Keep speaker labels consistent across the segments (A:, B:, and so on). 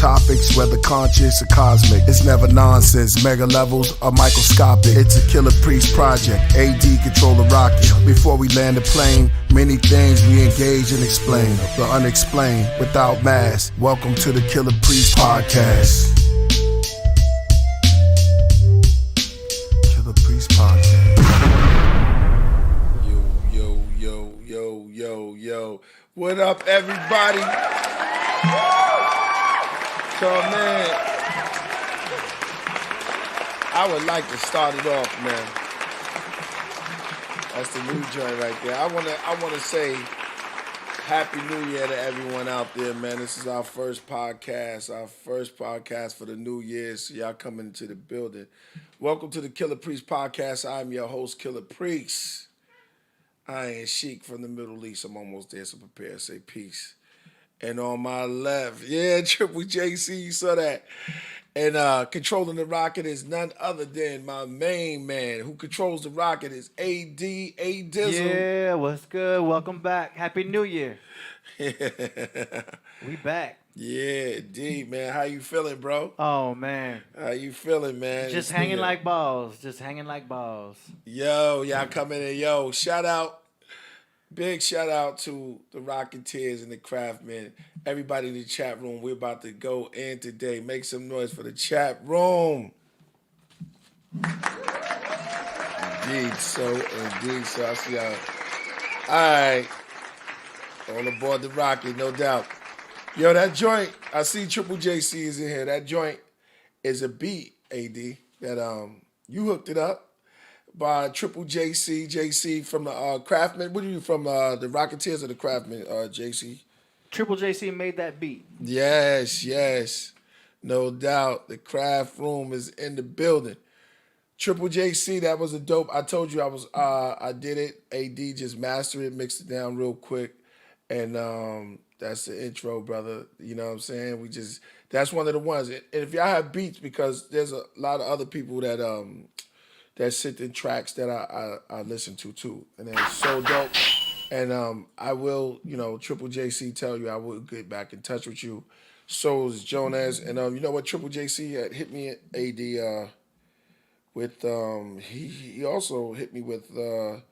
A: topics, whether conscious or cosmic. It's never nonsense, mega levels are microscopic. It's a Killah Priest project, AD control the rocket. Before we land the plane, many things we engage and explain. The unexplained, without mask. Welcome to the Killah Priest podcast. Killah Priest podcast. Yo. What up, everybody? So, man, I would like to start it off, man. That's the new joint right there. I wanna say Happy New Year to everyone out there, man. This is our first podcast for the new year. So y'all coming into the building. Welcome to the Killah Priest podcast. I'm your host, Killah Priest. I ain't Sheik from the Middle East. I'm almost there, so prepare to say peace. And on my left, Triple JC, you saw that. And controlling the rocket is none other than my main man. Who controls the rocket is AD, A-Dizzle.
B: Yeah, what's good? Welcome back. Happy New Year. We back.
A: Yeah, indeed, man. How you feeling, bro?
B: Oh, man.
A: How you feeling, man?
B: Just hanging like balls.
A: Yo, y'all coming in. Yo, big shout out to the Rocketeers and the Craftmen. Everybody in the chat room, we're about to go in today. Make some noise for the chat room. Indeed so. I see y'all. All right. All aboard the rocket, no doubt. Yo, that joint, I see Triple JC is in here. That joint is a beat, AD, that you hooked it up by Triple JC from the Craftmen. What are you from, the Rocketeers or the Craftmen, JC?
B: Triple JC made that beat.
A: Yes. No doubt. The craft room is in the building. Triple JC, that was a dope. I told you I did it. AD just mastered it, mixed it down real quick. And that's the intro, brother. You know what I'm saying? That's one of the ones. And if y'all have beats, because there's a lot of other people that sit in tracks that I listen to too. And it's so dope. And I will, Triple JC tell you I will get back in touch with you. So is Jonas. And you know what? Triple JC had hit me at AD with he also hit me with a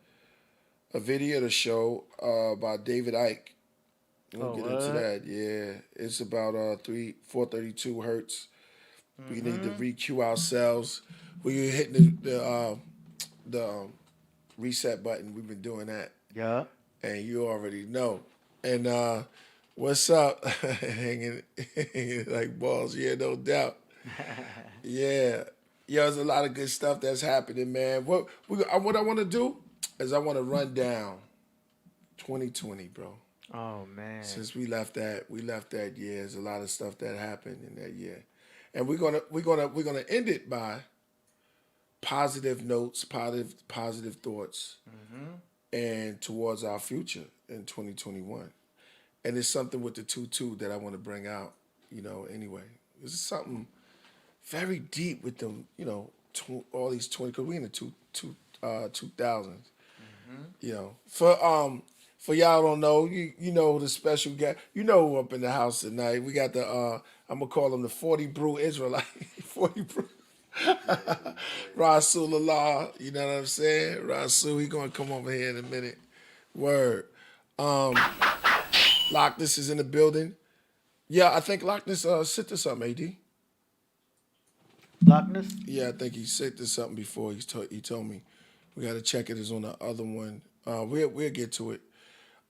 A: video to show by David Icke. We'll get into that. Yeah, it's about 432 hertz. Mm-hmm. We need to re-cue ourselves. We're hitting the reset button. We've been doing that.
B: Yeah.
A: And you already know. And what's up? hanging like balls. Yeah, no doubt. Yeah. Yo, there's a lot of good stuff that's happening, man. What I want to do is I want to run down 2020, bro.
B: Oh, man.
A: Since we left that year, there's a lot of stuff that happened in that year. And we're gonna end it by positive notes, positive thoughts, and towards our future in 2021. And it's something with the 2-2 that I want to bring out, anyway. This is something very deep with them, all these 20, because we in the 2000s. For y'all don't know, you know the special guy. You know who up in the house tonight. We got the, I'm going to call him the 40 Brew Israelite. 40 Brew. Rasulullah, you know what I'm saying? Rasul, he going to come over here in a minute. Word. Lockness is in the building. Yeah, I think Lockness sent to something, AD.
B: Lockness?
A: Yeah, I think he sent to something before. He told me. We got to check it. It's on the other one. We'll get to it.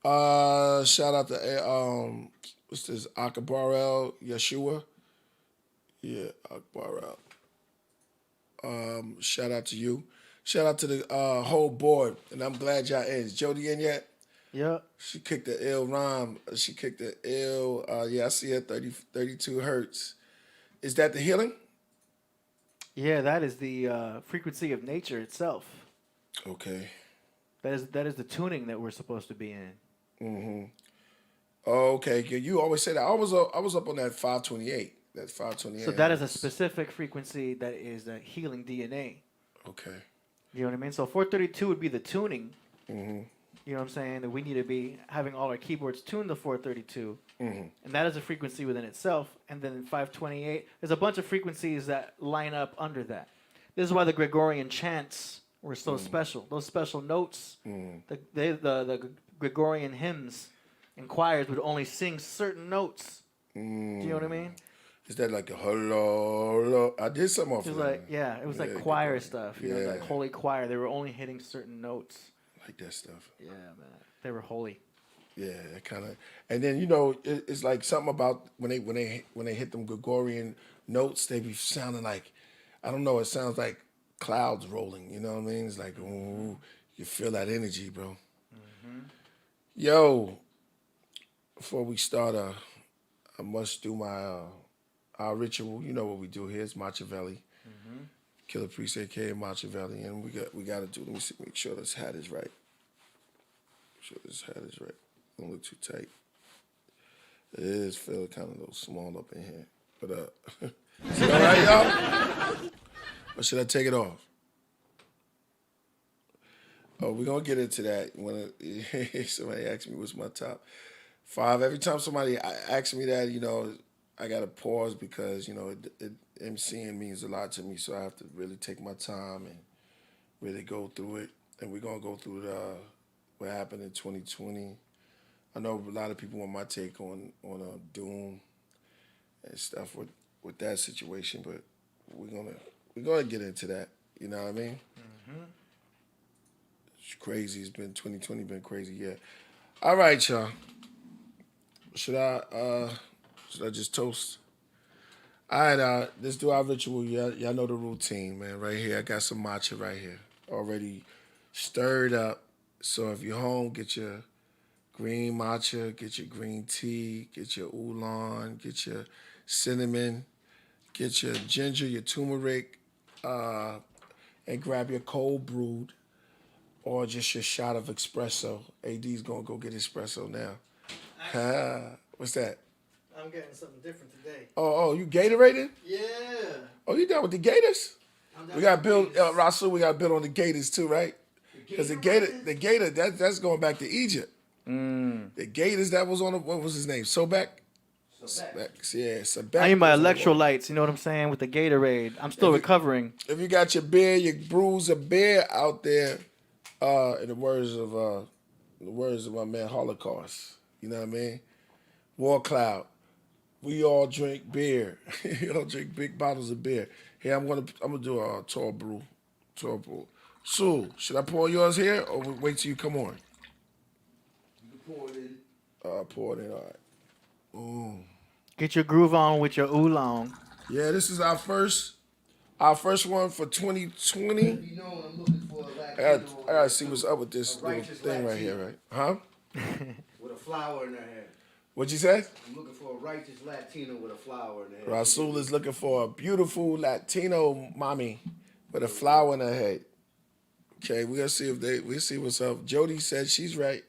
A: Shout out to what's this? Akbarel Yeshua. Yeah, Akbarel. Shout out to you. Shout out to the whole board, and I'm glad y'all in. Is Jody in yet?
B: Yeah.
A: She kicked the ill rhyme. She kicked the ill. I see her 32 hertz. Is that the healing?
B: Yeah, that is the frequency of nature itself.
A: Okay.
B: That is the tuning that we're supposed to be in.
A: Mm-hmm. Okay. You always say that. I was up on that 528. That 528.
B: So that is a specific frequency that is the healing DNA.
A: Okay.
B: You know what I mean? So 432 would be the tuning.
A: Mm-hmm.
B: You know what I'm saying? That we need to be having all our keyboards tuned to 432. And that is a frequency within itself. And then 528, there's a bunch of frequencies that line up under that. This is why the Gregorian chants were so special. Those special notes, the Gregorian hymns and choirs would only sing certain notes. Do you know what I mean?
A: Is that like a hello, hello? I did something off
B: It was
A: of
B: like,
A: that.
B: it was like choir stuff. You know, like holy choir. They were only hitting certain notes.
A: Like that stuff.
B: Yeah, man. They were holy.
A: Yeah, kind of. And then you know, it's like something about when they hit them Gregorian notes, they be sounding like, I don't know. It sounds like clouds rolling. You know what I mean? It's like, ooh, you feel that energy, bro. Yo, before we start, I must do my our ritual. You know what we do here. It's Machiavelli. Killah Priest, aka Machiavelli, and we got to do. Let me see, make sure this hat is right. Make sure this hat is right. Don't look too tight. It is feel kind of a little small up in here, but is it all right, y'all? Or should I take it off? Oh, we're gonna get into that when somebody asks me what's my top 5. Every time somebody asks me that, you know, I gotta pause because, you know, MCing means a lot to me, so I have to really take my time and really go through it. And we're gonna go through what happened in 2020. I know a lot of people want my take on Doom and stuff with that situation, but we're gonna get into that. You know what I mean? It's crazy. It's been 2020. Been crazy. Yeah. All right, y'all. Should I just toast? All right, let's do our ritual. Y'all know the routine, man. Right here, I got some matcha right here, already stirred up. So if you're home, get your green matcha, get your green tea, get your oolong, get your cinnamon, get your ginger, your turmeric, and grab your cold brewed or just your shot of espresso. AD's gonna go get espresso now. What's that?
B: I'm getting something different today.
A: Oh, you Gatorated?
B: Yeah.
A: Oh, you down with the Gators? We got Bill, Rasul, we got Bill on the Gators too, right? Because the Gator, that's going back to Egypt. The Gators, that was on what was his name? Sobek? Yeah, Sobek.
B: I need my electrolytes, you know what I'm saying, with the Gatorade. I'm still recovering.
A: If you got your beer, your brews of beer out there, in the words of my man Holocaust, you know what I mean? War Cloud. We all drink beer. We all drink big bottles of beer. Here, I'm gonna do a tall brew. Sue, should I pour yours here or wait till you come on?
C: You can pour it in.
A: Pour it in. All right.
B: Get your groove on with your oolong.
A: Yeah, this is our first one for 2020.
C: You know, I'm looking for a Latino.
A: I gotta see what's up with this little thing right here, right? Huh?
C: With a flower in her hair.
A: What'd you say?
C: I'm looking for a righteous Latino with a flower in her head.
A: Rasul is looking for a beautiful Latino mommy with a flower in her head. Okay, we'll see we'll see what's up. Jody said she's right.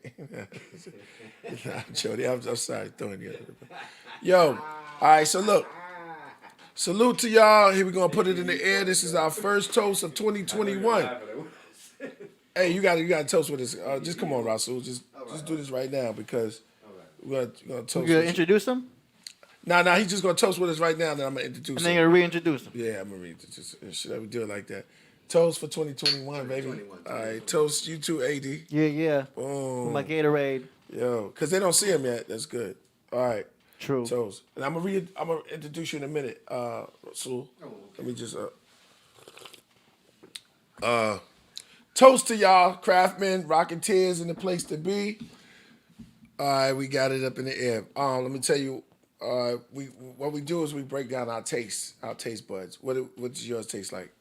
A: Nah, Jody, I'm sorry, throwing you. Yo, all right, so look. Salute to y'all. Here we're gonna put it in the air. This is our first toast of 2021. Hey, you gotta toast with us. Just come on, Rasul. Just do this right now because we're gonna toast.
B: You gonna introduce him?
A: Nah, he's just gonna toast with us right now, and then I'm gonna introduce
B: And
A: him.
B: then you're gonna reintroduce him.
A: Yeah, I'm gonna reintroduce him. Should we do it like that? Toast for 2021, baby.
C: 2021.
A: All right, toast you too, AD.
B: Yeah.
A: Boom.
B: With my Gatorade.
A: Yo, because they don't see him yet. That's good. All right.
B: True.
A: Toast. And I'm gonna introduce you in a minute, Rasul. Let me just toast to y'all, craftsmen, rocketeers in the place to be. All right, we got it up in the air. Let me tell you, what we do is we break down our taste buds. What does yours taste like,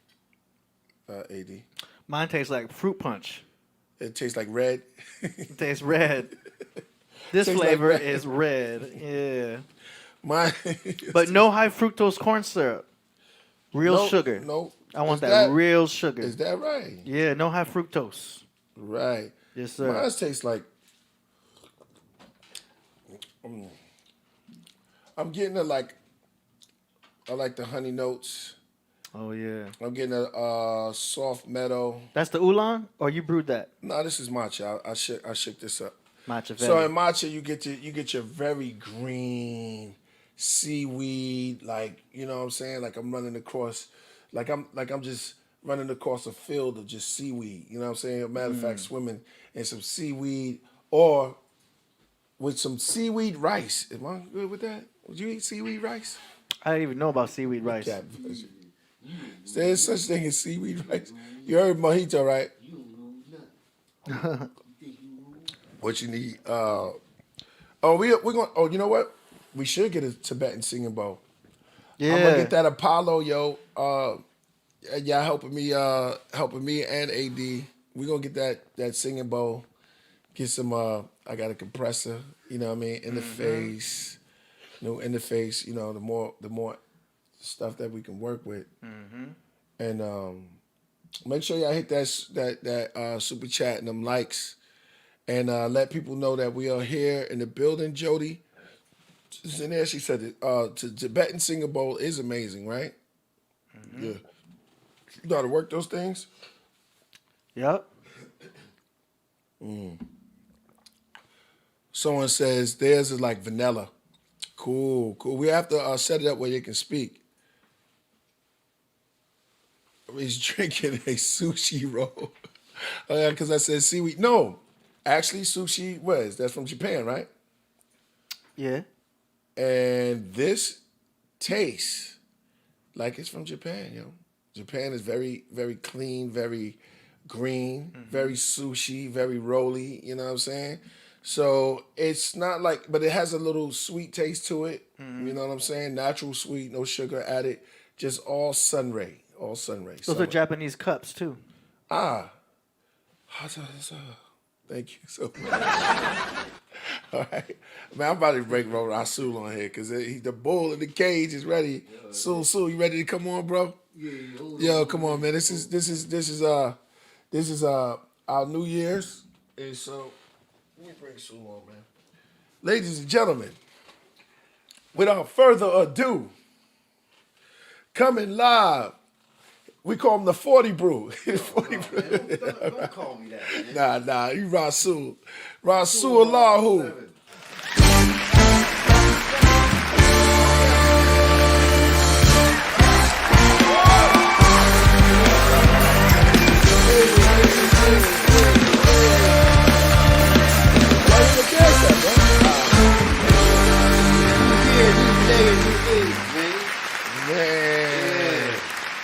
A: AD?
B: Mine tastes like fruit punch.
A: It tastes like red.
B: It tastes red. This
A: Tastes
B: flavor
A: like red.
B: is red. Yeah.
A: Mine.
B: But no high fructose corn syrup. Real sugar.
A: No.
B: I want
A: Is
B: that real sugar.
A: Is that right?
B: Yeah, no high fructose.
A: Right.
B: Yes, sir.
A: Mine tastes like. I'm getting I like the honey notes.
B: Oh yeah.
A: I'm getting a soft meadow.
B: That's the oolong, or you brewed that
A: No, this is matcha. I shook this up.
B: matcha
A: So
B: valley?
A: in matcha, you get your very green seaweed, like you know what I'm saying. Like I'm running across, like I'm just running across a field of just seaweed. You know what I'm saying. Matter of fact, swimming in some seaweed or with some seaweed rice. Am I good with that? Would you eat seaweed rice?
B: I didn't even know about seaweed rice.
A: Yeah. There's such thing as seaweed rice. You heard mojito, right?
C: You don't know nothing. You think you know?
A: What you need? We're going. Oh, you know what? We should get a Tibetan singing bowl.
B: Yeah.
A: I'm gonna get that Apollo, yo. Y'all helping me and AD. We're gonna get that singing bowl. Get some. I got a compressor. You know what I mean? Interface. New interface. You know, the more stuff that we can work with. And make sure y'all hit that super chat and them likes. And let people know that we are here in the building. Jody is in there. She said it. Tibetan Singer Bowl is amazing, right? Yeah. You know how to work those things?
B: Yep.
A: Someone says theirs is like vanilla. Cool. We have to set it up where you can speak. He's drinking a sushi roll. Oh, yeah, because I said seaweed. No, actually, sushi that's from Japan, right?
B: Yeah.
A: And this tastes like it's from Japan, yo. Japan is very, very clean, very green, very sushi, very rolly, you know what I'm saying? So it's not like, but it has a little sweet taste to it, you know what I'm saying? Natural sweet, no sugar added, just all sunray.
B: Those are Japanese cups too.
A: Ah. Thank you so much. All right. Man, I'm about to break Rasul on here because the bull in the cage is ready. Sul, you ready to come on, bro?
C: Yeah,
A: Yo, come on, man. This is our New Year's. And so let me bring Sul on, man. Ladies and gentlemen, without further ado, coming live. We call him the 40 Brew. 40 Brew.
C: Don't call me that, man.
A: Nah, you Rasul. Rasul Allahu. Man.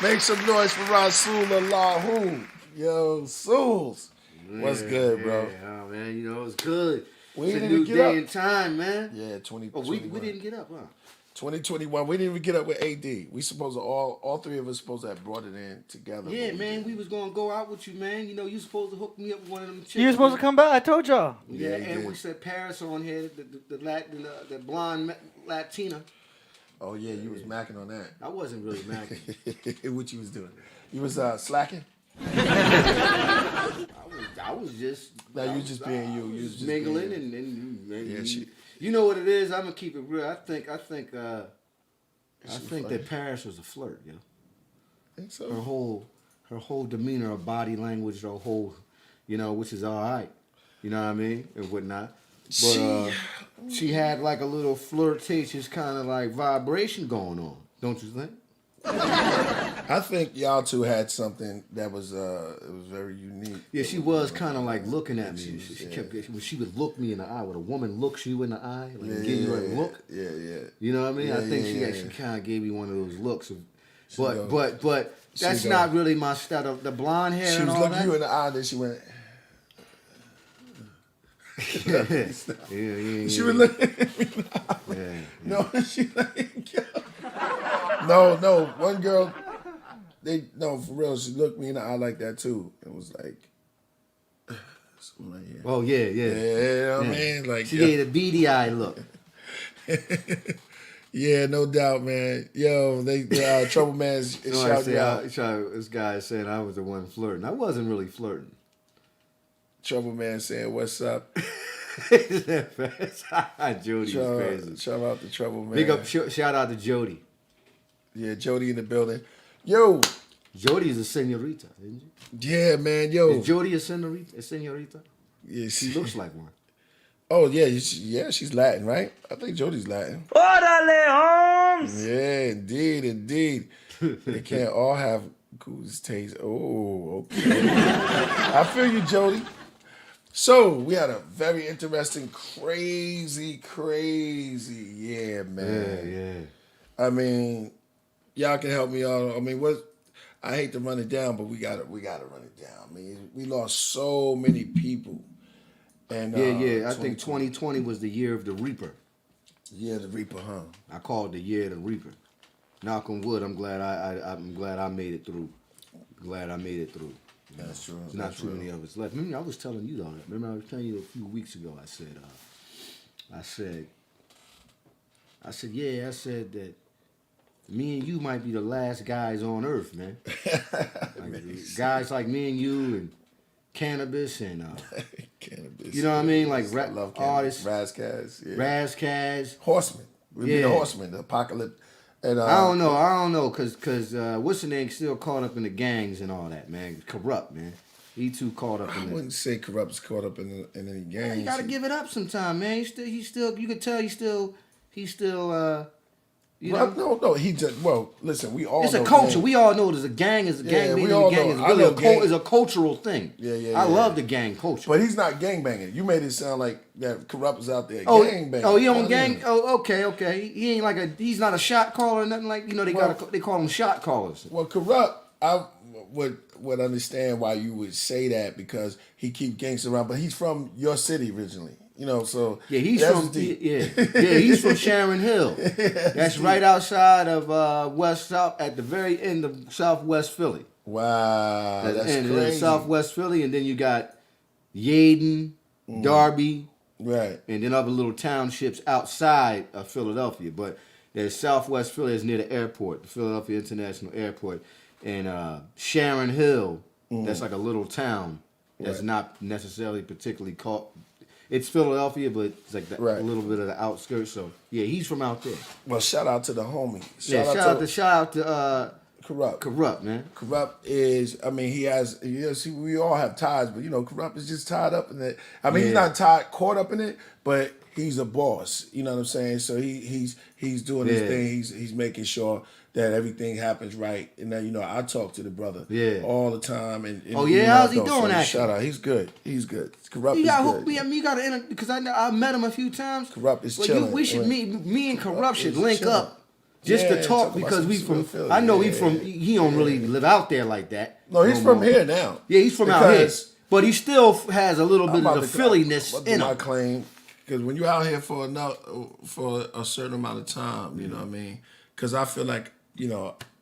A: Make some noise for Rasul Allahu. Yo, Souls. What's good, bro?
C: Yeah, man, you know, it's good.
A: We
C: It's a
A: didn't
C: new
A: even get
C: day
A: up.
C: and time, man.
A: Yeah,
C: Oh, we didn't get up, huh?
A: 2021. We didn't even get up with AD. We supposed to all three of us supposed to have brought it in together.
C: Yeah, man, we was gonna go out with you, man. You know, you supposed to hook me up with one of them chicks.
B: You were supposed to come back. I told y'all.
C: Yeah,
A: Yeah,
C: and
A: yeah.
C: we said Paris on here, the blonde Latina.
A: Oh yeah, you was macking on that.
C: I wasn't really mad.
A: What you was doing? You was slacking?
C: I was just.
A: No, you was just being you. You was just
C: mingling
A: being-
C: and
A: Yeah, she-
C: you know what it is. I'm gonna keep it real. I think
A: funny.
C: that Paris was a flirt, yo.
A: Think so?
C: Her whole demeanor, her body language, her whole, you know, which is all right. You know what I mean and whatnot. But she had like a little flirtatious kind of like vibration going on, don't you think?
A: I think y'all two had something that was it was very unique.
C: Yeah, she was kind of like looking at me.
A: She
C: She
A: was,
C: kept when she would look me in the eye. When a woman looks you in the eye, like give you a look.
A: Yeah.
C: You know what I mean?
A: Yeah,
C: I think
A: yeah,
C: she
A: yeah,
C: actually kind of gave me one of those looks.
A: go-
C: But that's
A: go-
C: not really my style. The blonde hair
A: She
C: and
A: was
C: all
A: looking
C: that.
A: you in the eye, then she went.
C: yeah.
A: She was looking at me in the eye.
C: Yeah.
A: No, she like, no. One girl, for real. She looked me in the eye like that too. It was like, something like that.
C: Oh yeah.
A: Yeah, you know what I mean? Like,
C: She gave a beady eye look.
A: yeah, no doubt, man. Yo, the Trouble Man's shout you out.
C: This guy is saying I was the one flirting. I wasn't really flirting.
A: Trouble Man saying, "What's up?"
C: Jody's crazy.
A: Shout out to Trouble Man.
C: Big up, shout out to Jody.
A: Yeah, Jody in the building. Yo,
C: Jody is a senorita, isn't she?
A: yeah, man, yo.
C: Is Jody a senorita?
A: Yeah,
C: She looks like one.
A: Oh yeah, she's Latin, right? I think Jody's Latin.
D: Órale, Holmes!
A: Yeah, indeed. They can't all have goose taste. Oh, okay. I feel you, Jody. So we had a very interesting, crazy year, man.
C: Yeah.
A: I mean, y'all can help me out. I mean, I hate to run it down, but we gotta run it down. I mean, we lost so many people. And
C: Yeah. I think 2020 was the year of the Reaper.
A: Yeah, the Reaper, huh?
C: I call it the year of the Reaper. Knock on wood. I'm glad I made it through.
A: That's true.
C: There's not too many of us left. Remember, I was telling you though. Remember, I was telling you a few weeks ago. I said that me and you might be the last guys on earth, man. Guys like me and you and cannabis and
A: Cannabis.
C: you know what I mean? Like
A: I love
C: artists,
A: Razzcast. Yeah.
C: Razzcast.
A: Horsemen. We'd be the
C: Yeah.
A: Horsemen, the apocalypse. And,
C: I don't know, cause what's the name still caught up in the gangs and all that, man. Corrupt, man. He too caught up
A: I
C: in
A: wouldn't say Corrupt's caught up in any gangs.
C: You gotta give it up sometime, man. He still. You could tell he's still. You know.
A: No. He just listen. We all.
C: It's
A: know
C: a culture.
A: gang.
C: We all know there's a gang. Is a gang.
A: Yeah,
C: Being
A: we
C: in
A: all
C: a gang
A: know.
C: is
A: I
C: really
A: know gang.
C: is a cultural thing.
A: Yeah.
C: I love the gang culture.
A: But he's not gangbanging. You made it sound like that Corrupt was out there gangbanging.
C: Oh, he on gang. Oh, okay. He ain't like he's not a shot caller or nothing like. You know, they call them shot callers.
A: Well, Corrupt, I would understand why you would say that because he keep gangsters around, but he's from your city originally. You know, so
C: Yeah, he's
A: that's
C: from
A: deep.
C: he's from Sharon Hill. That's right outside of South at the very end of Southwest Philly.
A: Wow, that's crazy.
C: Southwest Philly, and then you got Yeadon, Darby,
A: Right.
C: and then other little townships outside of Philadelphia. But there's Southwest Philly is near the airport, the Philadelphia International Airport, and Sharon Hill. That's like a little town that's not necessarily particularly called. It's Philadelphia, but it's like a little bit of the outskirts. So yeah, he's from out there.
A: Well, shout out to the homie.
C: Shout out to
A: Corrupt,
C: man.
A: Corrupt is, I mean, he has, we all have ties, but, Corrupt is just tied up in it. I mean, he's not caught up in it, but he's a boss. You know what I'm saying? So he's doing his thing. He's making sure that everything happens right. And then, I talk to the brother all the time. And
C: how's he doing?
A: So
C: actually,
A: shout out. He's good. Corrupt
C: you
A: is
C: got
A: good.
C: you got to because I met him a few times.
A: Corrupt is chilling.
C: We should me and Corrupt should link
A: chilling.
C: up. Just to talk
A: about
C: because
A: some
C: we
A: Philly.
C: from. I know he don't really live out there like that.
A: No, he's from here now.
C: Yeah, he's from out here, but he still has a little bit of the Philly-ness in
A: my
C: him.
A: claim, because when you're out here for a certain amount of time, you know what I mean? Because I feel like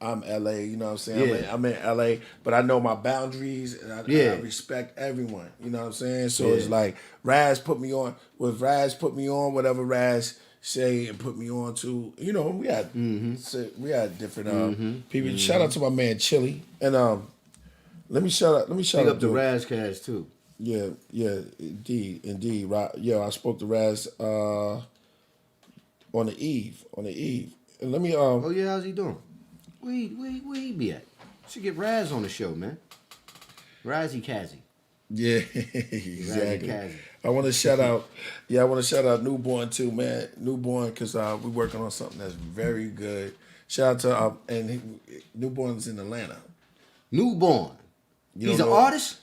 A: I'm LA, you know what I'm saying?
C: Yeah.
A: I'm in LA, but I know my boundaries and I respect everyone, you know what I'm saying? So it's like Raz put me on. Whatever Raz say and put me on to, we had different people. Shout out to my man Chili, and let me shout out
C: up to Razzcast too.
A: Yeah, indeed. Right, I spoke to Raz on the eve, and let me
C: Oh yeah, how's he doing? Where he be at? Should get Raz on the show, man. Razzie Kazzy.
A: Yeah, exactly.
C: Kazzy.
A: I want to shout out. I want to shout out Newborn too, man. Newborn, because we're working on something that's very good. Shout out to Newborn's in Atlanta.
C: Newborn. He's an artist.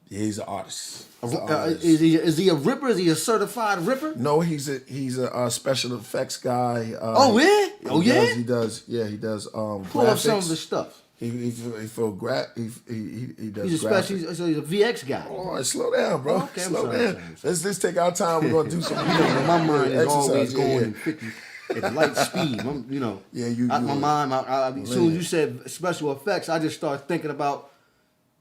A: Yeah, he's an artist.
C: Is he a ripper? Is he a certified ripper?
A: No, he's a special effects guy.
C: He
A: does. Yeah, he does.
C: Pull
A: graphics.
C: up some of the stuff.
A: He does.
C: He's a special. So he's a VX guy.
A: Oh, slow down, bro.
C: Okay,
A: slow
C: sorry.
A: down. Let's take our time. We're gonna do some.
C: My mind is always going
A: Yeah.
C: 50 at light speed.
A: Yeah,
C: my mind. As soon as you said special effects, I just started thinking about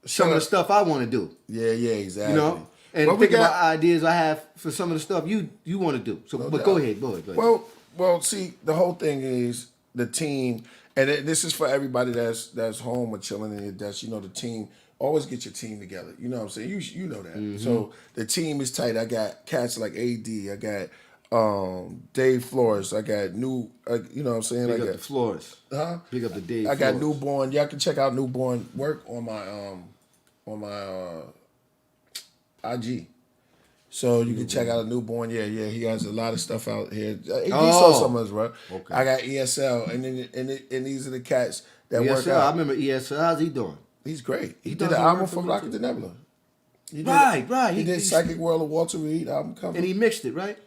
C: some of the stuff I want to do.
A: Yeah, exactly.
C: And think about ideas I have for some of the stuff you want to do. So, but go ahead.
A: Well, see, the whole thing is the team, and this is for everybody that's home or chilling, and that's the team. Always get your team together. You know what I'm saying? You know that. So the team is tight. I got cats like AD. I got Dave Flores. I got new. You know what I'm saying?
C: Big
A: I
C: up
A: got
C: the Flores.
A: huh?
C: Big up the Dave.
A: I got
C: Flores.
A: newborn. Y'all can check out newborn work on my IG. So you can check out a newborn. Yeah, he has a lot of stuff out here. He sold some of us, bro.
C: Okay.
A: I got ESL, and these are the cats that work
C: ESL, I
A: out.
C: remember ESL. How's he doing?
A: He's great. He
C: He
A: did
C: does
A: an
C: some
A: album
C: work
A: for
C: for
A: Rocket
C: me,
A: the
C: too.
A: Nebula. He did
C: Right.
A: He did Psychic World of Walter Reed album cover.
C: And he mixed it, right?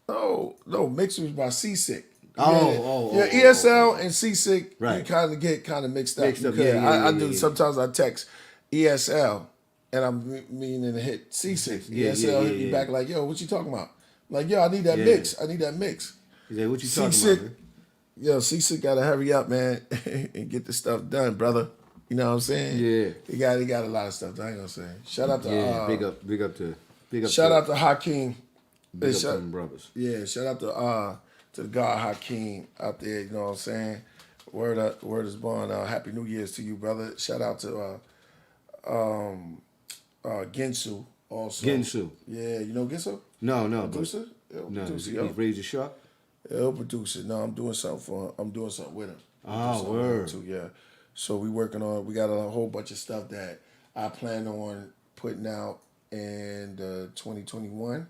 A: No, mixed was by Seasick.
C: Oh,
A: ESL and Seasick,
C: Right.
A: you kind of mixed up.
C: Mixed up,
A: Because
C: yeah,
A: I do.
C: yeah.
A: Sometimes I text ESL, and I'm meaning to hit Seasick.
C: Yeah,
A: ESL hit me
C: yeah.
A: back like, yo, what you talking about? I'm like, yo, I need that
C: Yeah.
A: mix. I need that mix.
C: He said, what you talking
A: Seasick,
C: about, man?
A: yo, Seasick got to hurry up, man, and get the stuff done, brother. You know what I'm saying?
C: Yeah.
A: He got a lot of stuff. I ain't gonna say. Shout out to
C: Big up to
A: Hakeem.
C: big up
A: shout-
C: to them brothers.
A: Yeah, shout out to the God Hakeem out there. You know what I'm saying? Word up, word is born. Happy New Year's to you, brother. Shout out to Gensu also.
C: Gensu.
A: Yeah, you know Gensu?
C: No, but
A: Producer? Yeah,
C: no,
A: producer,
C: he
A: yo.
C: Razor Sharp.
A: Yeah, producer. No, I'm doing something for him. I'm doing something with him.
C: Ah,
A: I'm doing something with him
C: word.
A: Too, yeah. So we got a whole bunch of stuff that I plan on putting out in 2021.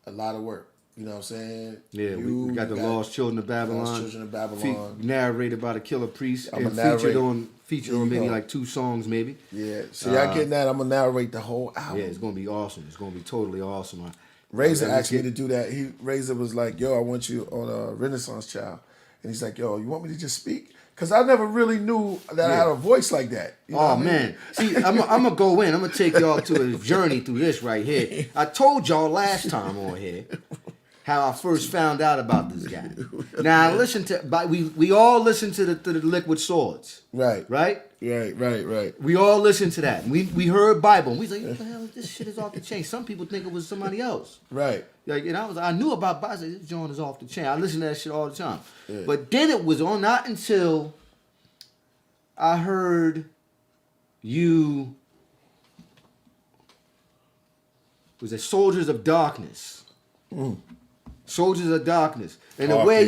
A: A lot of work. You know what I'm saying?
C: Yeah, we got the Lost Children of Babylon.
A: Lost Children of Babylon.
C: Narrated by the Killah Priest.
A: I'm
C: and
A: a narrate.
C: featured
A: There
C: on
A: you
C: maybe
A: go.
C: like 2 songs maybe.
A: Yeah. So y'all getting that? I'm gonna narrate the whole album.
C: Yeah, it's gonna be awesome. It's gonna be totally awesome.
A: Razor asked me to do that. Razor was like, "Yo, I want you on a Renaissance Child," and he's like, "Yo, you want me to just speak?" Because I never really knew that I had a voice like that. You know
C: Oh
A: what I mean?
C: man, see, I'm gonna go in. I'm gonna take y'all to a journey through this right here. I told y'all last time on here how I first found out about this guy. Now I listen to, but we all listen to the Liquid Swords,
A: Right.
C: right?
A: Right.
C: We all listened to that. We heard Bible. And we was like, what the hell? This shit is off the chain. Some people think it was somebody else.
A: Right.
C: Like, and I knew about Bible. I said, this joint is off the chain. I listen to that shit all the time.
A: Yeah.
C: But then it was on not until I heard you was it Soldiers of Darkness. Soldiers of Darkness. And the way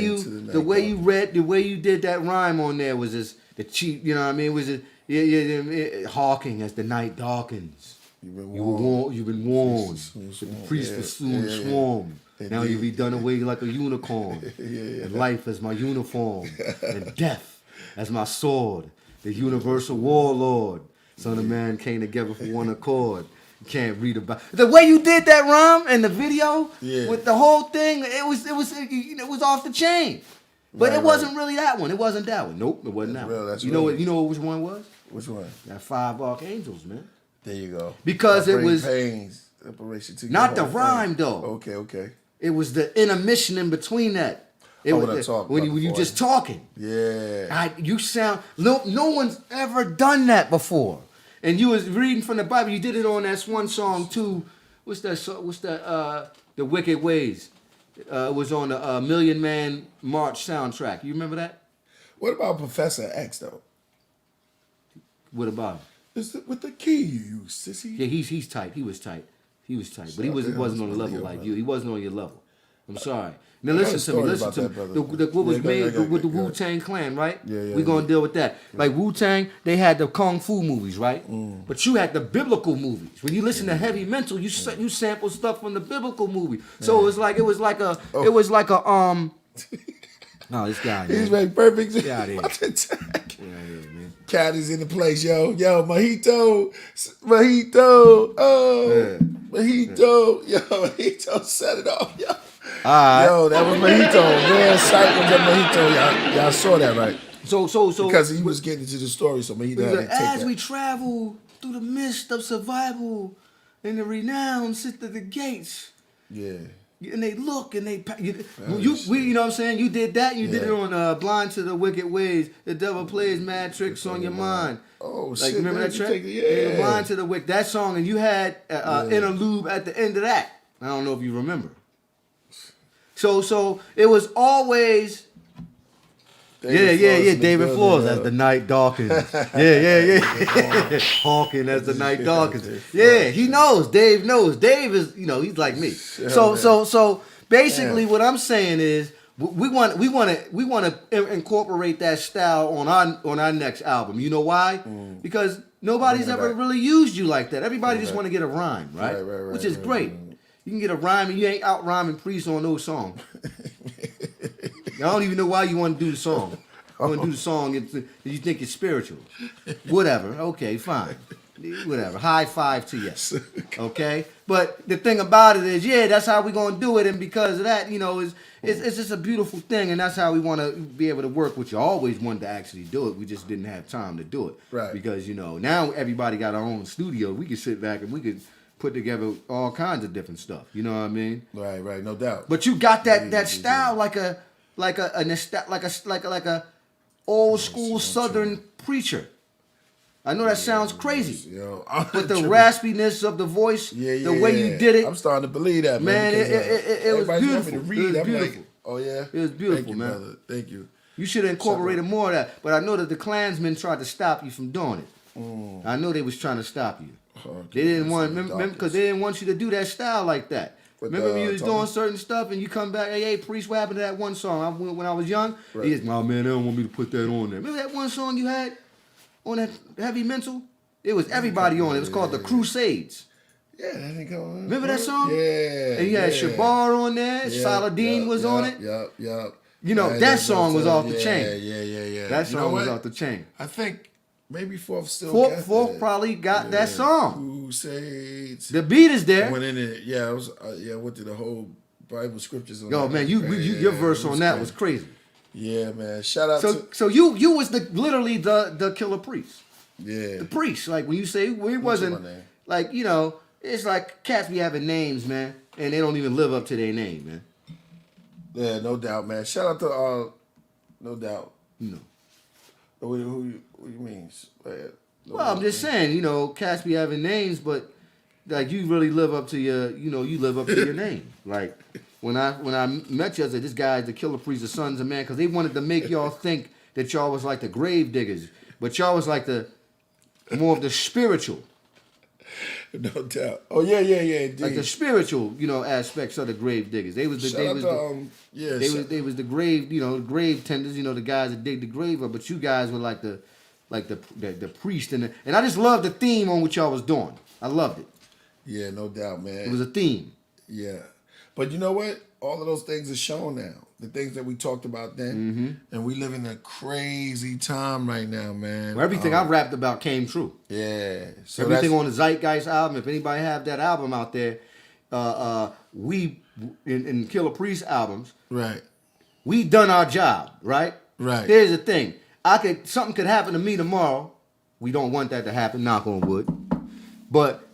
C: you did that rhyme on there was just the cheap, you know what I mean? Was it hawking as the night darkens. You've been warned. The priest will soon swarm. Now you'll be done away like a unicorn. And life as my uniform. And death as my sword. The universal warlord. Son of man came together for one accord. You can't read about the way you did that rhyme in the video with the whole thing. It was off the chain, but it wasn't really that one. It wasn't that one. Nope, it wasn't that one.
A: That's
C: you
A: real.
C: know which one was?
A: Which one?
C: That 5 Archangels, man.
A: There you go.
C: Because
A: I
C: it
A: bring
C: was
A: pains, separation to
C: not
A: your
C: the
A: whole
C: rhyme
A: thing.
C: though.
A: Okay.
C: It was the intermission in between that. It
A: when
C: was
A: I talk
C: when
A: about
C: you
A: before.
C: just talking.
A: Yeah.
C: You sound no one's ever done that before. And you was reading from the Bible. You did it on that one song too. What's that? The Wicked Ways. It was on the Million Man March soundtrack. You remember that?
A: What about Professor X though?
C: What about him?
A: With the key you use, sissy.
C: Yeah, he's tight. He was tight. But he wasn't on the level like you. He wasn't on your level. I'm sorry. Now
A: got a
C: listen to me.
A: story
C: Listen
A: about
C: to me.
A: that, brother.
C: What was
A: Yeah,
C: made
A: go
C: with the
A: ahead.
C: Wu-Tang Clan, right?
A: Yeah,
C: We're gonna deal with that. Like Wu-Tang, they had the kung fu movies, right? But you had the biblical movies. When you listen to Heavy Mental, you sample stuff from the biblical movie. So it was like a No, this guy.
A: He's
C: Man.
A: made perfect.
C: Get out of here.
A: Watch it.
C: Yeah, man.
A: Cat is in the place, yo. Mojito. Mojito set it off, yo.
C: Alright.
A: Yo, that was Mojito. Rare sight was that Mojito. Y'all saw that, right?
C: So
A: Because he was getting to the story, so Mojito had to take
C: as
A: that.
C: we travel through the mist of survival, and the renowned sit at the gates,
A: Yeah.
C: and they look and you know what I'm saying? You did that. You did it on Blind to the Wicked Ways. The devil plays mad tricks on your mind.
A: Oh,
C: Like
A: shit.
C: remember
A: man,
C: that
A: you
C: track?
A: take it- yeah.
C: Blind to the Wicked. That song, and you had interlude at the end of that. I don't know if you remember. So it was always. David Flores as the night darkens. Hawking as the night darkens. Yeah, he knows. Dave knows. Dave is, he's like me. So basically what I'm saying is we want to incorporate that style on our next album. You know why? Because nobody's
A: Bring it
C: ever
A: back.
C: really used you like that. Everybody just
A: back.
C: want to get a rhyme, right?
A: Right,
C: Which is
A: right,
C: great. You can get a rhyme and you ain't out rhyming Priest on no song. I don't even know why you want to do the song. You want to do the song if you think it's spiritual. Whatever. Okay, fine. Whatever. High five to you. Okay? But the thing about it is, yeah, that's how we're going to do it. And because of that, it's just a beautiful thing. And that's how we want to be able to work with you. I always wanted to actually do it. We just didn't have time to do it.
A: Right.
C: Because, now everybody got our own studio. We can sit back and we could put together all kinds of different stuff. You know what I mean?
A: Right, no doubt.
C: But you got that style like a old school Southern preacher. I know that sounds crazy,
A: Yo,
C: but the raspiness of the voice, the way you did it,
A: I'm starting to believe that,
C: man,
A: because,
C: it was
A: everybody's want me
C: beautiful.
A: to
C: It
A: read.
C: was
A: I'm
C: beautiful.
A: like, oh yeah,
C: It was beautiful,
A: Thank you,
C: man.
A: brother. Thank you.
C: You should have incorporated more of that. But I know that the Klansmen tried to stop you from doing it. I know they was trying to stop you. They didn't want, because they didn't want you to do that style like that.
A: With,
C: Remember when you was
A: Tony?
C: doing certain stuff and you come back, hey, Priest, what happened to that one song? When I was young,
A: Right.
C: he just, oh man, they don't want me to put that on there. Remember that one song you had on that Heavy Mental? It was everybody on it. It was called The Crusades.
A: Yeah, that ain't going.
C: Remember that song?
A: Yeah.
C: And you had
A: yeah.
C: Shabar on there,
A: Yeah,
C: Saladin was on it.
A: Yep.
C: That song was off the chain.
A: Yeah.
C: That
A: You know
C: song was
A: what?
C: off the chain.
A: I think maybe Fourth still got
C: Fourth
A: that.
C: probably got that song.
A: Crusades.
C: The beat is there.
A: Went in it. Yeah, I was. I went through the whole Bible scriptures. On
C: Yo,
A: that.
C: man, your verse on that was crazy.
A: Yeah, man. Shout out to.
C: So you was literally the killer priest.
A: Yeah.
C: The priest. Like when you say it wasn't
A: my name?
C: like, it's like cats be having names, man, and they don't even live up to their name, man.
A: Yeah, no doubt, man. Shout out to no doubt.
C: You know.
A: Who you mean?
C: Well, I'm just saying, cats be having names, but like you really live up to your, you live up to your name. Like when I met you, I said this guy's the killer priest, the sons of man, because they wanted to make y'all think that y'all was like the grave diggers, but y'all was like the more of the spiritual.
A: No doubt. Oh yeah, indeed.
C: Like the spiritual, aspects of the grave diggers. They was the
A: Shout
C: they
A: out
C: was
A: to,
C: the, they was the grave, the grave tenders, the guys that dig the grave up. But you guys were like the priest and I just loved the theme on what y'all was doing. I loved it.
A: Yeah, no doubt, man.
C: It was a theme.
A: Yeah, but you know what? All of those things are shown now. The things that we talked about then, and we live in a crazy time right now, man.
C: Well, everything I rapped about came true.
A: Yeah, so
C: Everything on the Zeitgeist album. If anybody have that album out there, we in Killer Priest albums,
A: right.
C: we done our job, right?
A: Right.
C: Here's the thing. Something could happen to me tomorrow. We don't want that to happen, knock on wood. But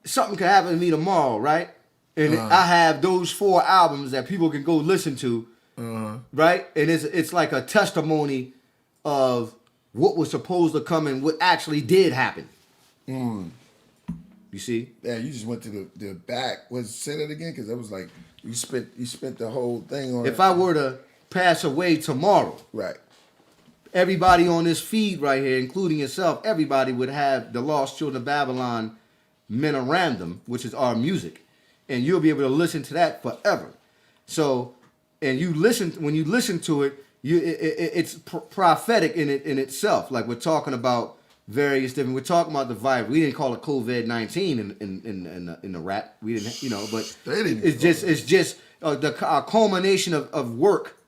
C: something could happen to me tomorrow, right? And I have those 4 albums that people can go listen to, right? And it's like a testimony of what was supposed to come and what actually did happen. You see?
A: Yeah, you just went to the back. Say that again? Because that was like you spent the whole thing on.
C: If I were to pass away tomorrow,
A: right.
C: everybody on this feed right here, including yourself, everybody would have the Lost Children of Babylon Memorandum, which is our music. And you'll be able to listen to that forever. So, and when you listen to it, it's prophetic in itself. Like we're talking about various different. We're talking about the virus. We didn't call it COVID-19 in the rap. We didn't, but it's just a culmination of work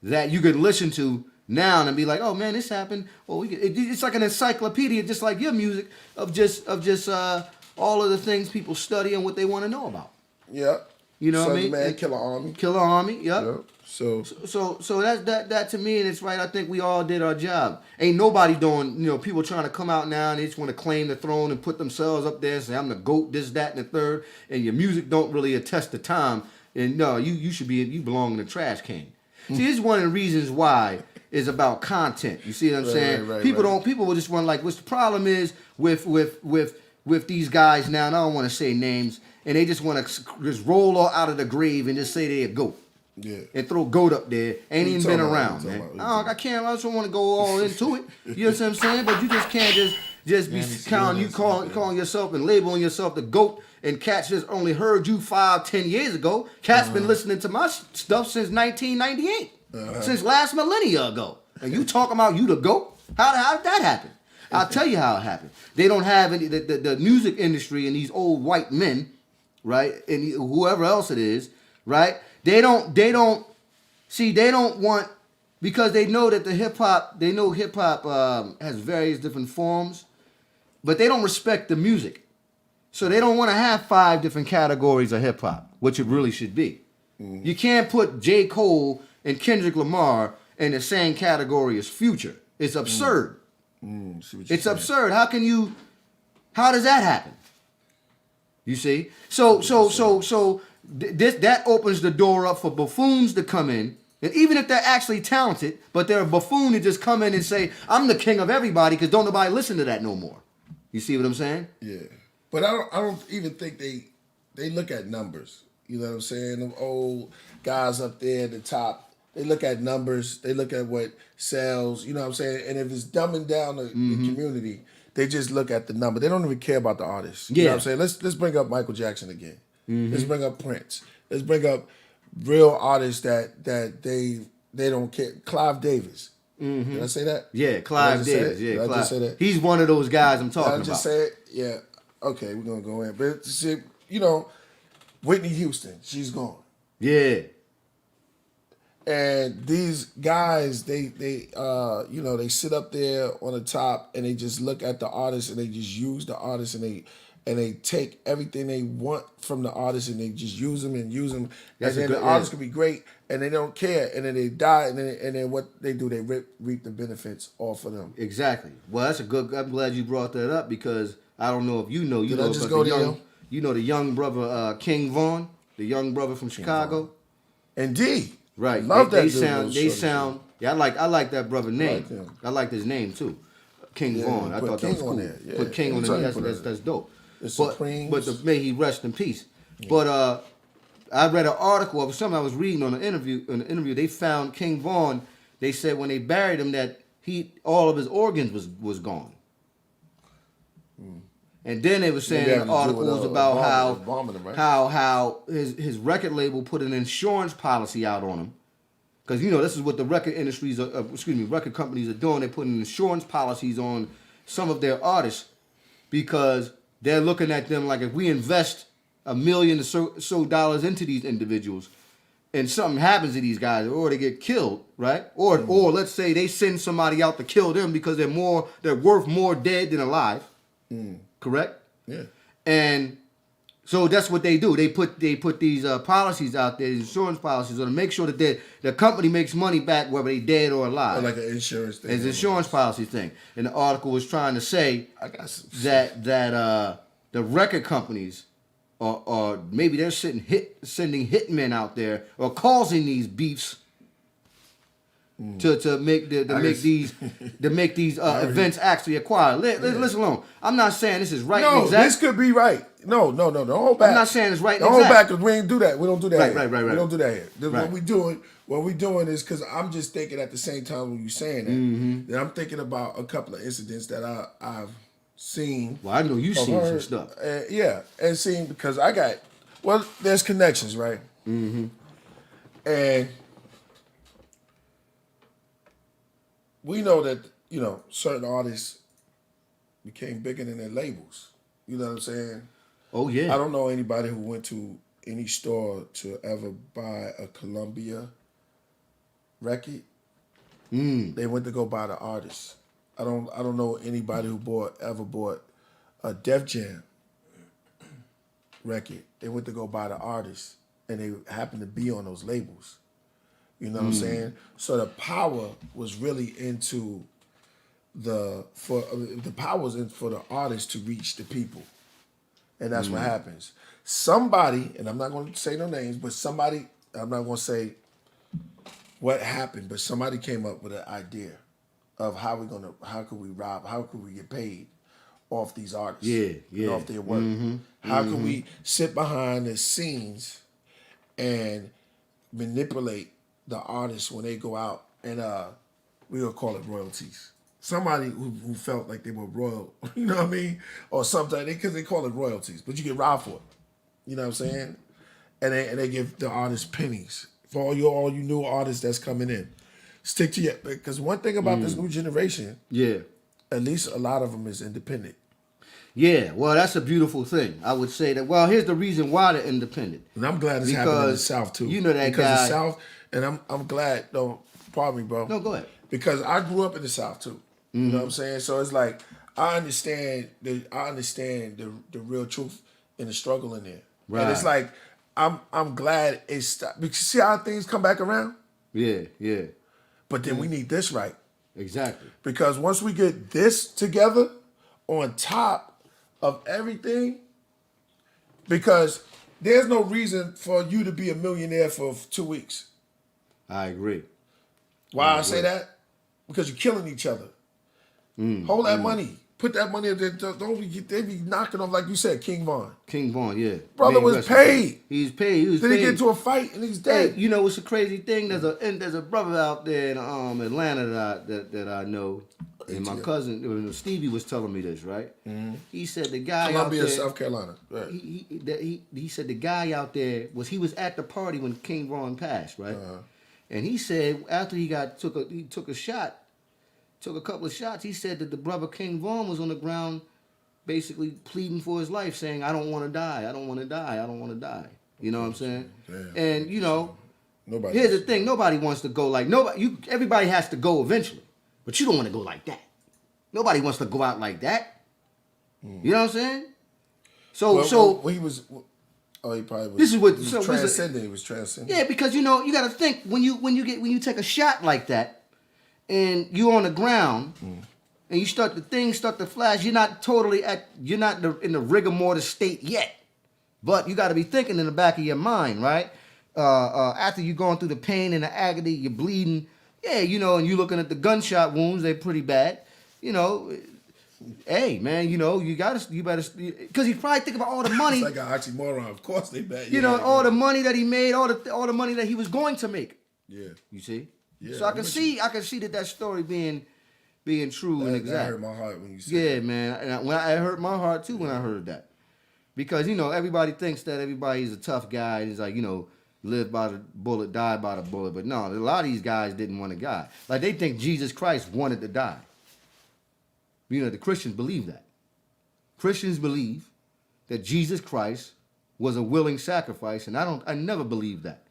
C: that you could listen to now and be like, oh man, this happened. Well, it's like an encyclopedia, just like your music of just all of the things people study and what they want to know about.
A: Yeah.
C: You know
A: Sons
C: what I mean?
A: Man, Killer Army.
C: Killer Army, yep.
A: Yep.
C: So that to me, and it's right. I think we all did our job. Ain't nobody doing, people trying to come out now and they just want to claim the throne and put themselves up there and say I'm the GOAT, this, that, and the third. And your music don't really attest to time. And no, you belong in the trash can. See, this is one of the reasons why it's about content. You see what I'm saying?
A: Right,
C: People will just want like, what's the problem is with these guys now, and I don't want to say names, and they just want to just roll out of the grave and just say they're a GOAT.
A: Yeah.
C: And throw GOAT up there. Ain't even been around, man.
A: I
C: I just don't want to go all into it. You know what I'm saying? But you just can't just be calling yourself and labeling yourself the GOAT, and cats just only heard you 5-10 years ago. Cats been listening to my stuff since 1998, since last millennia ago. And you talking about you the GOAT? How did that happen? I'll tell you how it happened. They don't have any the music industry and these old white men, right, and whoever else it is, right? They don't want, because they know that hip hop has various different forms, but they don't respect the music. So they don't want to have 5 different categories of hip hop, which it really should be. Mm-hmm. You can't put J. Cole and Kendrick Lamar in the same category as Future. It's absurd. It's absurd. How does that happen? You see? So that opens the door up for buffoons to come in. And even if they're actually talented, but they're a buffoon to just come in and say, I'm the king of everybody, because don't nobody listen to that no more. You see what I'm saying?
A: Yeah. But I don't even think they look at numbers. You know what I'm saying? Them old guys up there at the top, they look at numbers. They look at what sells. You know what I'm saying? And if it's dumbing down the community, they just look at the number. They don't even care about the artist. You know what I'm saying? Let's bring up Michael Jackson again. Mm-hmm. Let's bring up Prince. Let's bring up real artists that they don't care. Clive Davis. Mm-hmm. Did I say that?
C: Yeah, Clive Davis. Yeah,
A: Did I just say that?
C: He's one of those guys I'm talking about.
A: Did I just say it? Yeah. Okay, we're gonna go in. But see, Whitney Houston, she's gone.
C: Yeah.
A: And these guys, they sit up there on the top and they just look at the artist and they just use the artist and they take everything they want from the artist and they just use them.
C: That's
A: and then the artist could be great and they don't care, and then they die, and then what they do, they reap the benefits off of them.
C: Exactly. Well, I'm glad you brought that up, because I don't know if you know.
A: Did I just go to
C: you know the young brother King Vaughn, the young brother from Chicago.
A: Indeed.
C: Right.
A: Love that.
C: They sound. Yeah, I like that brother name. I like his name too, King Vaughn. I thought that was cool.
A: Yeah.
C: Put King on there. That's dope.
A: But
C: may he rest in peace. Yeah. But I read an article of something I was reading on an interview. They found King Vaughn. They said when they buried him that all of his organs was gone. And then they were saying in articles about how his record label put an insurance policy out on him, because this is what the record record companies are doing. They're putting insurance policies on some of their artists, because they're looking at them like, if we invest $1 million or so dollars into these individuals, and something happens to these guys, or they get killed, right? Or let's say they send somebody out to kill them because they're worth more dead than alive. Correct?
A: Yeah.
C: And so that's what they do. They put these policies out there, these insurance policies, on to make sure that the company makes money back whether they dead or alive.
A: Or like an insurance thing.
C: It's an insurance policy thing. And the article was trying to say that the record companies or maybe they're sending hitmen out there or causing these beefs to make these events actually acquire. Listen alone. I'm not saying this is right.
A: No,
C: exact.
A: this could be right. No. Don't hold back.
C: I'm not saying it's right.
A: Don't hold back, because we ain't do that. We don't do that.
C: Right.
A: We don't do that here.
C: Right.
A: What we doing is, because I'm just thinking at the same time when you saying that, that I'm thinking about a couple of incidents that I've seen.
C: Well, I know you've seen some stuff.
A: And seen, because there's connections, right? Mm-hmm. And we know that, certain artists became bigger than their labels. You know what I'm saying?
C: Oh, yeah.
A: I don't know anybody who went to any store to ever buy a Columbia record. They went to go buy the artist. I don't know anybody who ever bought a Def Jam record. They went to go buy the artist, and they happened to be on those labels. You know what I'm saying? So the power was really into the power was in for the artist to reach the people, and that's what happens. Somebody, and I'm not going to say no names, but somebody, I'm not going to say what happened, but somebody came up with an idea of how could we rob, how could we get paid off these artists, and off their work. How can we sit behind the scenes and manipulate the artists when they go out, and we're gonna call it royalties. somebody who felt like they were royal, you know what I mean, or something, because they call it royalties, but you get robbed for it. You know what I'm saying? And they give the artists pennies for all you new artists that's coming in. Stick to your, because one thing about this new generation,
C: Yeah.
A: at least a lot of them is independent.
C: Yeah, well, that's a beautiful thing. I would say that. Well, here's the reason why they're independent.
A: And I'm glad it's happening in the South too.
C: You know that
A: because
C: guy.
A: the South, and I'm glad. No, pardon me, bro.
C: No, go ahead.
A: Because I grew up in the South too. You know what I'm saying? So it's like I understand the real truth and the struggle in there.
C: Right.
A: And it's like I'm glad it stopped. Because you see how things come back around?
C: Yeah, yeah,
A: But then we need this right.
C: exactly.
A: Because once we get this together on top of everything, because there's no reason for you to be a millionaire for 2 weeks.
C: I agree.
A: Why I say that? Because you're killing each other. Hold that money. Put that money. They be knocking off, like you said, King Von.
C: King Vaughn, yeah.
A: Brother
C: May
A: was
C: rest in peace.
A: paid.
C: He's paid. He was
A: Then
C: paid.
A: he get into a fight and he's
C: Hey,
A: dead.
C: you know what's a crazy thing? There's a brother out there in Atlanta that I know, and my cousin Stevie was telling me this, right? He said the guy
A: Columbia,
C: out there,
A: South Carolina. Right.
C: he said the guy out there was at the party when King Vaughn passed, right? And he said after he took a couple of shots, he said that the brother King Vaughn was on the ground basically pleading for his life, saying, I don't want to die, I don't want to die, I don't want to die. You know what I'm saying?
A: Damn.
C: And you know,
A: Nobody.
C: here's the thing, nobody wants to go like everybody has to go eventually. But you don't want to go like that. Nobody wants to go out like that. You know what I'm saying? So
A: he was. Oh, he probably was.
C: This is what-
A: he was
C: so was it-
A: transcending. He was transcending.
C: yeah, because you know, you gotta think when you take a shot like that and you're on the ground and things start to flash, you're not in the rigor mortis state yet. But you gotta be thinking in the back of your mind, right? After you're going through the pain and the agony, you're bleeding, yeah, you know, and you're looking at the gunshot wounds, they're pretty bad. You know, hey man, you know, you better, because you probably think about all the money.
A: It's like an oxymoron. Of course they bet.
C: You know, all the money that he made, all the money that he was going to make.
A: Yeah.
C: You see?
A: Yeah,
C: So I
A: I'm
C: can
A: with
C: see that story being true and
A: That
C: exact.
A: hurt my heart when you said
C: Yeah,
A: that.
C: man. And it hurt my heart too when I heard that. Because, you know, everybody thinks that everybody's a tough guy and he's like, you know, live by the bullet, die by the bullet. But no, a lot of these guys didn't want to die. Like they think Jesus Christ wanted to die. You know, the Christians believe that. Christians believe that Jesus Christ was a willing sacrifice, and I never believed that.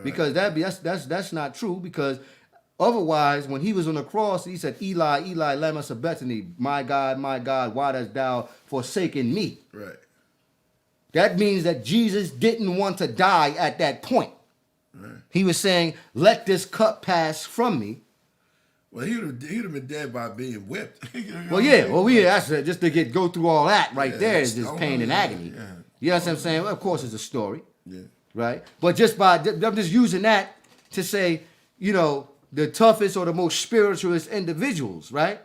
C: Because that's not true, because otherwise, when he was on the cross, he said, Eli, Eli, lama sabachthani, my God, why hast thou forsaken me?
A: Right.
C: That means that Jesus didn't want to die at that point.
A: Right.
C: He was saying, let this cup pass from me.
A: Well, he'd have been dead by being whipped. You know
C: Well,
A: what
C: yeah,
A: I'm
C: well,
A: saying?
C: yeah, that's just to go through all that right
A: Yeah,
C: there is just
A: stone,
C: pain and
A: yeah,
C: agony.
A: yeah.
C: You know what I'm saying? Well, of course, it's a story.
A: Yeah.
C: Right? But I'm just using that to say, you know, the toughest or the most spiritualist individuals, right?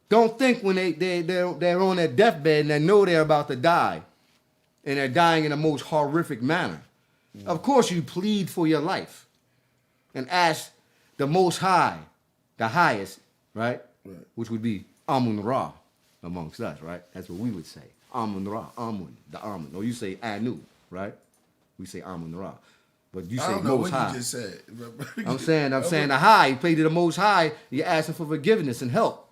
C: Don't think when they're on their deathbed and they know they're about to die and they're dying in the most horrific manner. Of course, you plead for your life and ask the Most High, the highest, right?
A: Right.
C: Which would be Amun Ra amongst us, right? That's what we would say. Amun Ra, Amun, the Amun. Or you say Anu, right? We say Amun Ra. But you
A: I
C: say
A: don't know
C: Most
A: what
C: High.
A: you just said.
C: I'm saying the high. He played to the Most High. You're asking for forgiveness and help.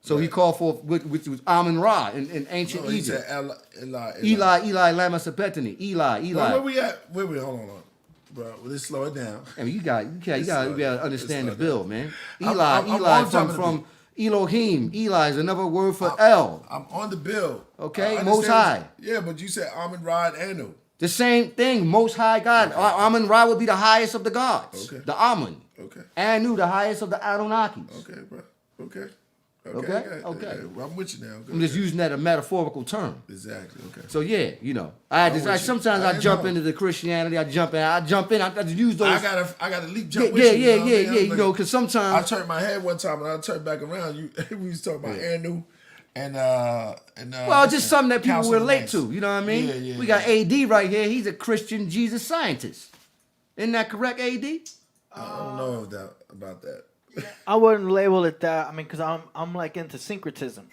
C: So he called for, which was Amun Ra in ancient
A: No, he
C: Egypt.
A: said Eli.
C: Eli, lama sabachthani. Eli.
A: Where we at? Wait, hold on. Bro, let's slow it down.
C: I mean, you got to understand the
A: slow
C: bill, man.
A: I'm
C: Eli
A: on top of the
C: from Elohim. Eli is another word for El.
A: I'm on the bill.
C: Okay,
A: I understand
C: Most High.
A: Yeah, but you said Amun Ra and Anu.
C: The same thing, Most High God. Amun Ra would be the highest of the gods.
A: Okay.
C: The Amun.
A: Okay.
C: Anu, the highest of the Anunnakis.
A: Okay, bro. Okay.
C: Okay.
A: Well, I'm with you now.
C: I'm just using that a metaphorical term.
A: Exactly. Okay.
C: So yeah, you know, sometimes I jump into the Christianity. I jump in. I just use those.
A: I gotta leap jump
C: Yeah,
A: with you. You know what I mean? I was
C: you
A: like-
C: know, because
A: I
C: sometimes
A: turned my head one time and I turned back around. We was talking about Anu and
C: well, just something that people
A: Council of
C: relate
A: Knights.
C: to. You know what I mean?
A: Yeah,
C: We got AD right here. He's a Christian Jesus scientist. Isn't that correct, AD?
A: I don't know about that.
B: I wouldn't label it that. I mean, because I'm like into syncretism.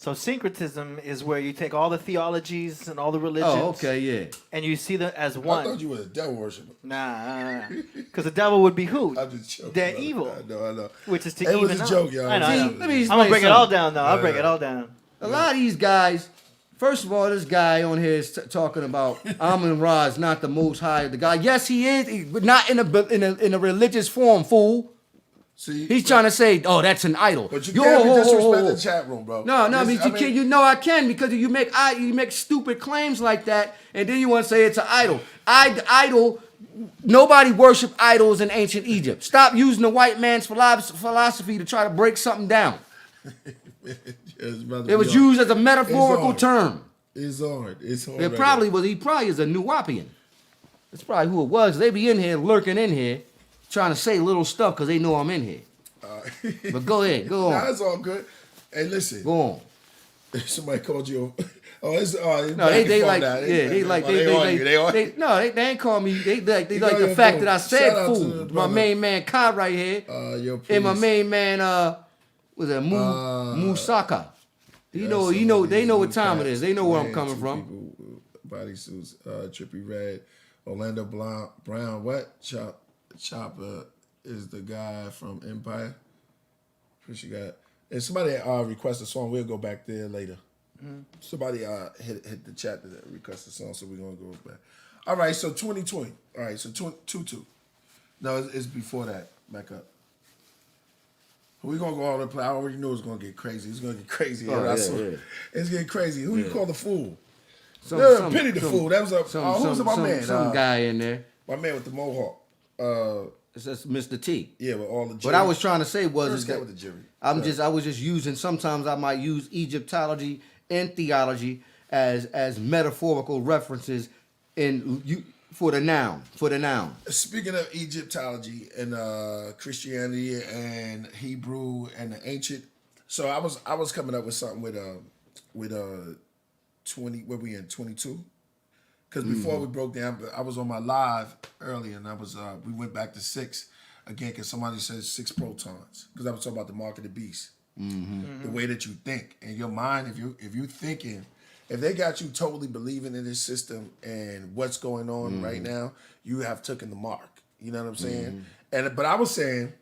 B: So syncretism is where you take all the theologies and all the religions.
C: Oh, okay, yeah.
B: And you see them as
A: I
B: one.
A: thought you were a devil worshiper.
B: Nah. Because the devil would be who?
A: I'm just joking.
B: They're
A: brother.
B: evil.
A: I know.
B: Which is to
A: It
B: even
A: was a
B: out.
A: joke, y'all.
B: I know.
C: See,
B: I
C: let me
B: know.
C: explain
B: I'm gonna break it all
C: something.
B: down, though. I'll break it all down.
C: A lot of these guys, first of all, this guy on here is talking about Amun Ra is not the most high. The guy, yes, he is, but not in a religious form, fool.
A: See,
C: He's trying to say, oh, that's an idol.
A: But you
C: Yo,
A: can't be
C: ho, ho,
A: disrespecting
C: ho, ho.
A: the chat room, bro.
C: No, I
A: Listen,
C: mean, you know I can because you make stupid claims like that, and then you want to say it's an idol. Idol. Nobody worshiped idols in ancient Egypt. Stop using the white man's philosophy to try to break something down. It was used as a metaphorical term.
A: It's hard. It's hard.
C: It probably was. He probably is a Nuwapian. That's probably who it was. They be in here lurking in here, trying to say little stuff because they know I'm in here. But go ahead, go on.
A: Nah, it's all good. Hey, listen.
C: Go on.
A: Somebody called you. No,
C: No, they like
A: now.
C: they like
A: they
C: no, they ain't call me. They like
A: You
C: like
A: know
C: the
A: your
C: fact
A: bro.
C: that I said
A: Shout out to
C: fool.
A: the
C: My
A: brother.
C: main man Kai right here,
A: yo,
C: and my
A: please.
C: main man was it Musaka. They know what time it is. They know where I'm coming from.
A: Bodysuits, Trippy Red, Orlando Brown. What? Chopper is the guy from Empire. Appreciate that. And somebody requested a song. We'll go back there later. Somebody hit the chat to request a song, so we're gonna go back. All right, so 2020. All right, so 2-2. No, it's before that. Back up. We're gonna go all the play. I already know it's gonna get crazy. It's gonna get crazy.
C: Oh,
A: I
C: yeah,
A: saw-
C: yeah.
A: It's getting crazy. Who you call the fool?
C: Some
A: Pity the fool. That was who's my man?
C: Some guy in there.
A: My man with the mohawk.
C: It's just Mr. T.
A: Yeah, with all the.
C: What I was trying to say was
A: First
C: is
A: guy
C: that
A: with the jury.
C: I was just using. Sometimes I might use Egyptology and theology as metaphorical references for the noun.
A: Speaking of Egyptology and Christianity and Hebrew and the ancient, so I was coming up with something with 20. Where we in 22? Because before we broke down, I was on my live earlier, and I was we went back to 6 again because somebody said 6 protons because I was talking about the mark of the beast, the way that you think and your mind. If you thinking, if they got you totally believing in this system and what's going on right now, you have taken the mark. You know what I'm saying? But I was saying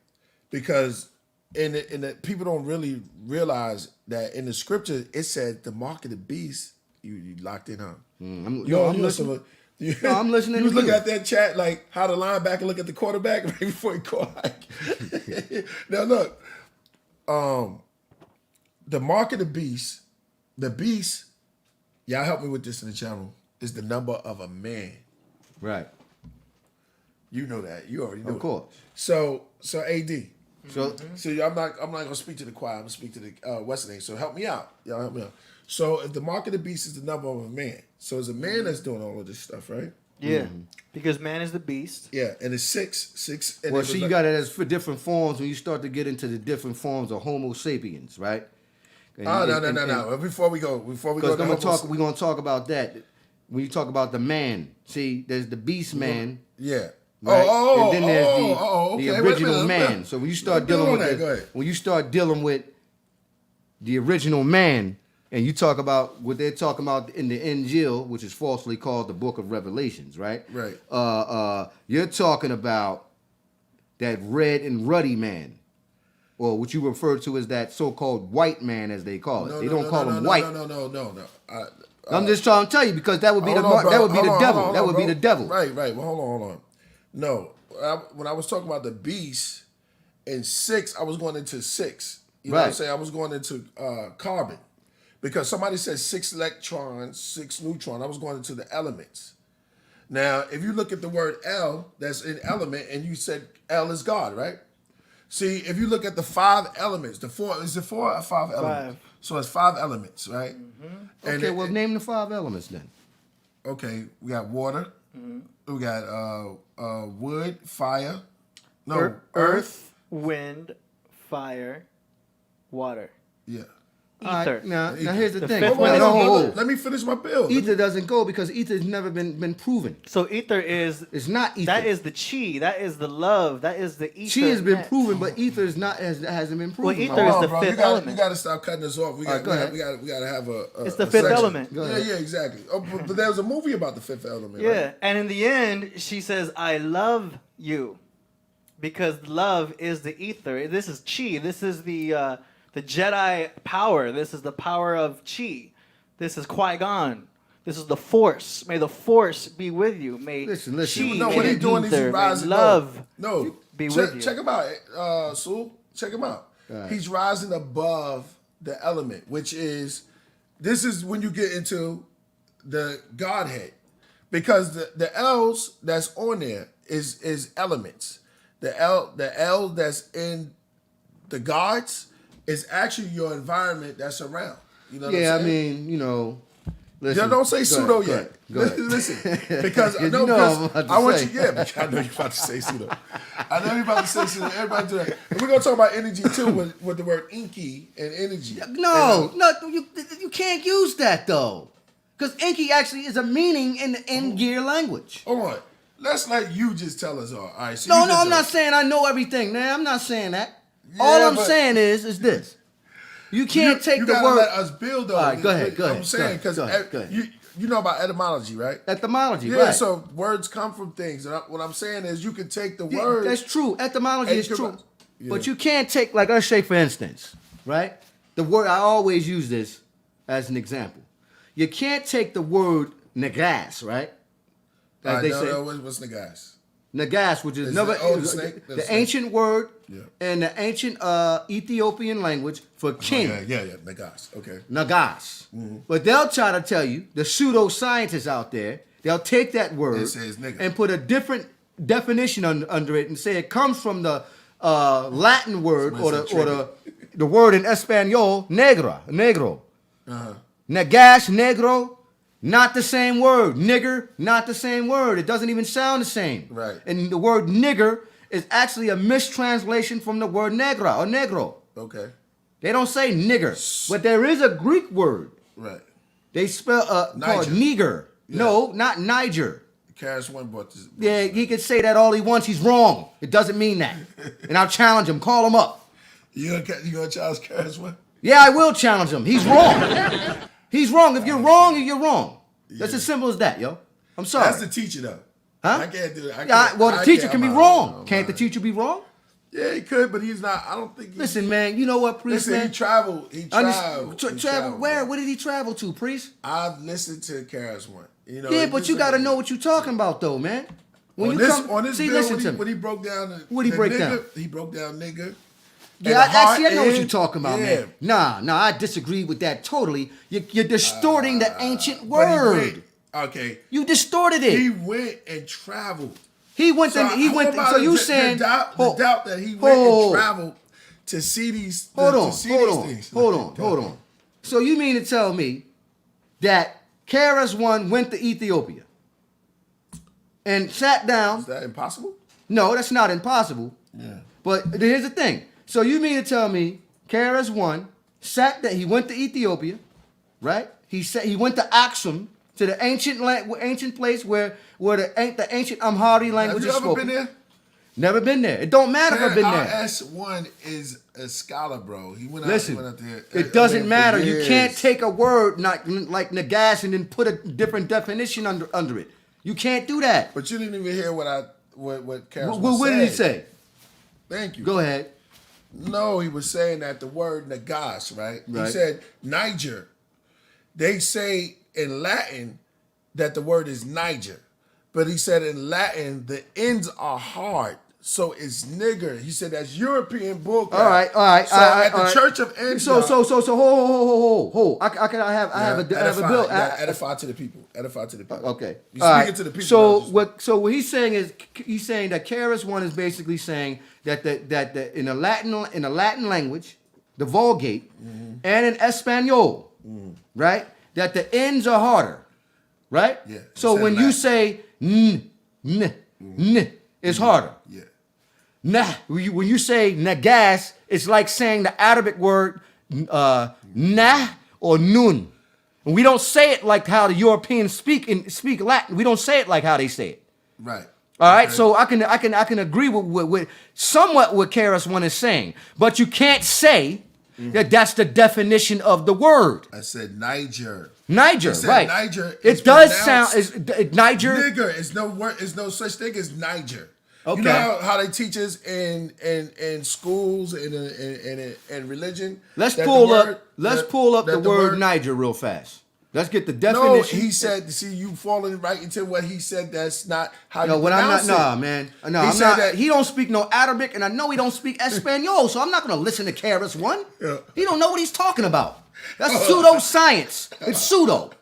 A: because in the people don't really realize that in the scripture it said the mark of the beast. You locked in, huh?
C: I'm
A: I'm
C: listening.
A: listening.
C: No, I'm listening
A: You was
C: to
A: looking
C: you.
A: at that chat like how the linebacker look at the quarterback right before he caught. Now look, the mark of the beast, y'all help me with this in the channel, is the number of a man.
C: Right.
A: You know that. You already know.
C: Of course.
A: So AD.
C: So
A: So I'm not gonna speak to the choir. I'm gonna speak to the Western. So help me out. Y'all help me out. So if the mark of the beast is the number of a man, so it's a man that's doing all of this stuff, right?
B: Yeah. Because man is the beast.
A: Yeah, and it's 6. And
C: well,
A: it was
C: see, you
A: like-
C: got it as for different forms when you start to get into the different forms of Homo sapiens, right?
A: No. Before we go,
C: Because
A: to
C: we're gonna talk about that when you talk about the man. See, there's the beast man.
A: yeah.
C: Right?
A: Oh,
C: and then there's
A: okay.
C: the
A: Wait a
C: original
A: minute,
C: man. So when you start
A: Build
C: dealing
A: on
C: with
A: that, go ahead.
C: when you start dealing with the original man, and you talk about what they're talking about in the Injil, which is falsely called the Book of Revelations, right?
A: Right.
C: You're talking about that red and ruddy man, or what you refer to as that so-called white man, as they call it. They don't call him white.
A: No.
C: I'm just trying to tell you because that would be
A: Hold
C: the
A: on, bro.
C: that would be
A: Hold
C: the
A: on,
C: devil.
A: hold
C: That
A: on,
C: would be
A: bro.
C: the devil.
A: Right. Well, hold on. No, when I was talking about the beast in 6, I was going into 6. You know what I'm
C: Right.
A: saying? I was going into carbon because somebody said 6 electrons, 6 neutrons. I was going into the elements. Now, if you look at the word L, that's in element, and you said L is God, right? See, if you look at the 5 elements, is it 4 or 5 elements? So it's 5 elements, right? And
C: Okay, well, name the 5 elements then.
A: okay, we got water, we got wood, fire,
B: Earth, wind, fire, water.
A: yeah,
B: Ether.
C: Now here's the thing.
B: fifth
C: Hold
B: one
C: on,
B: is
C: hold on.
A: Let me finish my bill.
C: Ether doesn't go because ether's never been proven.
B: So ether is
C: It's not ether.
B: that is the chi. That is the love. That is the ether.
C: Chi has been
B: net.
C: proven, but ether is not hasn't been proven.
B: ether
C: my
B: is
C: boy.
B: the
A: bro.
B: fifth
A: You gotta,
B: element.
A: You got to stop cutting us off. We got
C: go ahead.
A: we got to have a
B: It's the
A: a
B: fifth
A: section.
B: element.
C: Go
A: Yeah,
C: ahead.
A: yeah, exactly. Oh, but there was a movie about the fifth element.
B: Yeah,
A: Right?
B: and in the end, she says, "I love you," because love is the ether. This is chi. This is the Jedi power. This is the power of chi. This is Qui-Gon. This is the Force. May the Force be with you. May
C: Listen.
B: chi,
A: No,
B: may
A: what
B: the
A: he doing is he
B: ether, may
A: rising.
B: love.
A: No,
B: be
A: check,
B: with you.
A: check him out, Sue. Check him out.
C: Right.
A: He's rising above the element, which is this is when you get into the Godhead, because the L's that's on there is elements. The L that's in the gods is actually your environment that's around. You know what
C: Yeah,
A: I'm
C: I
A: saying?
C: mean, listen.
A: Yeah, don't say
C: Go
A: pseudo
C: ahead,
A: yet.
C: Go ahead.
A: Listen, because
C: You
A: no,
C: know
A: because
C: I'm about to
A: I want
C: say.
A: you. Yeah, but I know you're about to say pseudo. I know you're about to say pseudo. Everybody do that. And we're gonna talk about energy too, with the word inky and energy.
C: No, you can't use that though, because inky actually is a meaning in the in-gear language.
A: Hold on. Let's let you just tell us all. All right. So
C: No,
A: you just
C: I'm
A: tell
C: not
A: us.
C: saying I know everything, man. I'm not saying that.
A: Yeah,
C: All I'm
A: but-
C: saying is this. You can't take
A: you
C: the
A: gotta
C: word
A: let us build though.
C: All right, go ahead, go
A: I'm
C: ahead,
A: saying because
C: go ahead.
A: you know about etymology, right?
C: etymology,
A: Yeah.
C: right?
A: So words come from things, and what I'm saying is you can take the
C: Yeah,
A: word.
C: that's true. Etymology
A: and
C: is
A: you
C: true.
A: can- yeah.
C: But you can't take, like, let's say, for instance, right? The word, I always use this as an example. You can't take the word nagas, right? As they say.
A: What's the guys?
C: Nagas, which is
A: Is
C: another,
A: the- oh, the snake? The
C: the
A: snake.
C: ancient word
A: Yeah.
C: in the ancient Ethiopian language for king.
A: Yeah, the guys. Okay.
C: Nagas.
A: Mm-hmm.
C: But they'll try to tell you, the pseudoscientists out there, they'll take that word
A: It says nigga.
C: and put a different definition under it and say it comes from the Latin word
A: Somebody
C: the word in Espanol, negro.
A: Uh-huh.
C: Nagas, negro, not the same word. Nigger, not the same word. It doesn't even sound the same.
A: Right.
C: And the word nigger is actually a mistranslation from the word negra or negro.
A: Okay.
C: They don't say nigger, but there is a Greek word.
A: Right.
C: They spell called Niger.
A: Yeah.
C: No, not Niger.
A: Karis one brought this.
C: Yeah, he can say that all he wants. He's wrong. It doesn't mean that. And I'll challenge him. Call him up.
A: You gonna challenge Karis one?
C: Yeah, I will challenge him. He's wrong. He's wrong. If you're wrong, you're wrong. That's as simple as that, yo. I'm sorry.
A: That's the teacher though.
C: Huh?
A: I can't do it.
C: Yeah, well, the teacher can be wrong. Can't the teacher be wrong?
A: Yeah, he could, but he's not. I don't think.
C: Listen, man. You know what, Priest,
A: Listen,
C: man?
A: he traveled. He traveled. He
C: Travel where?
A: traveled.
C: Where did he travel to, Priest?
A: I've listened to Karis one. You know.
C: Yeah,
A: he
C: but
A: just
C: you got to
A: said-
C: know what you're talking about, though, man. When
A: on
C: you
A: this,
C: come,
A: on this
C: see,
A: bill,
C: listen to me.
A: when he broke down the,
C: What'd he
A: the
C: break
A: nigga,
C: down?
A: He broke down nigga.
C: Yeah, actually, I know what
A: and-
C: you're talking about,
A: yeah.
C: man. Nah, I disagree with that totally. You're distorting the ancient
A: But he
C: word.
A: went- Okay.
C: You distorted it.
A: He went and traveled.
C: He went.
A: So
C: He went. So you saying
A: the doubt
C: Hold-
A: that he went
C: hold-
A: and traveled to see these.
C: Hold
A: to
C: on,
A: see
C: hold
A: these
C: on,
A: things.
C: hold on. So you mean to tell me that Karis one went to Ethiopia and sat down?
A: Is that impossible?
C: No, that's not impossible.
A: Yeah.
C: But here's the thing. So you mean to tell me Karis one sat that he went to Ethiopia, right? He went to Aksum, to the ancient place where the ancient Amharic language
A: Have
C: is
A: you ever
C: spoken.
A: been there?
C: Never been there. It don't matter if I've been there.
A: RS1 is a scholar, bro. He went
C: Listen,
A: out there.
C: it doesn't
A: for
C: matter. You
A: years.
C: can't take a word like nagas and then put a different definition under it. You can't do that.
A: But you didn't even hear what Karis
C: What did he say?
A: Thank you.
C: Go ahead.
A: No, he was saying that the word nagas, right? He
C: Right.
A: said Niger. They say in Latin that the word is Niger. But he said in Latin the ends are hard. So it's nigger. He said that's European bullcrap.
C: All right.
A: So at the Church of Antioch.
C: So hold. I have a bill.
A: Edify to the people. Edify to the people.
C: Okay.
A: You
C: All
A: speaking
C: right.
A: to the people.
C: So what he's saying is that Karis one is basically saying that in the Latin language, the Vulgate, and in Espanol, right, that the ends are harder, right?
A: Yeah,
C: So
A: it's in
C: when you
A: Latin.
C: say n, it's harder.
A: Yeah.
C: Nah, when you say nagas, it's like saying the Arabic word nah or nun. And we don't say it like how the Europeans speak Latin. We don't say it like how they say it.
A: Right.
C: All right, so I can agree with somewhat what KRS-One is saying, but you can't say that that's the definition of the word.
A: I said Niger.
C: Niger,
A: said
C: right?
A: Niger.
C: It does sound Niger.
A: Nigger. It's no word. It's no such thing as Niger.
C: Okay.
A: You know how they teach us in schools and in religion.
C: Let's pull up the word Niger real fast. Let's get the definition.
A: No, he said. See, you falling right into what he said. That's not how you
C: what I'm not.
A: pronounce
C: Nah,
A: it.
C: man. No,
A: He
C: I'm
A: said
C: not.
A: that-
C: He don't speak no Arabic, and I know he don't speak Espanol, so I'm not gonna listen to KRS-One.
A: Yeah.
C: He don't know what he's talking about. That's pseudoscience. It's pseudo.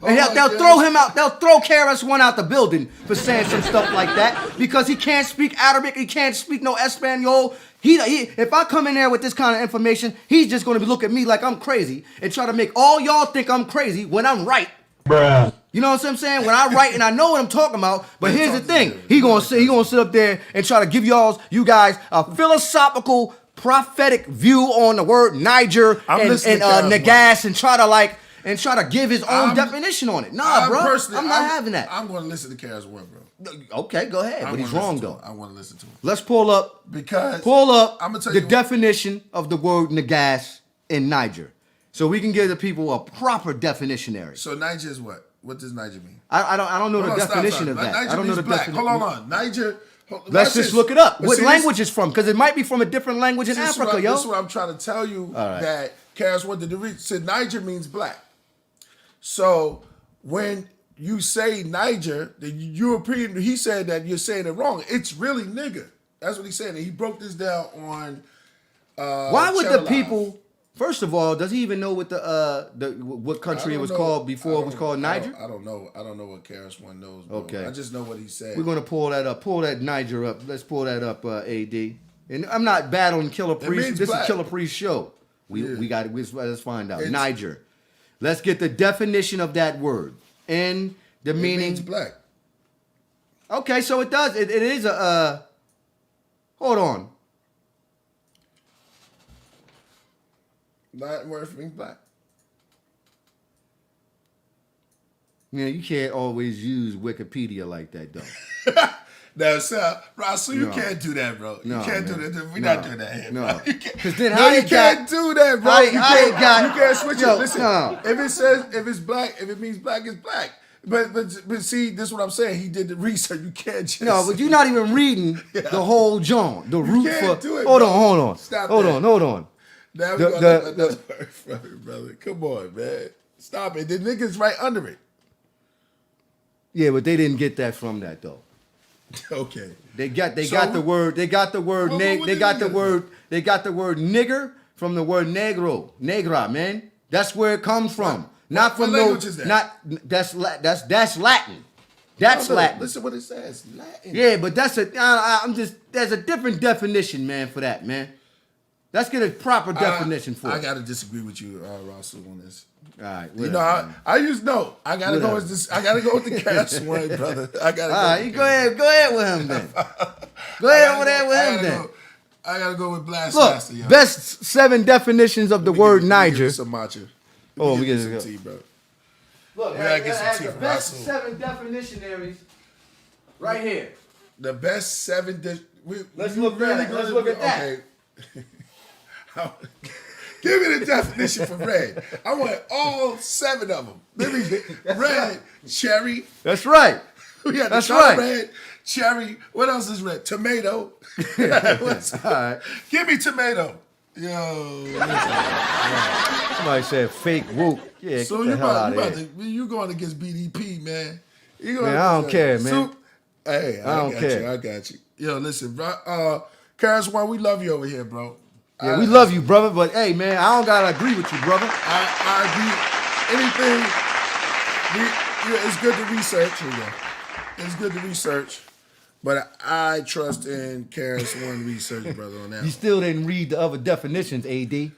C: And they'll throw him out. They'll throw KRS-One out the building for saying some stuff like that because he can't speak Arabic. He can't speak no Espanol. He if I come in there with this kind of information, he's just going to be looking at me like I'm crazy and try to make all y'all think I'm crazy when I'm right. Bruh. You know what I'm saying? When I'm right and I know what I'm talking about. But here's the thing: he gonna sit up there and try to give you guys a philosophical, prophetic view on the word Niger and Nagas and try to give his own definition on it. Nah, bro. I'm not having that.
A: I'm going to listen to KRS-One, bro.
C: Okay, go ahead. But he's wrong, though.
A: I want to listen to him.
C: Let's pull up
A: I'm gonna tell
C: the
A: you
C: definition of the word Nagas in Niger. So we can give the people a proper definitionary.
A: So Niger is what? What does Niger mean?
C: I don't know the definition of that.
A: Niger
C: I don't know the
A: black.
C: definition.
A: Hold on. Niger.
C: Let's just look it up. What language is from? Because it might be from a different language in Africa, yo.
A: This is what I'm trying to tell you.
C: All right.
A: That KRS-One did the research. Said Niger means black. So when you say Niger, the European, he said that you're saying it wrong. It's really nigger. That's what he said. And he broke this down on.
C: Why would
A: Cheddar
C: the people? First of all, does he even know what what country it was called before it was called Niger?
A: I don't know. I don't know what KRS-One knows. Bro.
C: Okay.
A: I just know what he said.
C: We're gonna pull that up. Pull that Niger up. Let's pull that up, AD. And I'm not battling Killah Priest.
A: means
C: This
A: black.
C: is Killah Priest show. We got it. Let's find out.
A: It's-
C: Niger. Let's get the definition of that word and the
A: It
C: meaning.
A: means black.
C: Okay, so it does. It is a. Hold on.
A: Latin word for means black.
C: Yeah, you can't always use Wikipedia like that, though.
A: No, sir, Russell, you
C: No.
A: can't do that, bro. You
C: No,
A: can't
C: man.
A: do that. We're
C: No.
A: not doing that here,
C: No.
A: bro. You can't-
C: 'Cause then
A: no,
C: how
A: you
C: they
A: can't do that, bro.
C: how
A: You
C: they
A: can't,
C: got-
A: you can't switch
C: Yo,
A: it. Listen,
C: no.
A: if it's black, if it means black, it's black. But see, this is what I'm saying. He did the research. You can't just
C: No, but you're not even reading the whole John. The root
A: can't
C: for.
A: do it,
C: hold
A: bro.
C: on.
A: Stop
C: hold
A: that.
C: on.
A: Now
C: The-
A: we got
C: the-
A: another word from it, brother. Come on, man. Stop it. The nigga's right under it.
C: Yeah, but they didn't get that from that though.
A: Okay.
C: They got
A: So-
C: the word. They got the word.
A: Well,
C: They
A: what did
C: got
A: they
C: the
A: get?
C: word. They got the word nigger from the word negro. Negra, man. That's where it comes from. Not
A: what
C: from
A: language is that?
C: Not that's Latin. That's
A: No,
C: Latin.
A: Listen what it says. Latin.
C: Yeah, but that's there's a different definition, man, for that, man. Let's get a proper definition for
A: I
C: it.
A: gotta disagree with you, Russell, on this.
C: All right,
A: You
C: whatever,
A: know,
C: man.
A: I used no. I gotta go
C: Whatever.
A: with this. I gotta go with the KRS-One, brother. I gotta.
C: All right, you go ahead with him then. Go ahead over there with him then.
A: I gotta go with Blast
C: Look,
A: Master, yo.
C: best 7 definitions of the word Niger.
A: Some matcha.
C: Oh, we
A: get
C: get
A: some
C: it.
A: tea, bro.
C: Look,
A: We gotta get some tea
C: the
A: from
C: best
A: Russell.
C: 7 definitionaries right here.
A: The best 7.
C: Let's look at that.
A: Okay. Give me the definition for red. I want all 7 of them. Let me red, cherry.
C: That's right.
A: We got
C: That's
A: the color
C: right.
A: red, cherry. What else is red? Tomato. What's-
C: All right.
A: Give me tomato. Yo.
C: Somebody said fake woke. Yeah,
A: So
C: get
A: you
C: the hell out
A: about
C: of here.
A: you going against BDP, man. You going
C: Man, I don't
A: against,
C: care, man.
A: Hey,
C: I don't care.
A: I got you. Yo, listen, bro. KRS-One, we love you over here, bro.
C: Yeah, we love you, brother, but hey, man, I don't gotta agree with you, brother.
A: I agree. Anything, it's good to research. Here you go. It's good to research, but I trust in KRS-One research, brother, on that.
C: You still didn't read the other definitions, AD.
A: Yeah,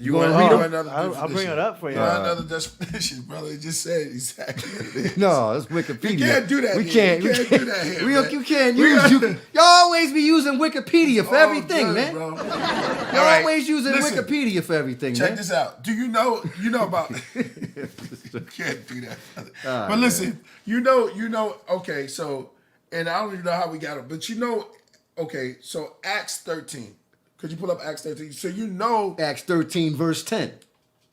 A: You
C: wanna
A: want
C: read
A: to
C: them?
A: another definition?
B: I'll bring it up for you.
A: You want another definition, brother? He just said exactly what it is.
C: No, it's Wikipedia.
A: You can't do that.
C: We
A: here.
C: can't.
A: You
C: We
A: can't
C: can't
A: do that here,
C: we,
A: man.
C: You can't
A: We
C: use.
A: got
C: You,
A: to-
C: y'all always be using Wikipedia for
A: All
C: everything,
A: good,
C: man.
A: bro.
C: Y'all
A: All right,
C: always using
A: listen.
C: Wikipedia for everything,
A: Check
C: man.
A: this out. Do you know about? You can't do that.
C: All
A: But listen, you know. Okay, so and I don't even know how we got it, but you know. Okay, so Acts 13. Could you pull up Acts 13? So you know.
C: Acts 13, verse 10.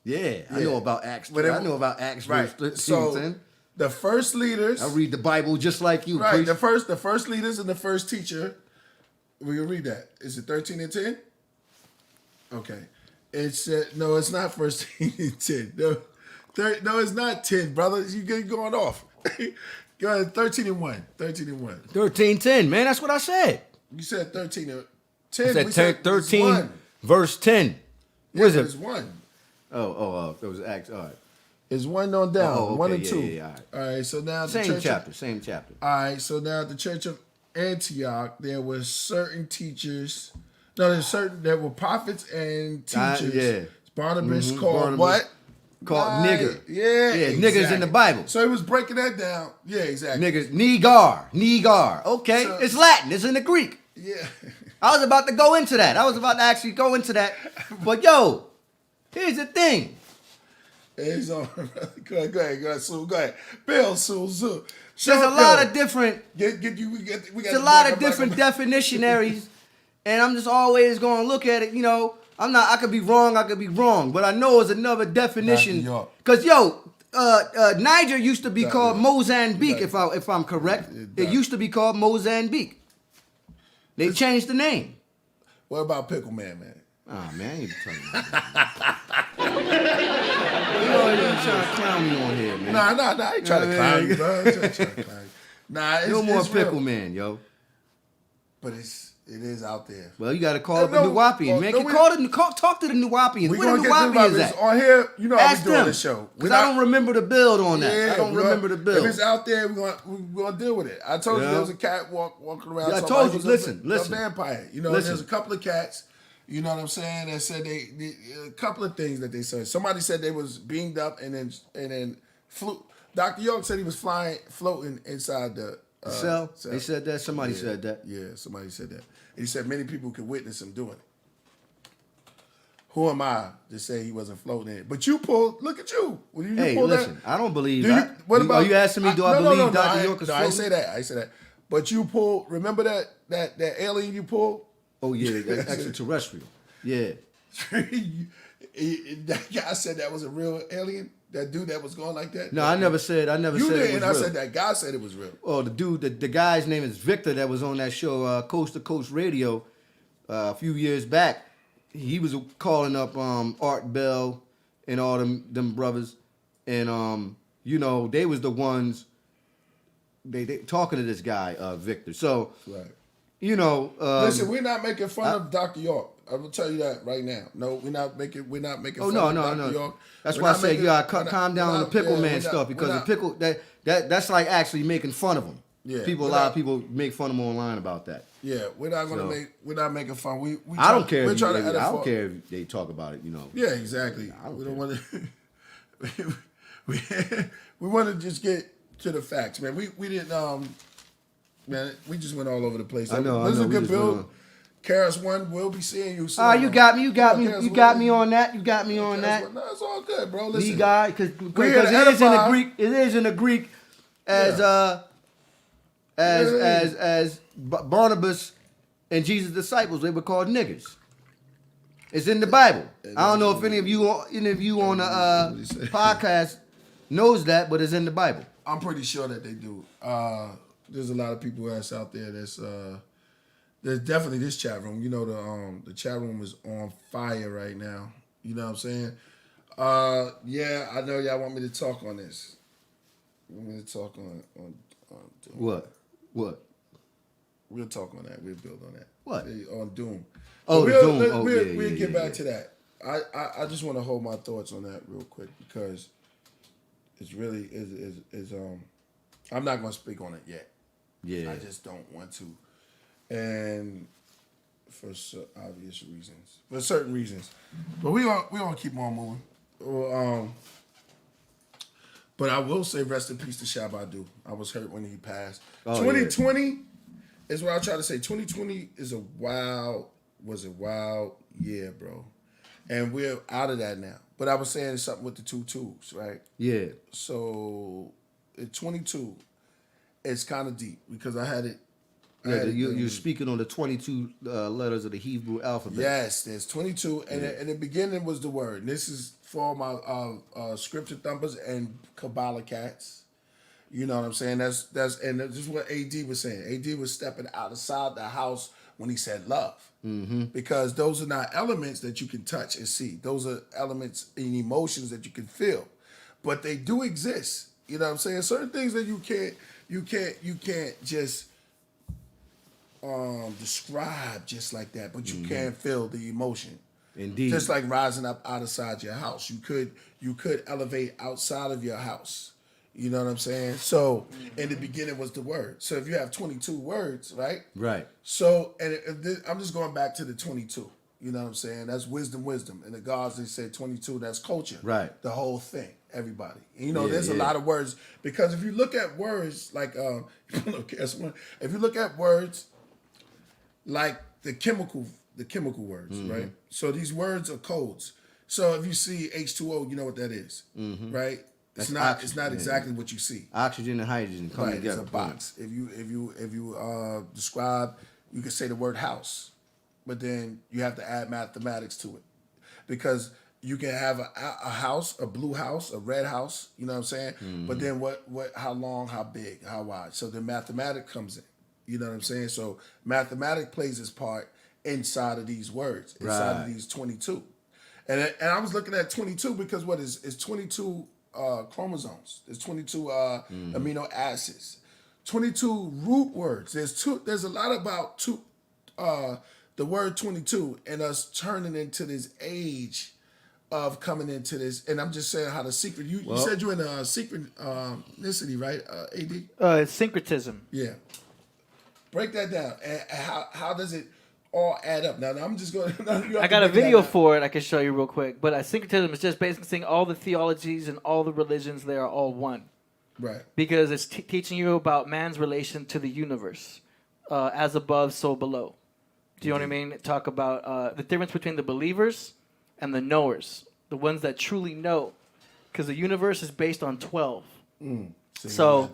C: Yeah, I
A: Yeah.
C: know about Acts.
A: Whatever-
C: I know about Acts
A: Right.
C: verse 13,
A: So
C: 10.
A: the first leaders.
C: I read the Bible just like you,
A: Right.
C: priest.
A: The first leaders and the first teacher. We can read that. Is it 13 and 10? Okay. It's no, it's not first 13 and 10. No, it's not 10, brother. You're going off. Go ahead, 13 and 1. 13 and 1.
C: 13, 10, man. That's what I said.
A: You said 13 and 10.
C: I
A: We
C: said
A: it's
C: 13,
A: one.
C: verse 10.
A: Yeah,
C: What is
A: but
C: it?
A: It's 1.
C: Oh, that was Acts. All right.
A: It's 1 on down.
C: Oh, okay,
A: 1 and
C: yeah,
A: 2.
C: yeah,
A: all right, so now the
C: Same
A: church.
C: chapter, same chapter.
A: All right, so now at the church of Antioch, there were certain teachers. No, there were prophets and teachers.
C: Yeah.
A: Barnabas called
C: Barnabas
A: what?
C: called nigger.
A: Yeah,
C: Yeah, niggers in the Bible.
A: So he was breaking that down. Yeah, exactly.
C: Niggas, Negar. Okay,
A: So-
C: it's Latin. It's in the Greek.
A: Yeah.
C: I was about to go into that. I was about to actually go into that. But yo, here's the thing.
A: It's on. Go ahead, Sue. Go ahead. Bill, Sue.
C: There's a lot of different.
A: We got
C: There's a lot of different definitionaries, and I'm just always going to look at it. You know, I could be wrong, but I know it's another definition.
A: York.
C: Because Niger used to be
A: Dr.
C: called
A: York.
C: Mozambique,
A: Dr.
C: if I'm correct.
A: Dr.
C: It used to be called Mozambique. They changed the name.
A: What about Pickle Man?
C: Oh man, I ain't talking about you always trying to clown me on here, man.
A: Nah. I ain't trying to clown you, bro. I ain't trying to clown you. Nah, it's
C: No more
A: it's real.
C: pickle man, yo.
A: But it is out there.
C: Well, you got to call up
A: No,
C: the Nuwapians,
A: well,
C: man.
A: no,
C: Talk to the Nuwapians.
A: We
C: Where
A: gonna
C: the
A: get
C: Nuwapians
A: the
C: at?
A: on here. You know how
C: Ask
A: we doing
C: them.
A: this show.
C: Because I don't remember the build on that.
A: Yeah,
C: I don't
A: we're
C: remember the
A: gonna-
C: build.
A: If it's out there, we're gonna deal with it. I told you
C: Yeah.
A: there was a cat walking around.
C: Yeah, I
A: talking
C: told
A: about
C: you,
A: he was
C: listen.
A: a vampire. You know,
C: Listen.
A: there's a couple of cats. You know what I'm saying? That said a couple of things that they said. Somebody said they was beamed up and then flew. Dr. York said he was floating inside the
C: cell? They said that? Somebody said that.
A: Yeah, somebody said that. And he said many people could witness him doing it. Who am I to say he wasn't floating in it? But you pulled. Look at you. When you
C: Hey,
A: pulled
C: listen,
A: that,
C: I don't believe
A: do you,
C: that.
A: what about?
C: Are you asking me, do I believe
A: no,
C: Dr. York is
A: no, I
C: floating?
A: say that. I say that. But you pulled. Remember that alien you pulled?
C: Oh, yeah, that's extraterrestrial. Yeah.
A: That guy said that was a real alien. That dude that was going like that.
C: No, I never said
A: You
C: it
A: did,
C: was
A: and I
C: real.
A: said that guy said it was real.
C: Oh, the dude, the guy's name is Victor that was on that show, Coast to Coast Radio, a few years back. He was calling up Art Bell and all them brothers, and they was the ones they talking to this guy, Victor. So,
A: Right.
C: Listen,
A: We're not making fun of Dr. York. I will tell you that right now. No, we're not making
C: Oh
A: fun
C: no,
A: of
C: no,
A: Dr.
C: no.
A: York.
C: That's
A: We're
C: why I
A: not
C: said
A: making-
C: you gotta
A: we're not-
C: calm down
A: we're
C: on the
A: not-
C: pickle
A: yeah,
C: man
A: we're not-
C: stuff
A: we're
C: because the
A: not-
C: pickle that's like actually making fun of him.
A: Yeah,
C: a
A: we're
C: lot
A: not-
C: of people make fun of him online about that.
A: Yeah, we're not gonna
C: So-
A: we're not making fun. We
C: I don't care.
A: We're
C: If
A: trying to
C: I
A: edit
C: don't
A: for-
C: care if they talk about it.
A: Yeah, exactly.
C: I don't
A: We don't
C: care.
A: want to. we want to just get to the facts, man. We didn't man. We just went all over the place.
C: I know,
A: This is
C: I
A: a
C: know, we
A: good
C: just went
A: build.
C: on.
A: Karis one, we'll be seeing you soon.
C: Ah, you got me
A: Karis,
C: on that. You got me on that.
A: No, it's all good, bro.
C: The
A: Listen,
C: guy, because
A: here to
C: it is in the
A: edify.
C: Greek. It is in the Greek as Barnabas and Jesus' disciples. They were called niggers. It's in the Bible. I don't know if any of you on the podcast knows that, but it's in the Bible.
A: I'm pretty sure that they do. There's a lot of people that's out there that's there's definitely this chat room. You know, the chat room is on fire right now. You know what I'm saying? Yeah, I know y'all want me to talk on this. Want me to talk on Doom.
C: What?
A: We'll talk on that. We'll build on that.
C: What?
A: On Doom.
C: Oh,
A: But
C: Doom.
A: We'll,
C: Oh,
A: we'll,
C: yeah,
A: we'll
C: yeah,
A: get
C: yeah,
A: back to that. I just want to hold my thoughts on that real quick because it's really is I'm not gonna speak on it yet.
C: Yeah.
A: I just don't want to. And for obvious reasons, for certain reasons. But we gonna keep on moving. Well, but I will say rest in peace to Shabadu. I was hurt when he passed.
C: Oh,
A: 2020 is what I try to say. 2020 is was a wild year, bro. And we're out of that now. But I was saying something with the 2 twos, right?
C: Yeah.
A: So in 22, it's kind of deep because I had it.
C: Yeah, you're speaking on the 22 letters of the Hebrew alphabet.
A: Yes, there's 22, and in the beginning was the word. And this is for all my scripture thumpers and Kabbalah cats. You know what I'm saying? That's this is what AD was saying. AD was stepping outside the house when he said love, because those are not elements that you can touch and see. Those are elements and emotions that you can feel, but they do exist. You know what I'm saying? Certain things that you can't just describe just like that, but you can feel the emotion.
C: Indeed.
A: Just like rising up outside your house. You could elevate outside of your house. You know what I'm saying? So in the beginning was the word. So if you have 22 words, right?
C: Right.
A: So I'm just going back to the 22. You know what I'm saying? That's wisdom. And the gods, they say 22, that's culture.
C: Right.
A: The whole thing, everybody. And you know,
C: Yeah,
A: there's a lot of words, because if you look at words like, if you look at words like the chemical words, right? So these words are codes. So if you see H2O, you know what that is, right? It's not exactly what you see.
C: Oxygen and hydrogen come
A: Right,
C: together.
A: it's a box. If you describe, you can say the word house, but then you have to add mathematics to it, because you can have a house, a blue house, a red house. You know what I'm saying? But then what? How long? How big? How wide? So the mathematics comes in. You know what I'm saying? So mathematics plays its part inside of these words, inside of these 22. And I was looking at 22 because what is 22 chromosomes? There's 22 amino acids, 22 root words. There's a lot about the word 22 and us turning into this age of coming into this. And I'm just saying how the secret. You said you're in a synchronicity, right? AD.
B: It's syncretism.
A: Yeah. Break that down. And how does it all add up? Now I'm just going.
B: I got a video for it I can show you real quick. But syncretism is just basically saying all the theologies and all the religions, they are all one.
A: Right.
B: Because it's teaching you about man's relation to the universe, as above, so below. Do you know what I mean? Talk about the difference between the believers and the knowers, the ones that truly know. Because the universe is based on 12. So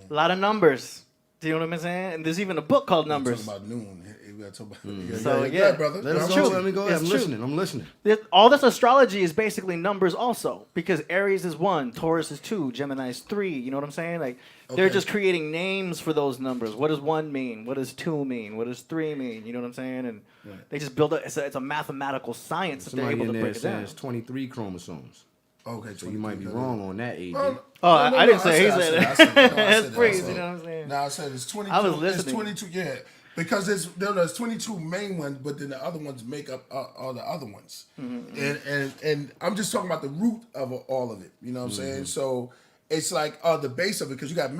B: a lot of numbers. Do you know what I'm saying? And there's even a book called Numbers.
A: Talking about noon. We gotta talk about
B: So,
A: brother.
C: Let me go ahead.
B: It's
C: I'm listening.
B: All this astrology is basically numbers also, because Aries is 1, Taurus is 2, Gemini is 3. You know what I'm saying? Like they're just creating names for those numbers. What does 1 mean? What does 2 mean? What does 3 mean? You know what I'm saying? And they just build it's a mathematical science that they're
C: Somebody
B: able
C: in
B: to
C: there
B: break it down.
C: says 23 chromosomes.
A: Okay,
C: So you might be wrong on that, AD.
B: I didn't say. He
A: I
B: said
A: I
B: it.
A: said
B: That's freeze. You know what I'm saying?
A: No, I said it's 22.
B: I was listening.
A: It's 22. Yeah, because there's 22 main ones, but then the other ones make up all the other ones. And I'm just talking about the root of all of it. You know what I'm saying? So it's like the base of it, because you got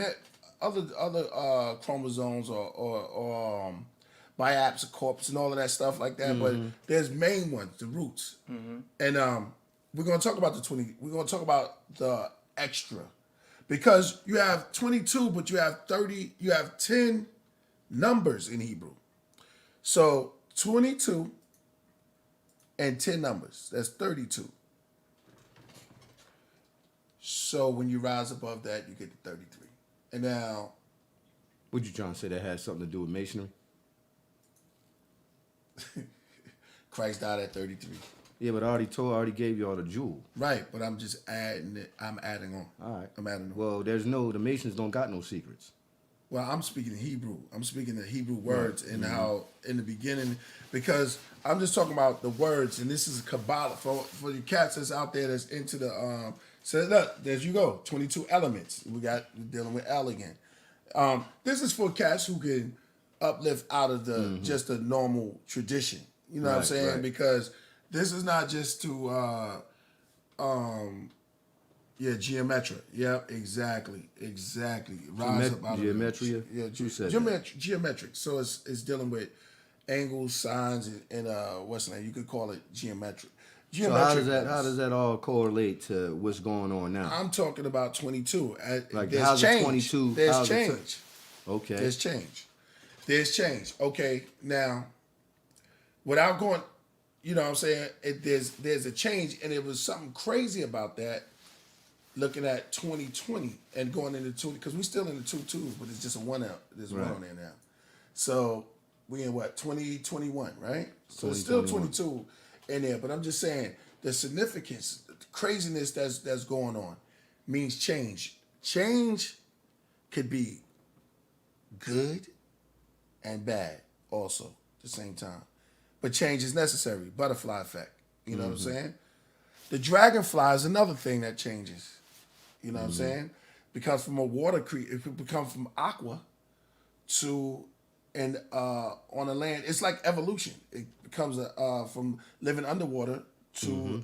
A: other chromosomes or biaps, corpse, and all of that stuff like that. But there's main ones, the roots, and we're gonna talk about the 20. We're gonna talk about the extra, because you have 22, but you have 30. You have 10 numbers in Hebrew. So 22 and 10 numbers. That's 32. So when you rise above that, you get to 33. And now,
C: What you trying to say that has something to do with masonry?
A: Christ died at 33.
C: Yeah, but I already gave you all the jewel.
A: Right, but I'm just adding it. I'm adding on.
C: All right.
A: I'm adding on.
C: Well, the Masons don't got no secrets.
A: Well, I'm speaking Hebrew. I'm speaking the Hebrew words and how in the beginning, because I'm just talking about the words, and this is Kabbalah for you cats that's out there that's into the so look, there you go, 22 elements. We're dealing with L again. This is for cats who can uplift out of the just a normal tradition. You know what I'm saying?
C: Right.
A: Because this is not just to geometry. Yeah, exactly. Rise up out
C: Geometria?
A: of it. Yeah,
C: Who said
A: geometric. So it's dealing with angles, signs, and what's the name? You could call it geometric.
C: So how does that all correlate to what's going on now?
A: I'm talking about 22.
C: Like
A: there's
C: how's
A: change.
C: it 22?
A: There's change.
C: Okay.
A: There's change. There's change. Okay, now, without going, you know what I'm saying, there's a change, and it was something crazy about that, looking at 2020 and going into 20, because we're still in the 2-2, but it's just a one out. There's one on there now. So we in what, 2021, right? So it's still 22 in there, but I'm just saying the significance, the craziness that's going on means change. Change could be good and bad also at the same time. But change is necessary. Butterfly effect. You know what I'm saying? The dragonfly is another thing that changes. You know what I'm saying? Because from a water creature, it becomes from aqua to and on the land. It's like evolution. It becomes from living underwater to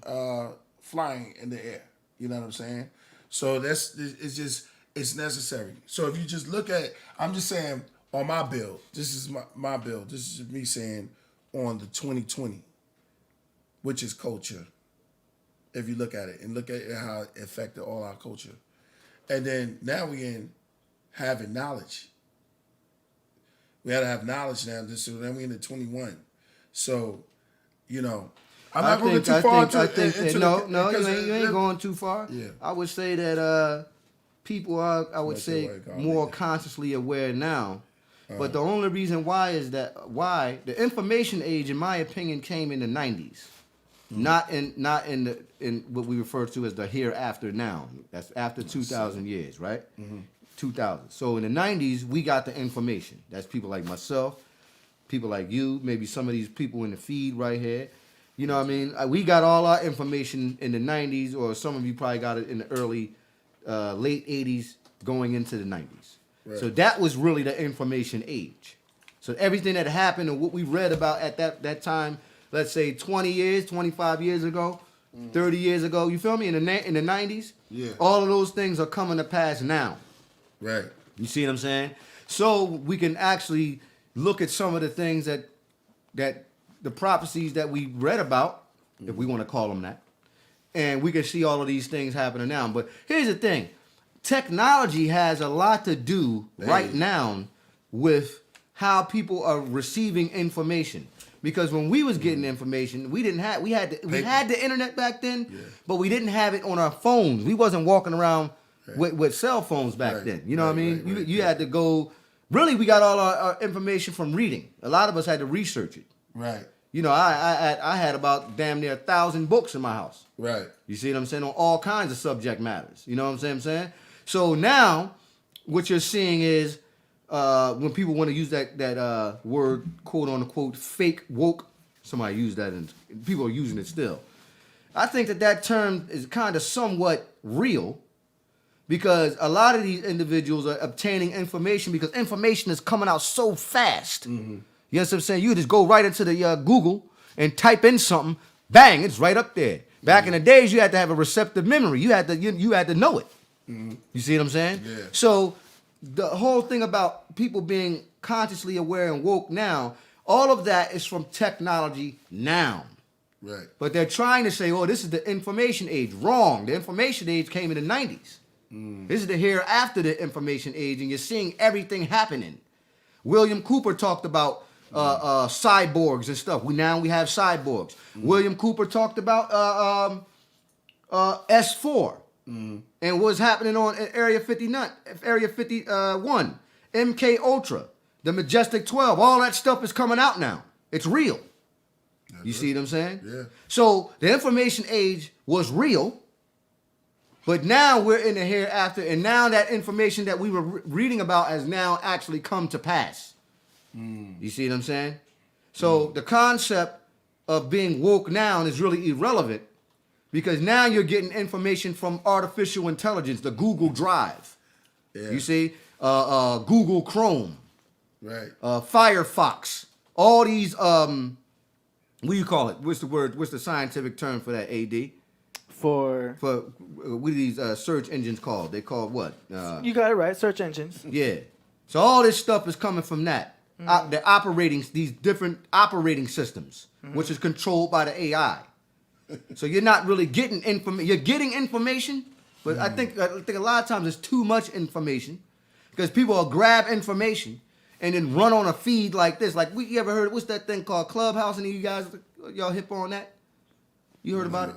A: flying in the air. You know what I'm saying? So it's necessary. So if you just look at it, I'm just saying on my build, this is my build. This is me saying on the 2020, which is culture. If you look at it and look at how it affected all our culture. And then now we in having knowledge. We had to have knowledge now. So then we in the 21. So, you know, I'm not going to go too far
C: you ain't going too far.
A: Yeah.
C: I would say that people are, more consciously aware now. But the only reason why is that the information age, in my opinion, came in the 90s. Not in what we refer to as the hereafter now. That's after 2,000 years, right? 2000. So in the 90s, we got the information. That's people like myself, people like you, maybe some of these people in the feed right here. You know what I mean? We got all our information in the 90s, or some of you probably got it in the early, late 80s going into the 90s. Right. So that was really the information age. So everything that happened and what we read about at that time, let's say 20 years, 25 years ago, 30 years ago, you feel me? In the 90s, all of those things are coming to pass now.
A: Right.
C: You see what I'm saying? So we can actually look at some of the things that the prophecies that we read about, if we want to call them that, and we can see all of these things happening now. But here's the thing. Technology has a lot to do right now with how people are receiving information. Because when we was getting information, we had the internet back then, but we didn't have it on our phones. We wasn't walking around with cell phones back then. You know what I mean? You had to go. Really, we got all our information from reading. A lot of us had to research it.
A: Right.
C: You know, I had about damn near 1,000 books in my house.
A: Right.
C: You see what I'm saying? On all kinds of subject matters. You know what I'm saying? So now, what you're seeing is when people want to use that word, quote unquote, fake woke. Somebody used that, and people are using it still. I think that term is kind of somewhat real, because a lot of these individuals are obtaining information because information is coming out so fast. You know what I'm saying? You just go right into the Google and type in something, bang, it's right up there. Back in the days, you had to have a receptive memory. You had to know it. You see what I'm saying?
A: Yeah.
C: So the whole thing about people being consciously aware and woke now, all of that is from technology now.
A: Right.
C: But they're trying to say, oh, this is the information age. Wrong. The information age came in the 90s. This is the hereafter the information age, and you're seeing everything happening. William Cooper talked about cyborgs and stuff. We have cyborgs. William Cooper talked about S4 and what's happening on Area 51, MK Ultra, the Majestic 12. All that stuff is coming out now. It's real. You see what I'm saying?
A: Yeah.
C: So the information age was real, but now we're in the hereafter, and now that information that we were reading about has now actually come to pass. You see what I'm saying? So the concept of being woke now is really irrelevant, because now you're getting information from artificial intelligence, the Google Drive.
A: Yeah.
C: You see? Google Chrome.
A: Right.
C: Firefox. All these, what do you call it? What's the word? What's the scientific term for that, AD?
B: For
C: What are these search engines called? They called what?
B: you got it right, search engines.
C: Yeah. So all this stuff is coming from that. They're operating these different operating systems, which is controlled by the AI. So you're not really getting information. You're getting information, but I think a lot of times it's too much information because people will grab information and then run on a feed like this. Like you ever heard? What's that thing called Clubhouse? Any of you guys, y'all hip on that? You heard about it?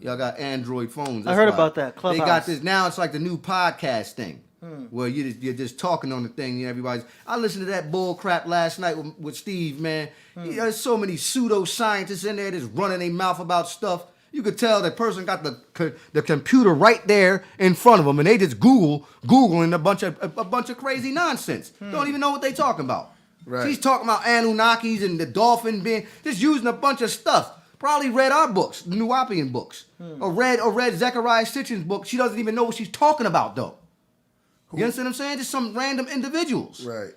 C: Y'all got Android phones.
B: I heard about that. Clubhouse.
C: They got this now. It's like the new podcast thing, where you're just talking on the thing. And everybody's. I listened to that bull crap last night with Steve. Man, there's so many pseudo scientists in there just running their mouth about stuff. You could tell that person got the computer right there in front of them, and they just googling a bunch of crazy nonsense. Don't even know what they talking about.
A: Right.
C: She's talking about Anunnakis and the dolphin being just using a bunch of stuff. Probably read our books, the Nuwapian books, or read Zechariah Sitchin's book. She doesn't even know what she's talking about though. You understand what I'm saying? Just some random individuals.
A: Right.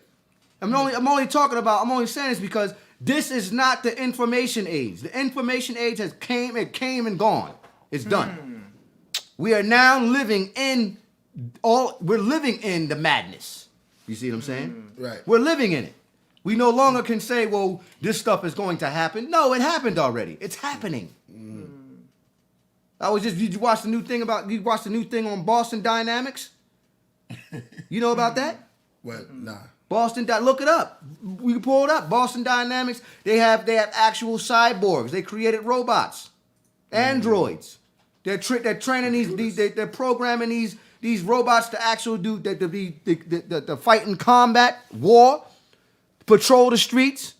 C: I'm only saying this because this is not the information age. The information age came and gone. It's done. We are now living in the madness. You see what I'm saying?
A: Right.
C: We're living in it. We no longer can say, well, this stuff is going to happen. No, it happened already. It's happening. Did you watch the new thing on Boston Dynamics? You know about that?
A: What? Nah.
C: Look it up. We can pull it up. Boston Dynamics. They have actual cyborgs. They created robots, androids. They're training they're programming these robots to actually do the fight in combat, war, patrol the streets,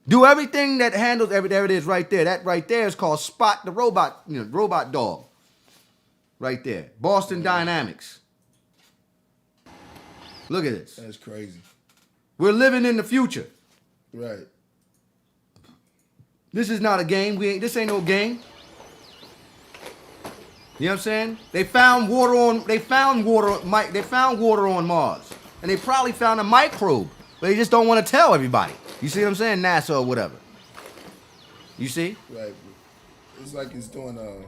C: do everything that handles there it is right there. That right there is called Spot the robot, robot dog. Right there, Boston Dynamics. Look at this.
A: That's crazy.
C: We're living in the future.
A: Right.
C: This is not a game. This ain't no game. You know what I'm saying? They found water on Mars. And they probably found a microbe. But they just don't want to tell everybody. You see what I'm saying? NASA or whatever. You see?
A: Right. It's like he's doing a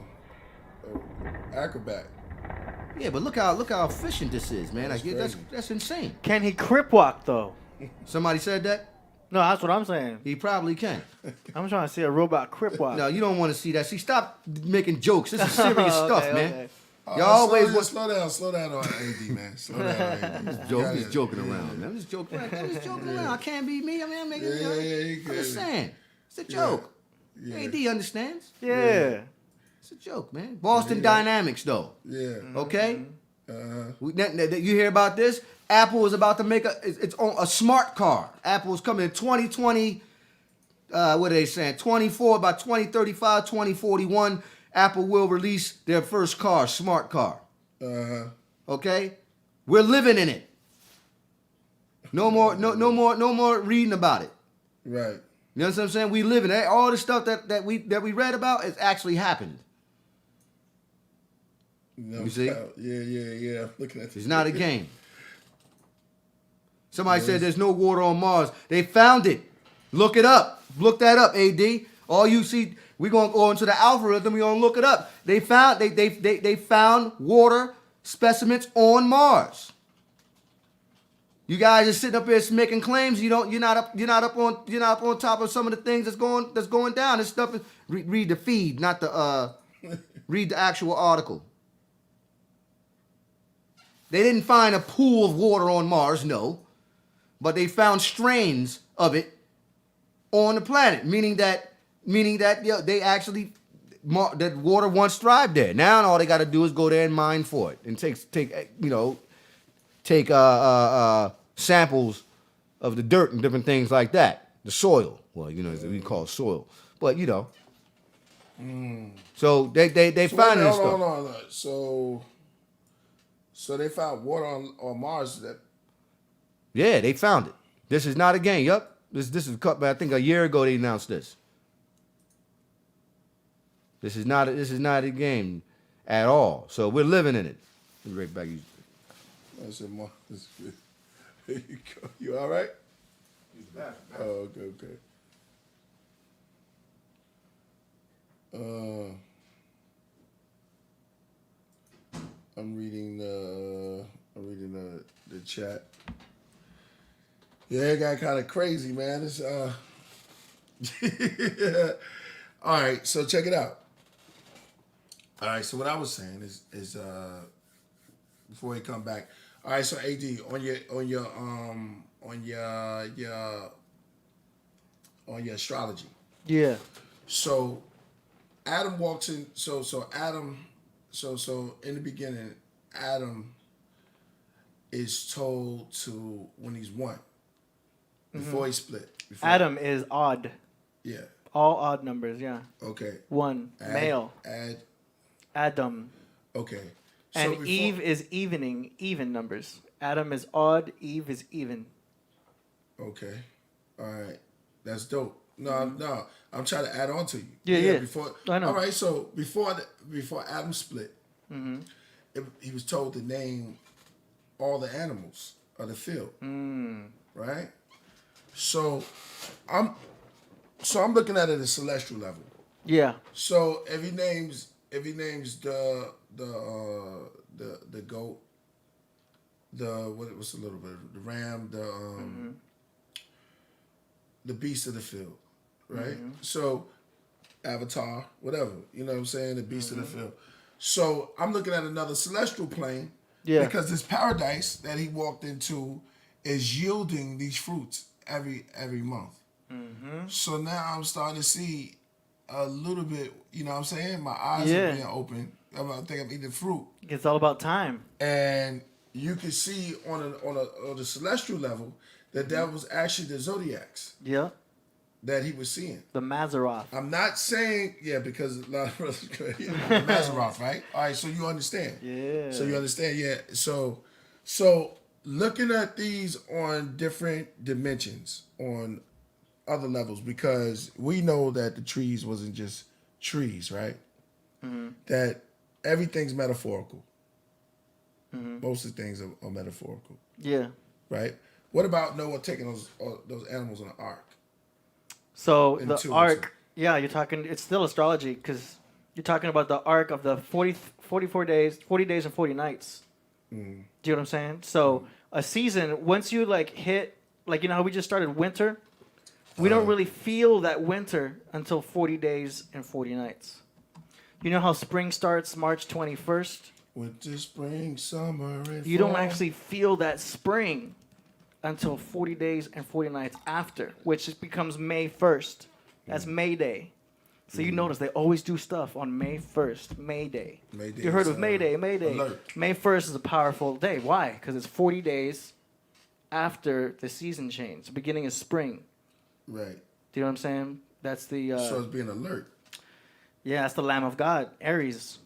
A: acrobat.
C: Yeah, but look how efficient this is, man.
A: That's
C: That's insane.
B: Can he crip walk though?
C: Somebody said that?
B: No, that's what I'm saying.
C: He probably can.
B: I'm trying to see a robot crip walk.
C: No, you don't want to see that. See, stop making jokes. This is serious stuff, man.
B: Okay.
C: Y'all always
A: slow down on AD, man. Slow down on AD.
C: I'm just joking around, man. I'm just joking around. I can't be me. I mean, I'm making
A: you
C: I'm
A: good.
C: just saying. It's a joke.
A: Yeah.
C: AD understands.
B: Yeah.
C: It's a joke, man. Boston Dynamics, though.
A: Yeah.
C: Okay? You hear about this? Apple is about to make its own a smart car. Apple is coming in 2020. What are they saying? 24 by 2035, 2041. Apple will release their first car, smart car. Okay? We're living in it. No more reading about it.
A: Right.
C: You know what I'm saying? We live in it. All the stuff that we read about has actually happened.
A: No
C: You see?
A: doubt. Yeah. I'm looking at this.
C: It's not a game. Somebody said there's no water on Mars. They found it. Look it up. Look that up, AD. All you see, we're gonna go into the algorithm. We're gonna look it up. They found water specimens on Mars. You guys are sitting up here making claims. You're not up on top of some of the things that's going down. This stuff is read the feed, not the read the actual article. They didn't find a pool of water on Mars, no, but they found strains of it on the planet, meaning that they actually that water once thrived there. Now all they got to do is go there and mine for it and take samples of the dirt and different things like that, the soil. Well, we call it soil, but So they found this stuff.
A: Hold on. So they found water on Mars.
C: Yeah, they found it. This is not a game. Yup. This is cut. But I think a year ago they announced this. This is not a game at all. So we're living in it. Be right back.
A: I said, Mars is good. There you go. You all right? Oh, okay. I'm reading the chat. Yeah, it got kind of crazy, man. It's All right, so check it out. All right, so what I was saying is before we come back. All right, so AD on your astrology.
B: Yeah.
A: So Adam walks in. So Adam. So in the beginning, Adam is told to when he's one before he split. Before,
B: Adam is odd.
A: Yeah.
B: All odd numbers, yeah.
A: Okay.
B: One. Male. Adam.
A: Okay. So
B: And
A: before,
B: Eve is even numbers. Adam is odd, Eve is even.
A: Okay. All right. That's dope. No. I'm trying to add on to you.
B: Yeah.
A: Before.
B: I know.
A: All right. So before Adam split, he was told to name all the animals of the field. Right. So I'm looking at it at a celestial level.
B: Yeah.
A: So if he names the goat, what's a little bit, the ram, the beast of the field, right? So Avatar, whatever, you know what I'm saying, the beast of the field. So I'm looking at another celestial plane, because this paradise that he walked into is yielding these fruits every month. So now I'm starting to see a little bit, you know what I'm saying? My eyes are being open. I think I'm eating fruit.
B: It's all about time.
A: And you can see on a celestial level that was actually the zodiacs
B: Yeah.
A: that he was seeing.
B: The Maseroth.
A: I'm not saying, because a lot of brothers the Maseroth, right? All right, so you understand.
B: Yeah.
A: So you understand, yeah. So looking at these on different dimensions, on other levels, because we know that the trees wasn't just trees, right? That everything's metaphorical. Most of the things are metaphorical.
B: Yeah.
A: Right? What about Noah taking those animals on the ark?
B: So
A: In
B: the
A: two,
B: ark, you're talking, it's still astrology because you're talking about the ark of the 40 days and 40 nights. Do you know what I'm saying? So a season, once you hit, you know how we just started winter? We don't really feel that winter until 40 days and 40 nights. You know how spring starts March 21st?
A: Winter, spring, summer, and
B: You
A: fall.
B: don't actually feel that spring until 40 days and 40 nights after, which becomes May 1st. That's May Day. So you notice they always do stuff on May 1st, May Day.
A: May Day
B: You heard
A: is,
B: of May Day, May Day.
A: alert.
B: May 1st is a powerful day. Why? Because it's 40 days after the season change, the beginning of spring.
A: Right.
B: Do you know what I'm saying? That's the...
A: So it's being alert.
B: yeah, that's the Lamb of God, Aries.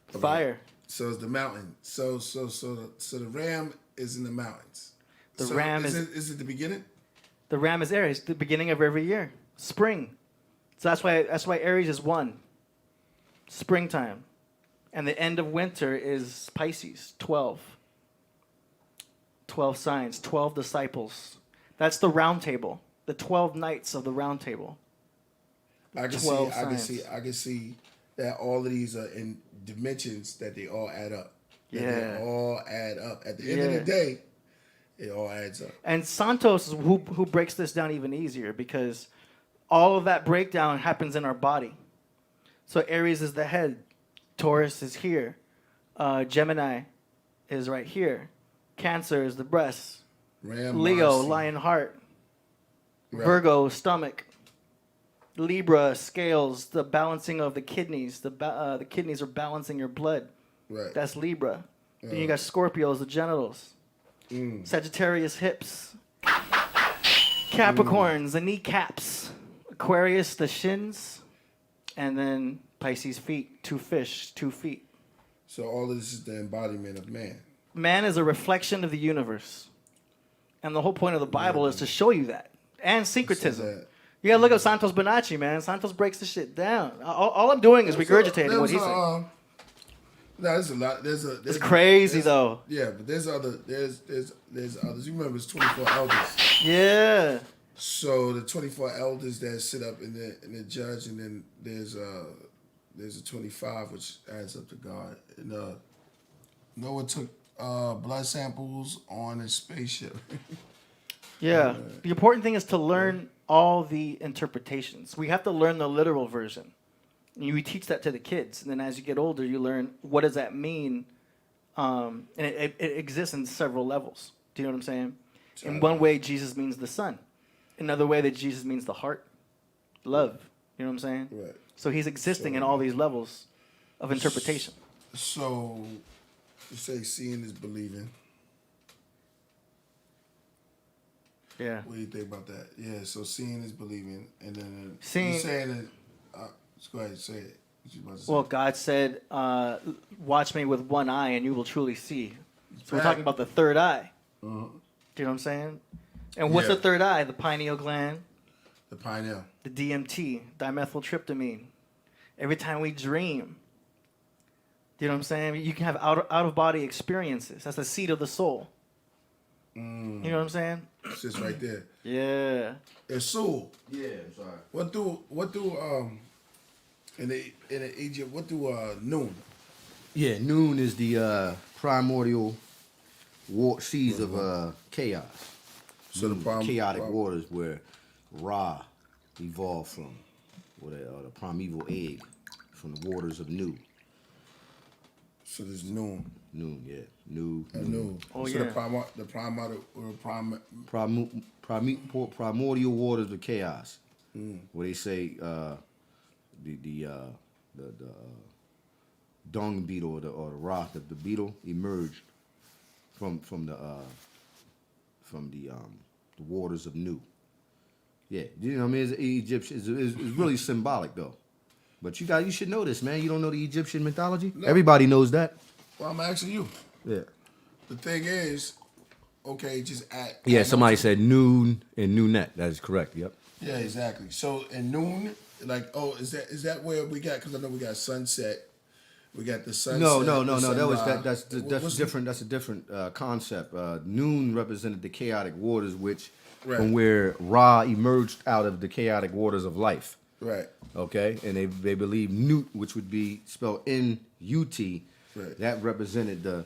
A: Okay.
B: Fire.
A: So it's the mountain. So the ram is in the mountains.
B: The
A: So
B: ram
A: is it the beginning?
B: The Ram is Aries, the beginning of every year. Spring. So that's why Aries is 1. Springtime. And the end of winter is Pisces, 12. 12 signs, 12 disciples. That's the round table. The 12 knights of the round table.
A: I can
B: 12
A: see that all of these are in dimensions that they all add up. That
B: Yeah.
A: They all add up. At the end of the day, it all adds up.
B: And Santos is who breaks this down even easier because all of that breakdown happens in our body. So Aries is the head. Taurus is here. Gemini is right here. Cancer is the breast.
A: Ram,
B: Leo,
A: Mars,
B: lion heart.
A: Right.
B: Virgo, stomach. Libra, scales, the balancing of the kidneys. The kidneys are balancing your blood.
A: Right.
B: That's Libra. Then you got Scorpios, the genitals. Sagittarius, hips. Capricorns, the kneecaps. Aquarius, the shins. And then Pisces, feet. 2 fish, 2 feet.
A: So all of this is the embodiment of man.
B: Man is a reflection of the universe. And the whole point of the Bible is to show you that. And syncretism.
A: So that-
B: You gotta look up Santos Bonacci, man. Santos breaks the shit down. All I'm doing is regurgitating what he said.
A: No, there's a lot.
B: It's crazy though.
A: Yeah, but there's others. You remember it's 24 elders.
B: Yeah.
A: So the 24 elders that sit up in the judge, and then there's a 25 which adds up to God. And Noah took blood samples on his spaceship.
B: Yeah. The important thing is to learn all the interpretations. We have to learn the literal version. And we teach that to the kids. And then as you get older, you learn what does that mean. And it exists in several levels. Do you know what I'm saying? In one way, Jesus means the sun. Another way that Jesus means the heart, love. You know what I'm saying?
A: Right.
B: So he's existing in all these levels of interpretation.
A: So you say seeing is believing.
B: Yeah.
A: What do you think about that? Yeah, so seeing is believing, and then
B: Seeing-
A: you saying that. Go ahead, say it. What you about to say?
B: Well, God said, watch me with one eye and you will truly see. So we're
A: Right.
B: talking about the third eye.
A: Uh-huh.
B: Do you know what I'm saying? And what's
A: Yeah.
B: the third eye? The pineal gland,
A: The pineal.
B: the DMT, dimethyltryptamine. Every time we dream, do you know what I'm saying? You can have out of body experiences. That's the seat of the soul. You know what I'm saying?
A: It's just right there.
B: Yeah.
A: It's Sewell.
C: Yeah, I'm sorry.
A: What do in the Egypt? What do noon?
C: Yeah, noon is the primordial seas of chaos.
A: So the
C: Chaotic waters where Ra evolved from, or the primeval egg from the waters of Nu.
A: So there's noon.
C: Noon, yeah. Nu.
A: Noon.
B: Oh,
A: so
B: yeah.
C: Primordial waters of chaos. Where they say the dung beetle or the rock of the beetle emerged from the waters of Nu. Yeah, you know what I mean? It's Egyptian. It's really symbolic though. But you should know this, man. You don't know the Egyptian mythology?
A: No.
C: Everybody knows that.
A: Well, I'm asking you.
C: Yeah.
A: The thing is, okay, just add.
C: Yeah,
A: add
C: somebody
A: on to-
C: said noon and noonet. That is correct. Yep.
A: Yeah, exactly. So in noon, like, is that where we got? Because I know we got sunset. We got the sunset.
C: No.
A: the
C: That's
A: sunrise.
C: different. That's a different concept. Noon represented the chaotic waters, which
A: Right.
C: from where Ra emerged out of the chaotic waters of life.
A: Right.
C: Okay, and they believe Nut, which would be spelled N-U-T,
A: Right.
C: that represented the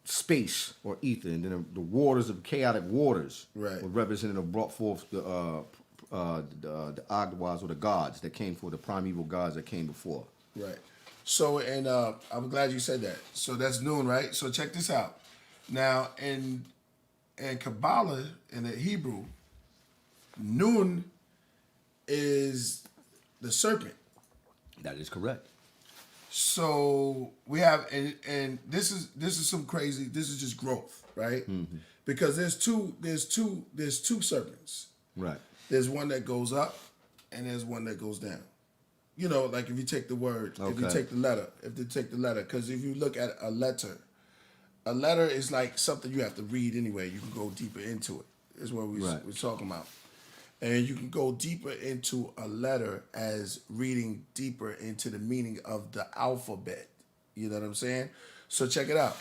C: space or ether, and then the waters of chaotic waters
A: Right.
C: were represented or brought forth the Agdwas or the gods that came for the primeval gods that came before.
A: Right. So, and I'm glad you said that. So that's noon, right? So check this out. Now, in Kabbalah, in the Hebrew, noon is the serpent.
C: That is correct.
A: So we have, and this is some crazy. This is just growth, right? Because there's two serpents.
C: Right.
A: There's one that goes up, and there's one that goes down. You know, like if you take the word, if you
C: Okay.
A: take the letter, because if you look at a letter is like something you have to read anyway. You can go deeper into it. Is what
C: Right.
A: we're talking about. And you can go deeper into a letter as reading deeper into the meaning of the alphabet. You know what I'm saying? So check it out.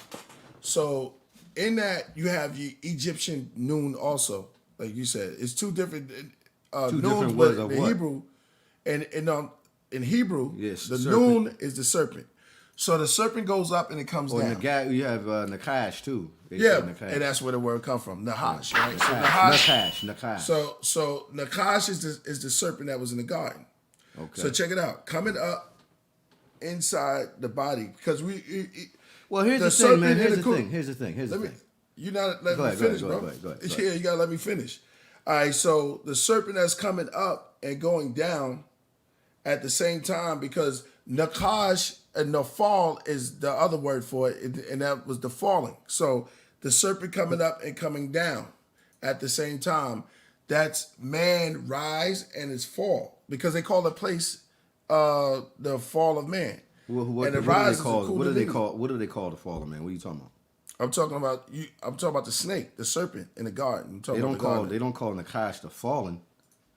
A: So in that you have the Egyptian noon also, like you said. It's two different
C: Two
A: noons,
C: different
A: but
C: words of
A: the
C: what?
A: Hebrew, and in Hebrew,
C: Yes,
A: the
C: serpent.
A: noon is the serpent. So the serpent goes up and it comes
C: Or
A: down.
C: you have Nakash too. They
A: Yeah,
C: say Nakash.
A: and that's where the word come from, Nahash, right? So Nahash.
C: Nakash.
A: So Nakash is the serpent that was in the garden.
C: Okay.
A: So check it out, coming up inside the body, because
C: Well, here's
A: the
C: the thing,
A: serpent
C: man.
A: in
C: Here's
A: the
C: the
A: coop.
C: thing. Here's the thing. Here's the
A: let me.
C: thing.
A: You're not letting
C: Go
A: me
C: ahead,
A: finish,
C: go
A: bro.
C: ahead, go ahead.
A: Yeah, you gotta let me finish. All right, so the serpent that's coming up and going down at the same time, because Nakash and Nafal is the other word for it, and that was the falling. So the serpent coming up and coming down at the same time, that's man rise and its fall, because they call the place the fall of man.
C: What
A: and the
C: do
A: rise
C: they
A: is a
C: call? What do they
A: kundalini.
C: call? What do they call the fallen man? What are you talking about?
A: I'm talking about you. I'm talking about the snake, the serpent in the garden. I'm talking
C: They
A: about
C: don't
A: the
C: call.
A: garden.
C: They don't call Nakash the fallen.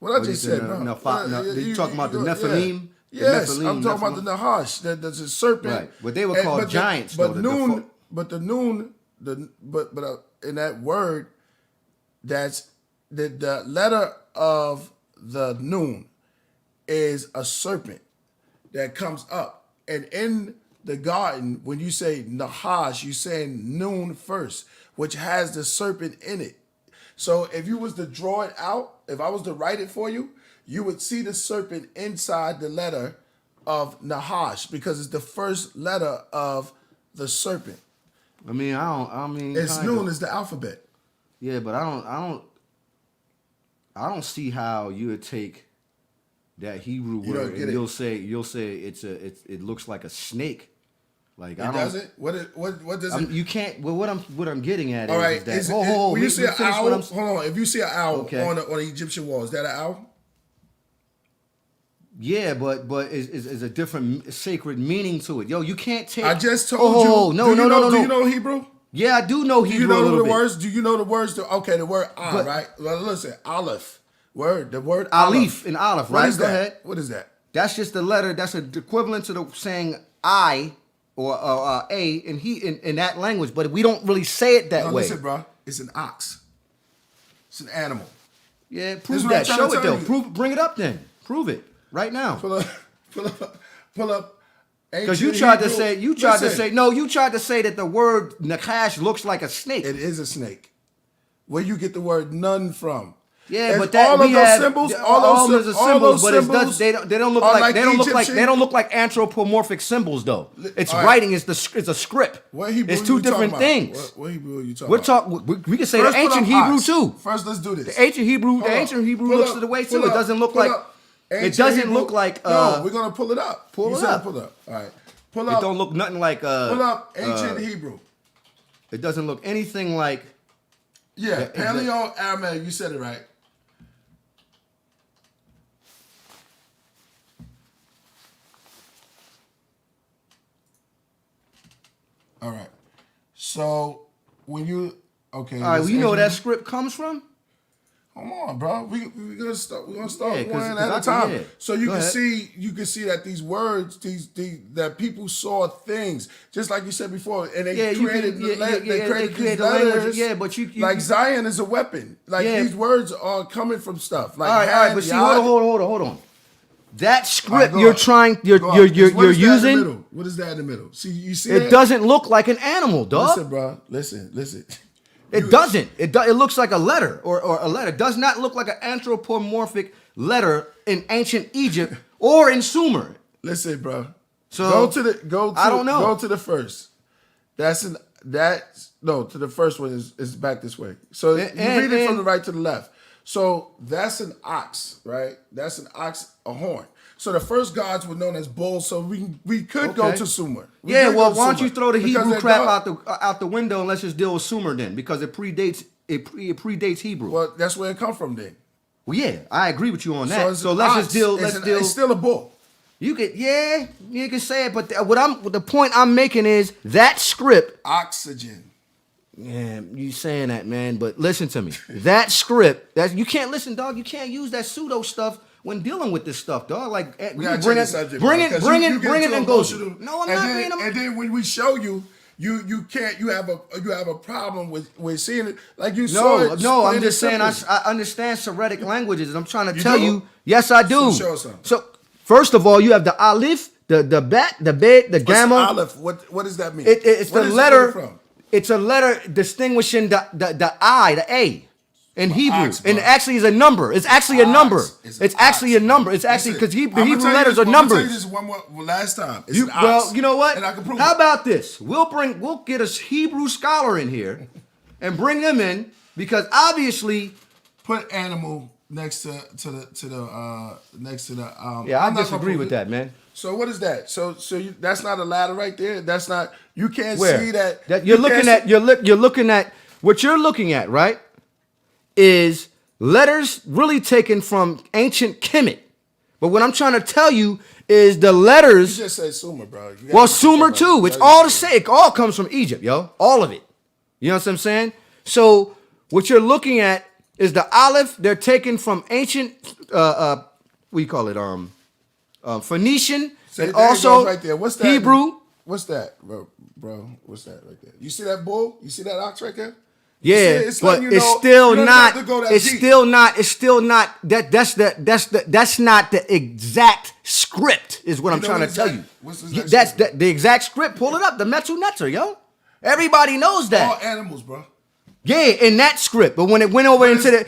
A: What I just said, bro.
C: You talking about the Nephilim? The
A: Yes,
C: Nephilim,
A: I'm talking about the Nahash. There's a serpent.
C: Right, but they were called giants,
A: But
C: though,
A: noon, but the noon, but in that word, that's the letter of the noon is a serpent that comes up, and in the garden, when you say Nahash, you saying noon first, which has the serpent in it. So if you was to draw it out, if I was to write it for you, you would see the serpent inside the letter of Nahash because it's the first letter of the serpent.
C: I mean, I mean,
A: It's
C: kinda.
A: known as the alphabet.
C: Yeah, but I don't see how you would take that Hebrew
A: You don't
C: word
A: get
C: and
A: it.
C: you'll say it looks like a snake. Like
A: It
C: I don't.
A: doesn't. What does it?
C: You can't. Well, what I'm getting at
A: All right.
C: is that.
A: Is it,
C: let
A: when you
C: me
A: see an
C: finish
A: owl,
C: what I'm-
A: hold on. If you see an owl
C: Okay.
A: on the Egyptian wall, is that an owl?
C: Yeah, but is a different sacred meaning to it. Yo, you can't take.
A: I just told
C: Oh,
A: you.
C: no,
A: Do you
C: no,
A: know,
C: no,
A: Do
C: no.
A: you know Hebrew?
C: Yeah, I do know
A: Do
C: Hebrew
A: you know
C: a little
A: the
C: bit.
A: words? Do you know the words? Okay, the word
C: But-
A: right? Well, listen, Aleph. The word
C: Alif and Aleph,
A: What
C: right?
A: is
C: Go
A: that?
C: ahead.
A: What is that?
C: That's just the letter. That's equivalent to the saying I or a in that language, but we don't really say it that
A: No,
C: way.
A: listen, bro. It's an ox. It's an animal.
C: Yeah,
A: This
C: prove
A: is what I'm
C: that.
A: trying
C: Show
A: to
C: it
A: tell
C: though.
A: you.
C: Bring it up then. Prove it right now.
A: Pull up.
C: Because you
A: ancient
C: tried to
A: Hebrew.
C: say you tried to say that the word nakash looks like a snake.
A: It is a snake. Where you get the word none from?
C: Yeah,
A: And
C: but that
A: all
C: we
A: of those
C: have
A: symbols,
C: all those are symbols, but
A: symbols
C: they don't look
A: are
C: like they don't look like
A: Egyptian.
C: they don't look like anthropomorphic symbols though. It's
A: all right.
C: writing. It's a script.
A: What Hebrew
C: It's
A: are
C: two
A: you talking
C: different
A: about?
C: things.
A: What Hebrew are you talking
C: We're
A: about?
C: talking. We can say
A: First,
C: the
A: pull
C: ancient
A: up
C: Hebrew
A: ox.
C: too.
A: First, let's do this.
C: The ancient Hebrew.
A: Hold
C: The
A: up.
C: ancient Hebrew
A: Pull
C: looks
A: up.
C: to the way
A: Pull
C: too. It
A: up.
C: doesn't look
A: Pull
C: like.
A: up.
C: It
A: Ancient
C: doesn't
A: Hebrew.
C: look like.
A: No, we're gonna pull it up.
C: pull
A: You
C: it
A: said
C: up.
A: Pull it up. All right. Pull
C: It
A: up.
C: don't look nothing like.
A: Pull up ancient Hebrew.
C: It doesn't look anything like.
A: Yeah,
C: Yeah,
A: Paleo Aramaic. You said it right. All right. So when you okay,
C: All right,
A: this
C: well, you know where that
A: ancient-
C: script comes from.
A: Come on, bro. We're gonna start. We're gonna start
C: Yeah, 'cause-
A: one
C: 'cause
A: at
C: I
A: a
C: can-
A: time.
C: yeah.
A: So you
C: Go
A: can
C: ahead.
A: see that these words, that people saw things, just like you said before, and they
C: Yeah, you
A: created
C: can-
A: the
C: yeah,
A: le-
C: yeah,
A: they
C: yeah,
A: created
C: they create
A: these
C: the language.
A: letters.
C: Yeah, but you
A: like Zion is a weapon. Like
C: Yeah.
A: these words are coming from stuff. Like
C: all right,
A: hand,
C: but see,
A: yod.
C: hold on. That script
A: go
C: you're
A: up.
C: trying,
A: Go
C: you're
A: up. What is that in the
C: using,
A: middle? What is that in the middle? See, you see
C: it
A: that?
C: doesn't look like an animal, dog.
A: Listen, bro. Listen.
C: It doesn't. It looks like a letter or a letter. It does not look like an anthropomorphic letter in ancient Egypt or in Sumer.
A: Listen, bro.
C: So,
A: I
C: don't know.
A: Go to the first. To the first one is back this way. So you read it from the right to the left. So that's an ox, right? That's an ox, a horn. So the first gods were known as bulls. So we could go
C: Okay.
A: to Sumer. We
C: Yeah,
A: could
C: well,
A: go to
C: why don't
A: Sumer.
C: you throw the
A: Because
C: Hebrew
A: they're
C: crap
A: dog-
C: out the window and let's just deal with Sumer then, because it predates Hebrew.
A: Well, that's where it come from then.
C: Well, yeah, I agree with you on that.
A: it's
C: So
A: an
C: let's
A: ox.
C: just deal.
A: It's
C: Let's
A: an-
C: deal.
A: It's still a bull.
C: You can say it, but the point I'm making is that script.
A: Oxygen.
C: Yeah, you saying that, man, but listen to me. That script, you can't listen, dog. You can't use that pseudo stuff when dealing with this stuff, dog. Like,
A: We
C: you
A: gotta
C: bring
A: change the
C: it,
A: subject,
C: bring
A: bro,
C: it,
A: 'cause
C: bring
A: you
C: it,
A: get
C: bring it,
A: too
C: and go.
A: emotional.
C: No, I'm
A: And
C: not
A: then,
C: being.
A: And then when we show you, you can't. You have a problem with seeing it. Like you saw it.
C: No, I'm
A: plain
C: just
A: and
C: saying
A: simple.
C: I understand Syriac languages, and I'm trying to
A: You
C: tell
A: do?
C: you. Yes, I do.
A: So show us something.
C: So first of all, you have the aleph, the bet, the bet, the
A: What's
C: gamma.
A: Aleph? What does that mean?
C: It's
A: What
C: the
A: is it
C: letter.
A: from?
C: It's a letter distinguishing the I, the A, in Hebrew,
A: ox, bro.
C: and it actually is a number. It's actually a
A: Ox.
C: number.
A: It's an
C: It's actually a
A: ox,
C: number.
A: bro.
C: It's actually
A: Listen,
C: because the
A: I'ma tell
C: Hebrew
A: you
C: letters
A: this-
C: are
A: I'ma tell you
C: numbers.
A: this one more last time. It's an ox,
C: Well, you know what?
A: And I can prove
C: How
A: it.
C: about this? We'll get a Hebrew scholar in here and bring them in because obviously.
A: Put animal next to the
C: Yeah, I
A: I'm not gonna
C: disagree
A: prove
C: with
A: it.
C: that, man.
A: So what is that? So that's not a ladder right there. That's not. You can't
C: Where?
A: see that.
C: That
A: you
C: you're looking
A: can't
C: at
A: see-
C: you're looking at what you're looking at, right? Is letters really taken from ancient Kemet. But what I'm trying to tell you is the letters.
A: You just said Sumer, bro. You gotta
C: Well,
A: get
C: Sumer
A: yourself
C: too.
A: right.
C: It's all the same. It all comes from Egypt, yo. All of it. You know what I'm saying? So what you're looking at is the Aleph. They're taken from ancient, what do you call it? Phoenician
A: See,
C: and
A: there it
C: also
A: goes right there. What's that?
C: Hebrew.
A: What's that, bro? What's that right there? You see that bull? You see that ox right there?
C: Yeah,
A: It's
C: but
A: letting you
C: it's
A: know
C: still
A: you don't
C: not.
A: have to go that
C: It's
A: deep.
C: still not. It's still not. That's not the exact script. Is what I'm
A: know
C: trying
A: what
C: to tell
A: exact-
C: you.
A: what's the exact
C: That's
A: script?
C: the exact script. Pull it up. The Metsu Netzer, yo. Everybody knows
A: All
C: that.
A: animals, bro.
C: Yeah, in that script. But when it went over into the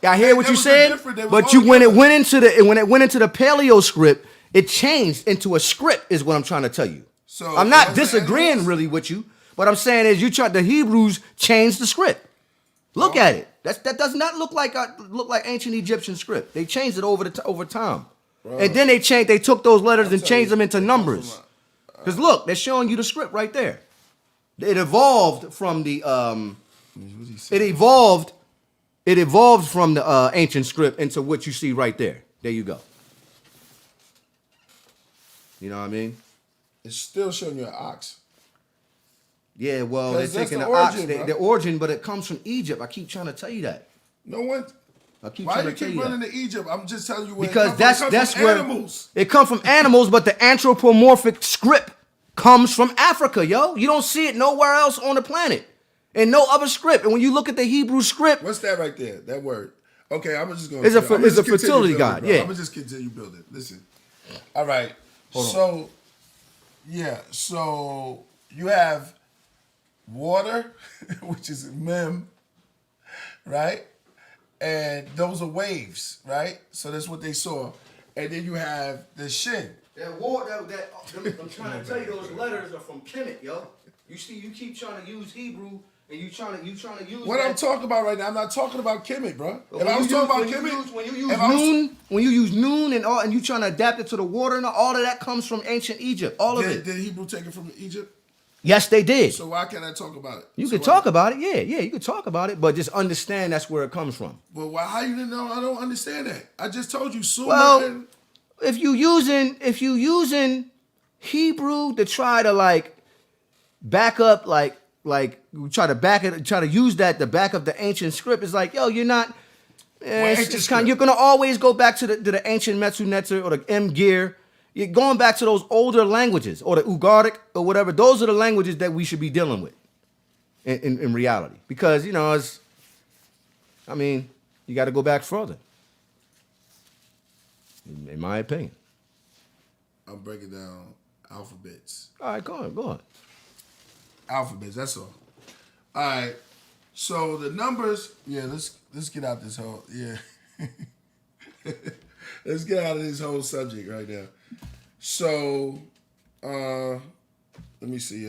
C: I hear what you said. But when it went into the paleo script, it changed into a script. Is what I'm trying to tell you.
A: So
C: I'm not disagreeing really with you. What I'm saying is the Hebrews changed the script. Look at it. That does not look like ancient Egyptian script. They changed it over time. Bro. And then they took those letters and changed them into numbers. Because look, they're showing you the script right there. It evolved from the from the ancient script into what you see right there. There you go. You know what I mean?
A: It's still showing you an ox.
C: Yeah, well, they're taking the ox, the origin, but it comes from Egypt. I keep trying to tell you that.
A: No one. Why you keep running to Egypt? I'm just telling you where
C: because
A: it
C: that's where
A: animals.
C: It comes from animals, but the anthropomorphic script comes from Africa, yo. You don't see it nowhere else on the planet, and no other script. And when you look at the Hebrew script,
A: what's that right there? That word. Okay, I'm just going.
C: It's a fertility god. Yeah,
A: I'm gonna just continue building. Listen. All right. So you have water, which is mem, right? And those are waves, right? So that's what they saw. And then you have the shin.
C: That water, I'm trying to tell you, those letters are from Kemet, yo. You see, you keep trying to use Hebrew, and you trying to use
A: what I'm talking about right now. I'm not talking about Kemet, bro.
C: When you use noon and you trying to adapt it to the water and all of that comes from ancient Egypt. All of it.
A: Did Hebrew take it from Egypt?
C: Yes, they did.
A: So why can't I talk about it?
C: You can talk about it, yeah, you can talk about it, but just understand that's where it comes from.
A: Well, how you didn't know? I don't understand that. I just told you Sumer.
C: Well, if you using Hebrew to try to back up try to use that to back up the ancient script, it's like, yo, you're not. You're gonna always go back to the ancient Metsu Neter or the Mgir. You're going back to those older languages or the Ugaritic or whatever. Those are the languages that we should be dealing with in reality. Because, you got to go back further. In my opinion.
A: I'm breaking down alphabets.
C: All right, go on.
A: Alphabets, that's all. All right. So the numbers, let's get out this whole, let's get out of this whole subject right now. So, let me see.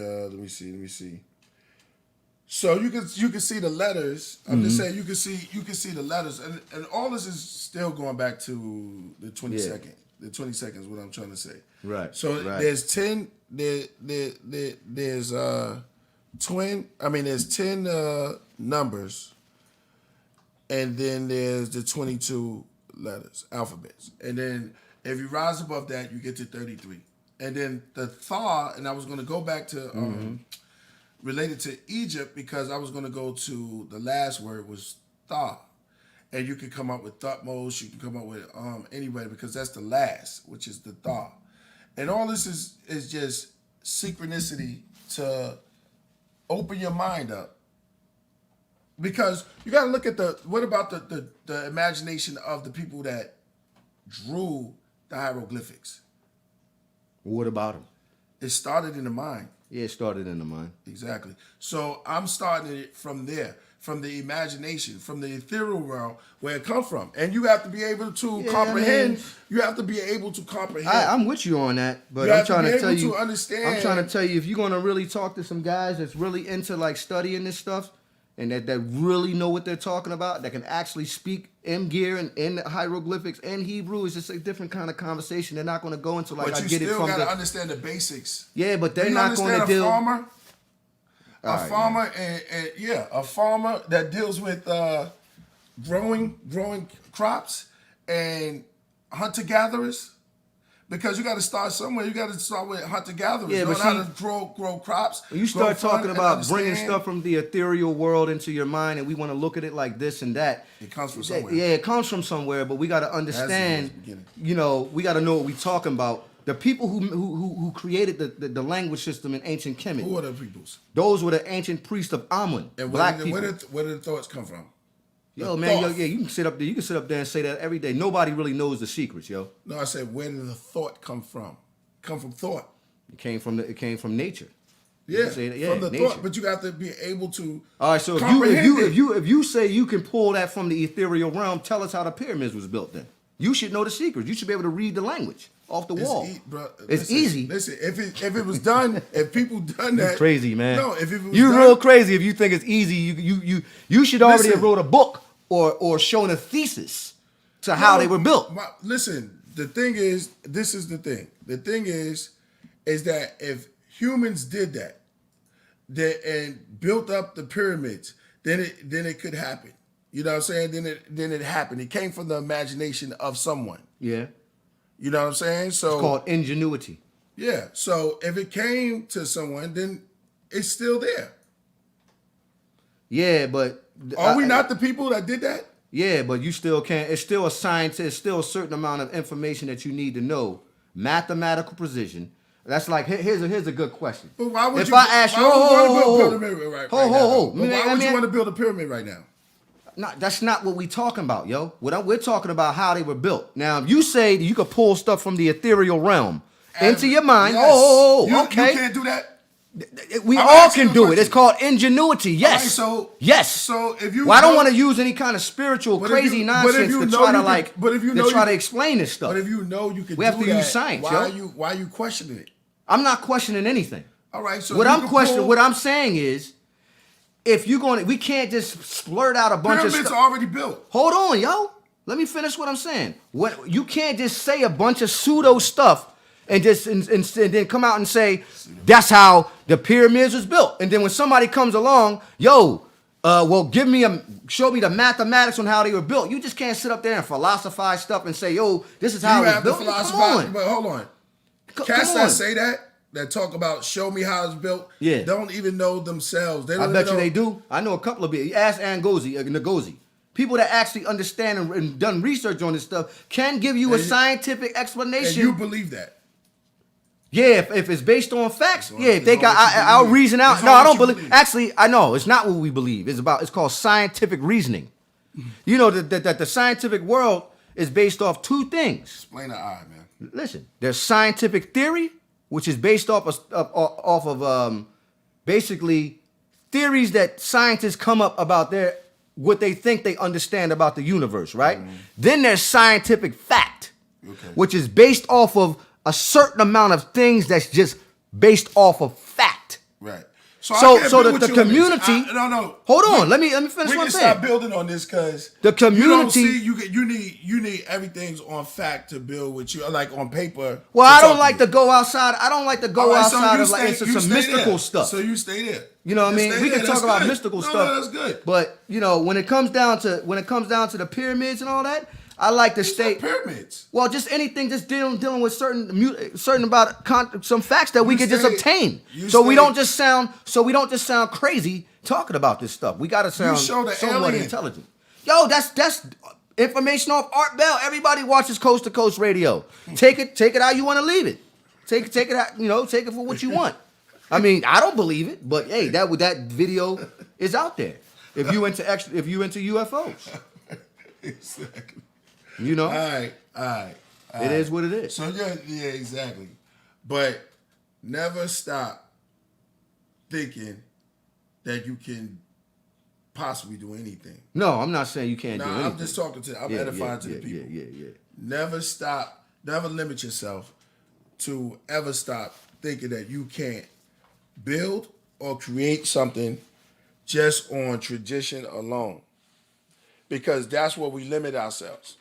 A: So you can see the letters. I'm just saying you can see the letters, and all this is still going back to the 22nd. Yeah. The 22nd is what I'm trying to say.
C: Right.
A: So there's 10. There's 10 numbers, and then there's the 22 letters, alphabets, and then. If you rise above that, you get to 33. And then the thaw, and I was going to go back to related to Egypt because I was going to go to the last word was thaw. And you can come up with Thutmose, you can come up with anyway because that's the last, which is the thaw. And all this is just synchronicity to open your mind up. Because you got to look at what about the imagination of the people that drew the hieroglyphics.
C: What about them?
A: It started in the mind.
C: Yeah, it started in the mind.
A: Exactly. So I'm starting it from there, from the imagination, from the ethereal world where it comes from. And you have to be able to comprehend. You have to be able to comprehend.
C: I'm with you on that, but I'm trying to tell you.
A: Understand.
C: I'm trying to tell you, if you're going to really talk to some guys that's really into studying this stuff, and that really know what they're talking about, that can actually speak Mgir and hieroglyphics and Hebrew, it's just a different kind of conversation. They're not going to go into
A: but
C: I
A: you
C: get it from
A: still got to understand the basics.
C: Yeah, but they're not going to deal.
A: A farmer that deals with growing crops and hunter gatherers. Because you got to start somewhere. You got to start with hunter-gatherers.
C: Yeah,
A: know how to grow crops.
C: When you start talking about bringing stuff from the ethereal world into your mind, and we want to look at it like this and that.
A: It comes from somewhere.
C: Yeah, it comes from somewhere, but we got to understand. We got to know what we're talking about. The people who created the language system in ancient Kemet.
A: Who are the peoples?
C: Those were the ancient priests of Amun.
A: And
C: black people.
A: Where did the thoughts come from?
C: Yo, man, you can sit up there. You can sit up there and say that every day. Nobody really knows the secrets, yo.
A: No, I said, where did the thought come from? Come from thought.
C: It came from nature. You
A: Yeah,
C: can say that, yeah,
A: from the
C: nature.
A: thought, but you got to be able to.
C: All right, so
A: comprehend it.
C: if you say you can pull that from the ethereal realm, tell us how the pyramids was built. Then you should know the secrets. You should be able to read the language off the wall.
A: Bro,
C: It's
A: listen,
C: easy.
A: Listen, if it was done, if people done that,
C: You crazy, man.
A: No, if it was
C: you
A: done,
C: real crazy if you think it's easy. You should already
A: Listen.
C: have wrote a book or shown a thesis to how they were built.
A: Listen, the thing is, this is the thing. The thing is that if humans did that, and built up the pyramids, then it could happen. You know what I'm saying? Then it happened. It came from the imagination of someone.
C: Yeah,
A: You know what I'm saying? So
C: it's called ingenuity.
A: yeah. So if it came to someone, then it's still there.
C: Yeah, but
A: Are we not the people that did that?
C: Yeah, but you still can't. It's still a science. It's still a certain amount of information that you need to know. Mathematical precision. That's like here's a good question.
A: But why would
C: if
A: you?
C: I ask you,
A: why would you want to build a
C: hold,
A: pyramid right
C: hold,
A: now?
C: hold.
A: But why
C: I
A: would
C: mean,
A: you want to build a pyramid right now?
C: No, that's not what we talking about, yo. We're talking about how they were built. Now, if you say that you could pull stuff from the ethereal realm into your mind,
A: Yes.
C: okay.
A: You can't do that.
C: We
A: I'm
C: all
A: asking
C: can
A: you a
C: do it.
A: question.
C: It's called ingenuity. Yes.
A: All right, so
C: yes.
A: So if you,
C: well, I don't
A: know-
C: want to use any kind of spiritual
A: But if
C: crazy
A: you- but if
C: nonsense
A: you
C: to
A: know
C: try to
A: you could-
C: like
A: but if you
C: to
A: know
C: try
A: you-
C: to explain this stuff.
A: But if you know you can,
C: We have
A: do
C: to use
A: that,
C: science,
A: Why
C: yo.
A: are you questioning it?
C: I'm not questioning anything.
A: All right. So
C: what
A: you
C: I'm
A: can
C: questioning,
A: pull-
C: what I'm saying is, if you're going, we can't just splurt out a bunch of
A: pyramids
C: stuff.
A: are already built.
C: Hold on, yo. Let me finish what I'm saying. What you can't just say a bunch of pseudo stuff and just and then come out and say that's how the pyramids was built. And then when somebody comes along, yo, well, show me the mathematics on how they were built. You just can't sit up there and philosophize stuff and say, yo, this is how
A: You
C: it was
A: have to
C: built. Come
A: philosophize.
C: on.
A: But hold on.
C: Come
A: Cats
C: on.
A: that say that talk about show me how it's built,
C: Yeah.
A: don't even know themselves. They don't
C: I bet you
A: even know.
C: they do. I know a couple of people. Ask Ngozi. People that actually understand and done research on this stuff can give you a
A: And you-
C: scientific
A: And
C: explanation.
A: you believe that.
C: Yeah, if it's based on facts,
A: It's
C: yeah. If they
A: on
C: got,
A: what you
C: I'll
A: believe.
C: reason out.
A: It's
C: No,
A: on
C: I
A: what
C: don't
A: you
C: believe.
A: believe.
C: Actually, I know it's not what we believe. It's called scientific reasoning. You know that the scientific world is based off two things.
A: Explain the eye, man.
C: Listen, there's scientific theory, which is based off of basically theories that scientists come up about what they think they understand about the universe, right? Then there's scientific fact, which is based off of a certain amount of things that's just based off of fact.
A: Right.
C: So
A: I can't build with
C: the
A: you on this.
C: community.
A: No.
C: Hold on. Let me finish
A: We
C: what
A: can
C: I'm
A: stop
C: saying.
A: building on this because
C: The
A: You don't
C: community.
A: see, you need everything's on fact to build with you, like on paper.
C: Well,
A: to
C: I don't
A: talk
C: like
A: to
C: to go outside. I don't like to go
A: All right, so
C: outside
A: you
C: of like
A: stay-
C: into
A: you
C: some
A: stay
C: mystical
A: there.
C: stuff.
A: So you stay there.
C: You know what I
A: Just
C: mean?
A: stay
C: We
A: there.
C: can talk
A: That's
C: about
A: good.
C: mystical
A: No,
C: stuff.
A: that's good.
C: But you know, when it comes down to the pyramids and all that, I like to
A: It's
C: stay.
A: not pyramids.
C: Well, just anything, just dealing with certain about some facts that we
A: You
C: can just
A: stay-
C: obtain.
A: you
C: So we
A: stay-
C: don't just sound crazy talking about this stuff. We gotta sound
A: show the
C: somewhat
A: alien.
C: intelligent. Yo, that's information off Art Bell. Everybody watches Coast to Coast Radio. Take it how you want to leave it. Take it out, take it for what you want. I mean, I don't believe it, but hey, that video is out there. If you into UFOs,
A: Exactly.
C: you know,
A: All right.
C: it is what it is.
A: So yeah, exactly. But never stop thinking that you can possibly do anything.
C: No, I'm not saying you can't do
A: No,
C: anything.
A: I'm just talking to. I'm edifying to the people.
C: Yeah.
A: Never stop. Never limit yourself to ever stop thinking that you can't build or create something just on tradition alone. Because that's where we limit ourselves.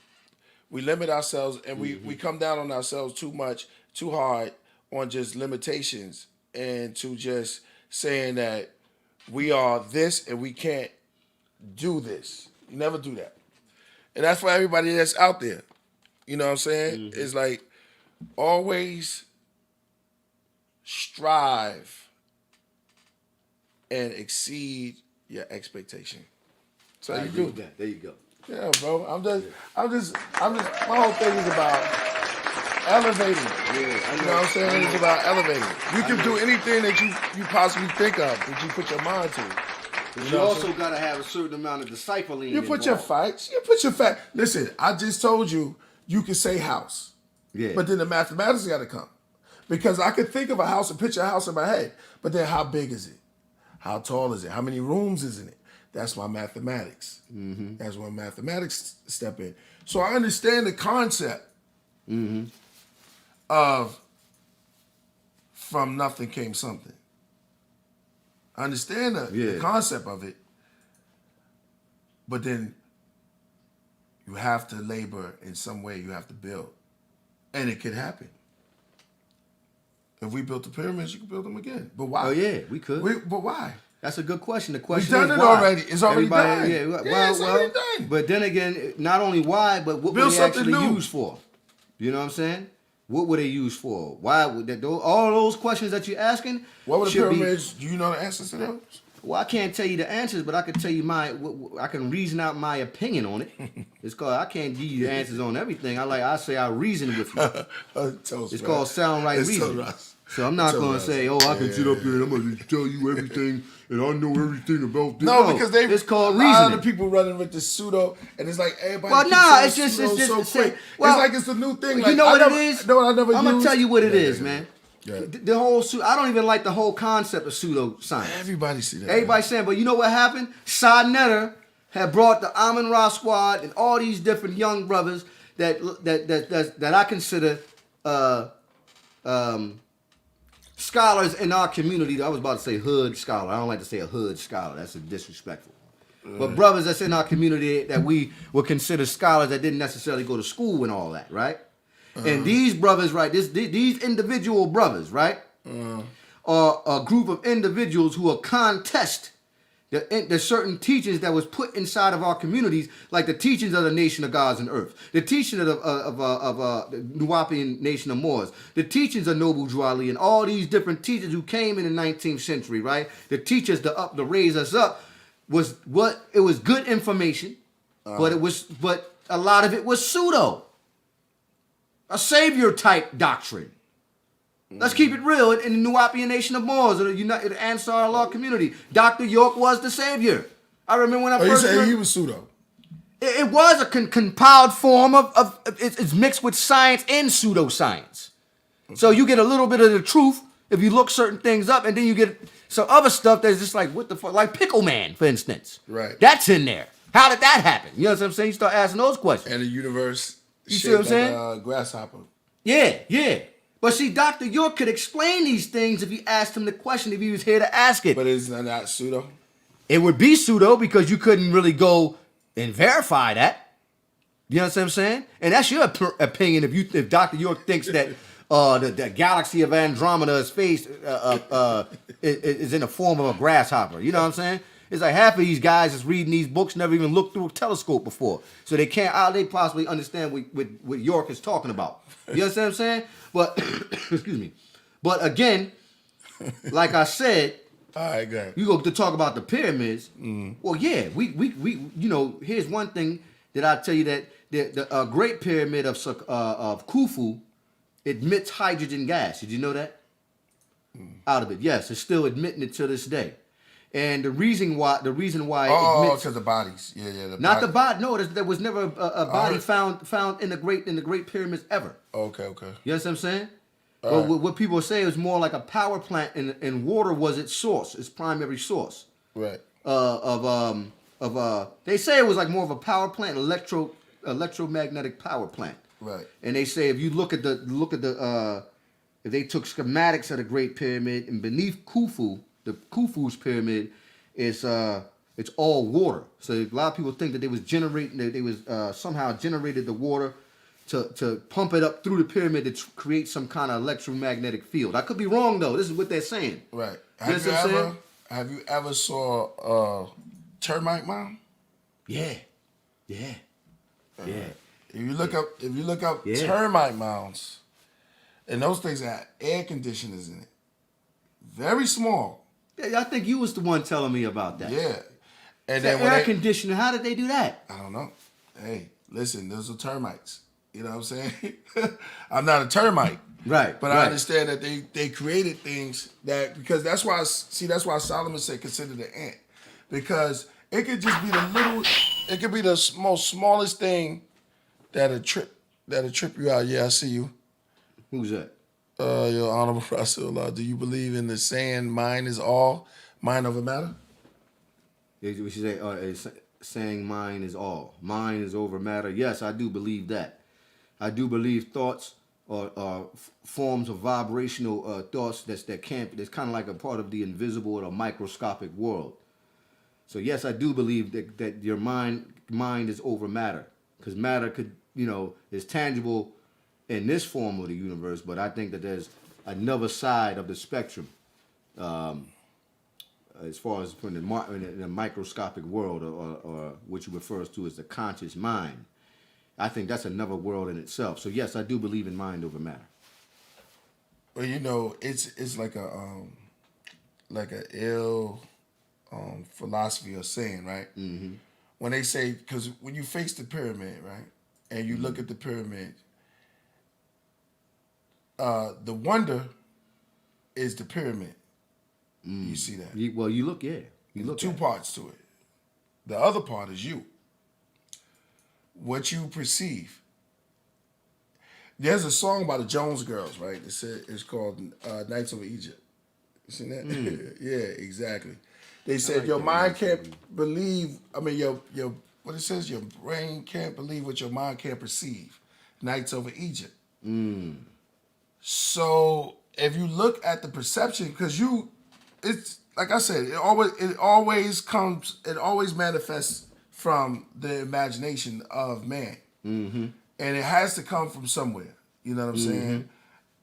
A: We limit ourselves and we come down on ourselves too much, too hard on just limitations and to just saying that we are this and we can't do this. You never do that. And that's for everybody that's out there. You know what I'm saying? It's like always strive and exceed your expectation. So
C: I
A: you
C: agree
A: do.
C: with that. There you go.
A: Yeah, bro. I'm just my whole thing is about elevating.
C: Yeah,
A: You know what I'm saying? It's about elevating. You can do anything that you possibly think of, that you put your mind to.
C: But you
A: know what I'm
C: also got to have a certain amount of discipling.
A: You put your facts. You put your fact. Listen, I just told you can say house.
C: Yeah.
A: But then the mathematics got to come. Because I could think of a house and picture a house in my head, but then how big is it? How tall is it? How many rooms is in it? That's my mathematics. That's when mathematics step in. So I understand the concept of from nothing came something. I understand the concept of it, but then you have to labor in some way. You have to build, and it could happen. If we built the pyramids, you could build them again. But why?
C: Oh yeah, we could.
A: But why?
C: That's a good question. The
A: We've
C: question
A: done
C: is
A: it
C: why.
A: already. It's already done.
C: Yeah,
A: It's already done.
C: But then again, not only why, but what
A: Build
C: were they
A: something
C: actually
A: new.
C: used for? You know what I'm saying? What were they used for? Why would that? All those questions that you're asking.
A: What were the
C: should be-
A: pyramids? Do you know the answers to those?
C: Well, I can't tell you the answers, but I can tell you I can reason out my opinion on it. It's called. I can't give you the answers on everything. I say I reason with you. It's called sound right reason. So I'm not gonna say, oh, I can sit up here and I'm gonna tell you everything and I know everything about this.
A: No, because
C: it's called
A: a lot of
C: reasoning.
A: the people running with the pseudo, and it's like everybody.
C: Well,
A: keeps
C: nah,
A: saying
C: it's just
A: pseudo so
C: say-
A: quick.
C: well,
A: it's like it's the new thing. Like,
C: You know
A: I
C: what
A: never,
C: it is?
A: No, I never.
C: I'm gonna
A: used.
C: tell you what it
A: Yeah,
C: is,
A: yeah,
C: man.
A: yeah.
C: The whole I don't even like the whole concept of pseudoscience.
A: Everybody see that.
C: Everybody saying, but you know what happened? Side Netter had brought the Amun Ra squad and all these different young brothers that I consider scholars in our community. I was about to say hood scholar. I don't like to say a hood scholar. That's disrespectful. But brothers that's in our community that we would consider scholars that didn't necessarily go to school and all that, right? And these brothers, right, these individual brothers, right, are a group of individuals who are contest the certain teachings that was put inside of our communities, like the teachings of the nation of gods and earth, the teachings of the Nuwapian nation of Moors, the teachings of Noble Drew Ali, and all these different teachers who came in the 19th century, right? The teachers to raise us up was good information, but a lot of it was pseudo, a savior type doctrine. Let's keep it real. In the Nuwapian nation of Moors, or the Ansar Allah community, Dr. York was the savior. I remember when I
A: You
C: first
A: say
C: heard,
A: he was pseudo.
C: it was a compiled form of it's mixed with science and pseudoscience. So you get a little bit of the truth if you look certain things up, and then you get some other stuff that's just like, what the fuck? Like Pickle Man, for instance.
A: Right.
C: That's in there. How did that happen? You know what I'm saying? You start asking those questions.
A: And the universe
C: You see
A: shaped
C: what I'm saying?
A: like a grasshopper.
C: Yeah. But see, Dr. York could explain these things if you asked him the question, if he was here to ask it.
A: But it's not pseudo.
C: It would be pseudo because you couldn't really go and verify that. You know what I'm saying? And that's your opinion if Dr. York thinks that the galaxy of Andromeda is in the form of a grasshopper. You know what I'm saying? It's like half of these guys is reading these books, never even looked through a telescope before. So they can't, how they possibly understand what York is talking about. You understand what I'm saying? But, excuse me. But again, like I said,
A: All right, go ahead.
C: you go to talk about the pyramids. Well, yeah, we here's one thing that I tell you that the Great Pyramid of Khufu emits hydrogen gas. Did you know that? Out of it, yes, it's still emitting it to this day. And the reason why it emits,
A: because the bodies. Yeah.
C: not the body. No, there was never a body found in the Great Pyramids ever.
A: Okay.
C: You know what I'm saying?
A: All
C: But
A: right.
C: what people say is more like a power plant, and water was its source, its primary source.
A: Right.
C: They say it was like more of a power plant, electromagnetic power plant.
A: Right.
C: And they say if you look at if they took schematics of the Great Pyramid, and beneath Khufu, the Khufu's pyramid is it's all water. So a lot of people think that they was somehow generated the water to pump it up through the pyramid to create some kind of electromagnetic field. I could be wrong though. This is what they're saying.
A: Right.
C: You know what I'm saying?
A: Have you ever saw a termite mound?
C: Yeah.
A: If you look up
C: Yeah.
A: termite mounds, and those things have air conditioners in it. Very small.
C: Yeah, I think you was the one telling me about that.
A: Yeah. And
C: The
A: then when
C: air
A: they,
C: conditioner, how did they do that?
A: I don't know. Hey, listen, those are termites. You know what I'm saying? I'm not a termite.
C: Right.
A: But I understand that they created things because that's why Solomon said consider the ant. Because it could just be the most smallest thing that'll trip you out. Yeah, I see you.
C: Who's that?
A: Your Honorable Rasulullah, do you believe in the saying mind is all, mind over matter?
C: We should say, is saying mind is all. Mind is over matter. Yes, I do believe that. I do believe thoughts are forms of vibrational thoughts that's kind of like a part of the invisible or the microscopic world. So yes, I do believe that your mind is over matter, because matter is tangible in this form of the universe, but I think that there's another side of the spectrum, as far as in the microscopic world, or which refers to as the conscious mind. I think that's another world in itself. So yes, I do believe in mind over matter.
A: Well, it's like a ill philosophy or saying, right? Mm-hmm. When they say, because when you face the pyramid, right, and you look at the pyramid, the wonder is the pyramid. You see that?
C: You look, yeah. You look
A: two parts to it. The other part is you. What you perceive. There's a song by the Jones Girls, right? It's called Nights Over Egypt. You seen that? Yeah, exactly. They said
C: like
A: your
C: that.
A: mind can't believe. I mean, your what it says, your brain can't believe what your mind can't perceive. Nights Over Egypt. So if you look at the perception, because it's like I said, it always manifests from the imagination of man, and it has to come from somewhere. You know what I'm saying?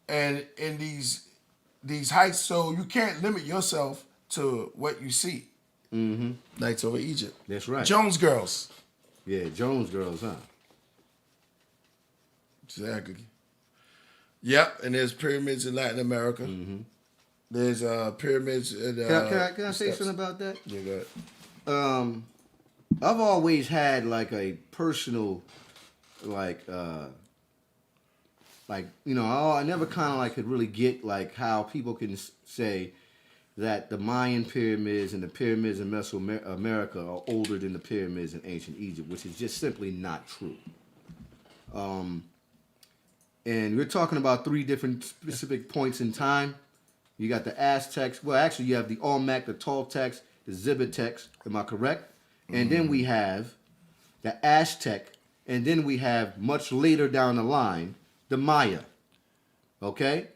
A: And in these heights, so you can't limit yourself to what you see. Nights Over Egypt.
C: That's right.
A: Jones Girls.
C: Yeah, Jones Girls, huh?
A: Exactly. Yep, and there's pyramids in Latin America. There's pyramids. In,
C: Can I say something about that?
A: Yeah, go ahead.
C: I've always had like a personal, I never kind of like could really get like how people can say that the Mayan pyramids and the pyramids in Mesoamerica are older than the pyramids in ancient Egypt, which is just simply not true. And we're talking about 3 different specific points in time. You got the Aztecs. Well, actually, you have the Olmec, the Toltecs, the Zibatecs. Am I correct? And then we have the Aztec. And then we have, much later down the line, the Maya. Okay?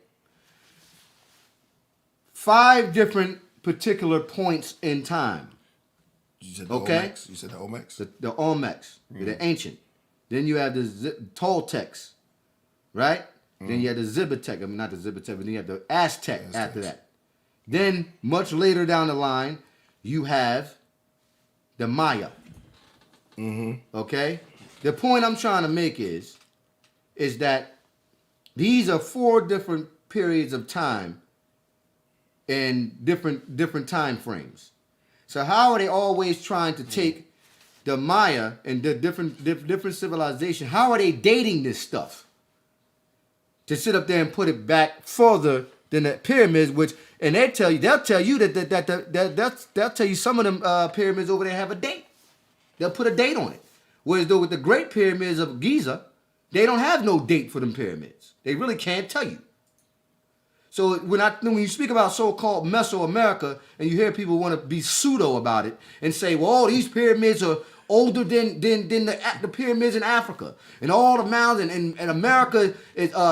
C: 5 different particular points in time.
A: You said the
C: Okay?
A: Olmecs? You said the Olmecs?
C: The Olmecs. They're ancient. Then you have the Toltecs. Right? Then you have the Zibatek. I mean, not the Zibatek, but then you have the Aztec after that. Then, much later down the line, you have the Maya. Okay? The point I'm trying to make is that these are 4 different periods of time and different time frames. So how are they always trying to take the Maya and the different civilization? How are they dating this stuff? To sit up there and put it back further than the pyramids, they'll tell you they'll tell you some of them pyramids over there have a date. They'll put a date on it. Whereas though with the Great Pyramids of Giza, they don't have no date for them pyramids. They really can't tell you. So when you speak about so-called Mesoamerica and you hear people want to be pseudo about it and say, well, all these pyramids are older than the pyramids in Africa, and all the mounds in America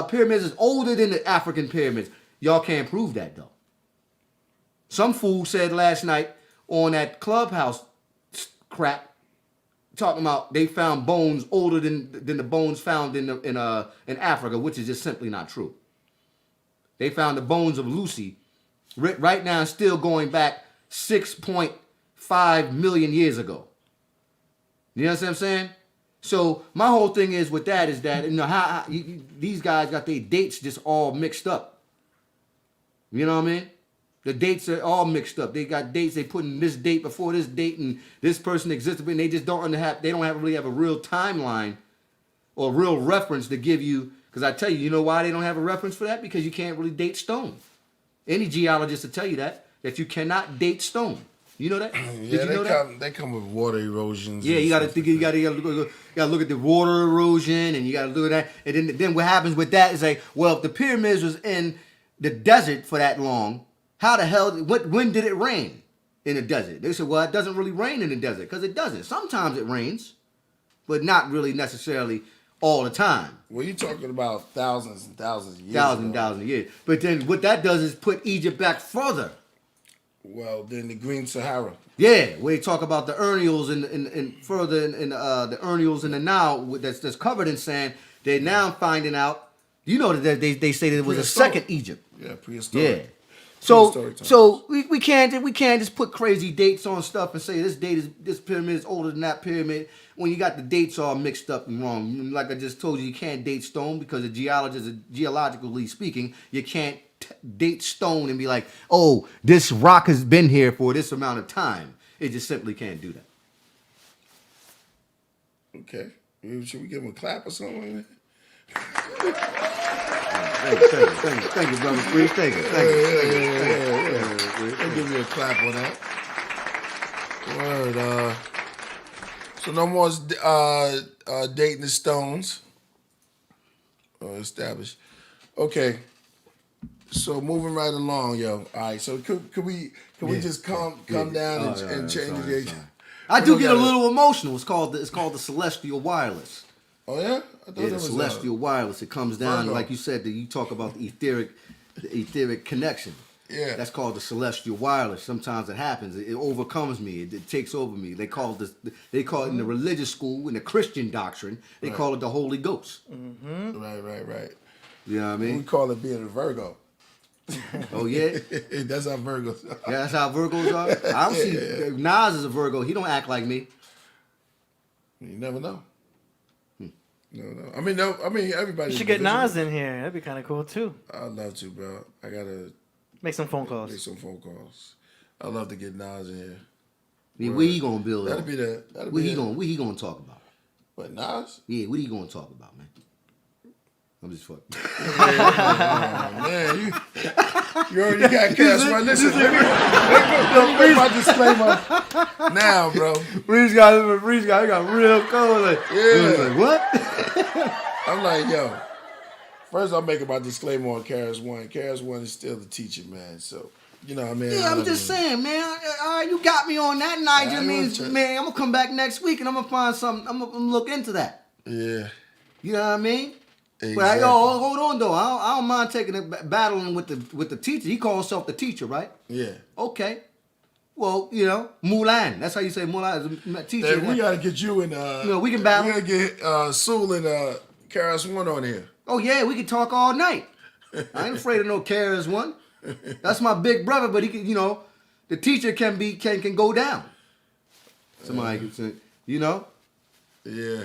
C: pyramids is older than the African pyramids. Y'all can't prove that though. Some fool said last night on that Clubhouse crap, talking about they found bones older than the bones found in Africa, which is just simply not true. They found the bones of Lucy right now, still going back 6.5 million years ago. You know what I'm saying? So my whole thing is with that is that how these guys got their dates just all mixed up. You know what I mean? The dates are all mixed up. They got dates. They put in this date before this date, and this person existed, and they just don't really have a real timeline or real reference to give you. Because I tell you, you know why they don't have a reference for that? Because you can't really date stone. Any geologist will tell you that you cannot date stone. You know that?
A: Yeah,
C: Did you know that?
A: they come with water erosions.
C: Yeah,
A: and
C: you got to
A: stuff
C: think.
A: like
C: You got to look at the water erosion, and you got to look at that. And then what happens with that is like, well, if the pyramids was in the desert for that long, how the hell? When did it rain in the desert? They said, well, it doesn't really rain in the desert because it doesn't. Sometimes it rains, but not really necessarily all the time.
A: Well, you're talking about thousands and thousands of years
C: Thousands
A: ago.
C: and thousands of years. But then what that does is put Egypt back further.
A: Well, then the Green Sahara.
C: Yeah, where they talk about the urnials and further in the urnials in the Nile that's covered in sand. They're now finding out. You know that they say that it was a
A: Prehistoric.
C: second Egypt.
A: Yeah, prehistoric.
C: Yeah. So
A: Prehistoric times.
C: so we can't just put crazy dates on stuff and say this pyramid is older than that pyramid when you got the dates all mixed up and wrong. Like I just told you, you can't date stone because the geologically speaking, you can't date stone and be like, oh, this rock has been here for this amount of time. It just simply can't do that.
A: Okay. Should we give him a clap or something?
C: Thank you, brother. Freeze. Thank you.
A: I'll give you a clap on that. Word. So no more dating the stones. Established. Okay. So moving right along, yo. All right. So could we just come down and change the age?
C: I do get a little emotional. It's called the celestial wireless.
A: Oh yeah. I thought
C: Yeah,
A: it
C: the
A: was
C: celestial wireless. It comes down,
A: Virgo.
C: like you said, that you talk about the etheric connection.
A: Yeah.
C: That's called the celestial wireless. Sometimes it happens. It overcomes me. It takes over me. They call it in the religious school, in the Christian doctrine, they call it the Holy Ghost.
A: Right.
C: You know what I
A: We
C: mean?
A: call it being a Virgo.
C: Oh yeah?
A: That's how Virgos are.
C: Yeah, that's how Virgos are. I don't see Nas is a Virgo. He don't act like me.
A: You never know. No. I mean, everybody.
B: You should get Nas in here. That'd be kind of cool too.
A: I'd love to, bro. I gotta
B: Make some phone
A: make
B: calls.
A: some phone calls. I'd love to get Nas in here.
C: I mean, what he gonna build
A: That'd
C: on?
A: be the.
C: What he gonna talk about?
A: What, Nas?
C: Yeah, what he gonna talk about, man? I'm just fucking.
A: Oh man, you already got cast. Right, listen. Let me make my disclaimer now, bro.
C: Reese got real cold. Like,
A: Yeah.
C: like, what?
A: I'm like, yo. First, I'm making my disclaimer on Karis One. Karis One is still the teacher, man. So, you know what I mean?
C: Yeah, I'm just saying, man. All right, you got me on that. Nigel means, man, I'm gonna come back next week and I'm gonna find something. I'm gonna look into that.
A: Yeah.
C: You know what I mean?
A: Exactly.
C: But hold on though. I don't mind taking battling with the teacher. He calls himself the teacher, right?
A: Yeah.
C: Okay. Well, Mulan. That's how you say Mulan is a teacher.
A: Hey, we gotta get you and
C: we can battle.
A: We gotta get Sewell and Karis One on here.
C: Oh yeah, we can talk all night. I ain't afraid of no Karis One. That's my big brother, but he can, the teacher can go down. Somebody can say,
A: Yeah.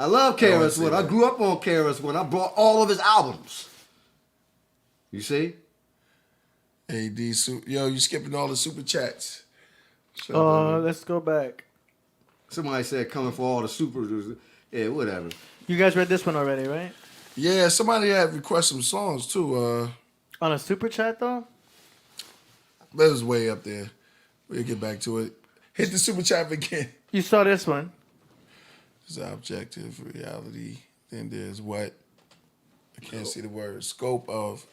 C: I love Karis One. I
A: that.
C: grew up on Karis One. I brought all of his albums. You see?
A: AD, yo, you skipping all the super chats.
B: Let's go back.
C: Somebody said coming for all the supers. Yeah, whatever.
B: You guys read this one already, right?
A: Yeah, somebody had requested some songs too.
B: On a super chat though?
A: That was way up there. We'll get back to it. Hit the super chat again.
B: You saw this one.
A: There's objective reality. Then there's what? I can't see the word. Scope of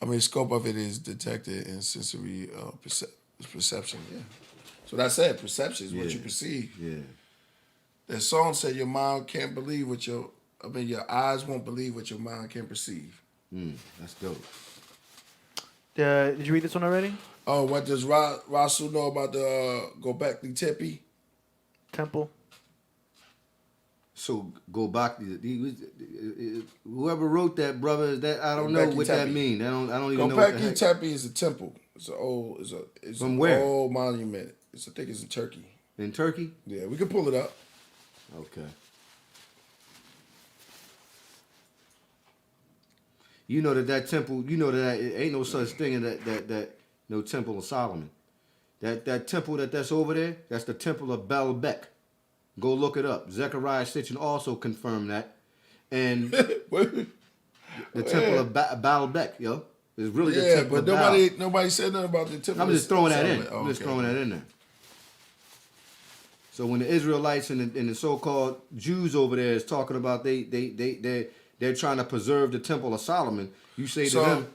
A: it is detected in sensory perception. Yeah. So that's it. Perception is what you perceive.
C: Yeah.
A: That song said your mind can't believe your eyes won't believe what your mind can perceive.
C: That's dope.
B: Did you read this one already?
A: Oh, what does Rasul know about the Gobekli Tepe?
B: Temple.
C: So go back. Whoever wrote that, brother, I don't know what that means. I don't even know what the
A: Gobekli
C: heck.
A: Tepe is a temple. It's
C: From
A: an
C: where?
A: old monument. I think it's in Turkey.
C: In Turkey?
A: Yeah, we can pull it up.
C: Okay. You know that temple. You know that it ain't no such thing in that no temple of Solomon. That temple that's over there. That's the temple of Baalbek. Go look it up. Zechariah Sitchin also confirmed that. And the temple of Baalbek, yo. It's really the
A: Yeah,
C: temple
A: but
C: of Baal.
A: nobody said nothing about the temple.
C: I'm just throwing that in.
A: Solomon. Oh,
C: I'm just
A: okay.
C: throwing that in there. So when the Israelites and the so-called Jews over there is talking about they're trying to preserve the temple of Solomon, you say to them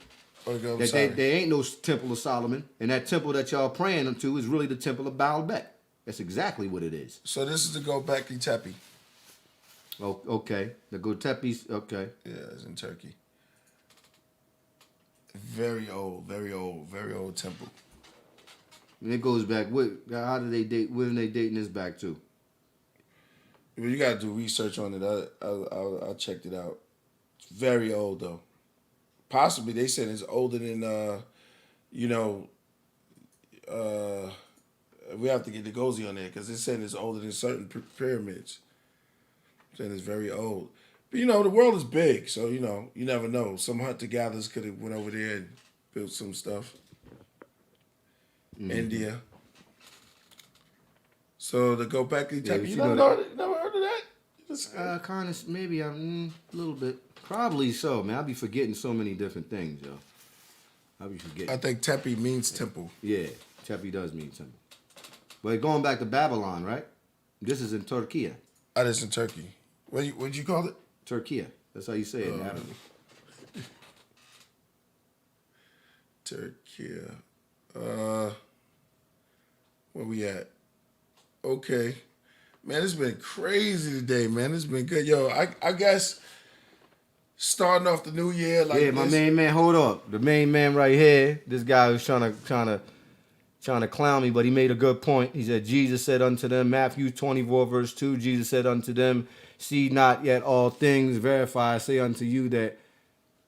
A: okay, I'm
C: that
A: sorry.
C: there ain't no temple of Solomon, and that temple that y'all praying to is really the temple of Baalbek. That's exactly what it is.
A: So this is the Göbekli Tepe.
C: Oh, okay. The Gotepis, okay.
A: Yeah, it's in Turkey. Very old temple.
C: And it goes back. How do they date? When are they dating this back to?
A: Well, you gotta do research on it. I checked it out. It's very old though. Possibly they said it's older than we have to get the Gozi on there because it said it's older than certain pyramids. Saying it's very old. But the world is big, so you never know. Some hunter gatherers could have went over there and built some stuff. India. So the Göbekli Tepe. You never heard of that?
C: Kind of, maybe a little bit. Probably so, man. I'll be forgetting so many different things, yo. I'll be forgetting.
A: I think Tepe means temple.
C: Yeah, Tepe does mean temple. But going back to Babylon, right? This is in Turkey.
A: Oh, that's in Turkey. What'd you call it?
C: Turkey. That's how you say it in Arabic.
A: Turkey. Where we at? Okay. Man, it's been crazy today, man. It's been good. Yo, I guess starting off the new year like
C: my main man, hold up. The main man right here, this guy was trying to clown me, but he made a good point. He said, Jesus said unto them, Matthew 24, verse 2, Jesus said unto them, see not yet all things, verify, I say unto you that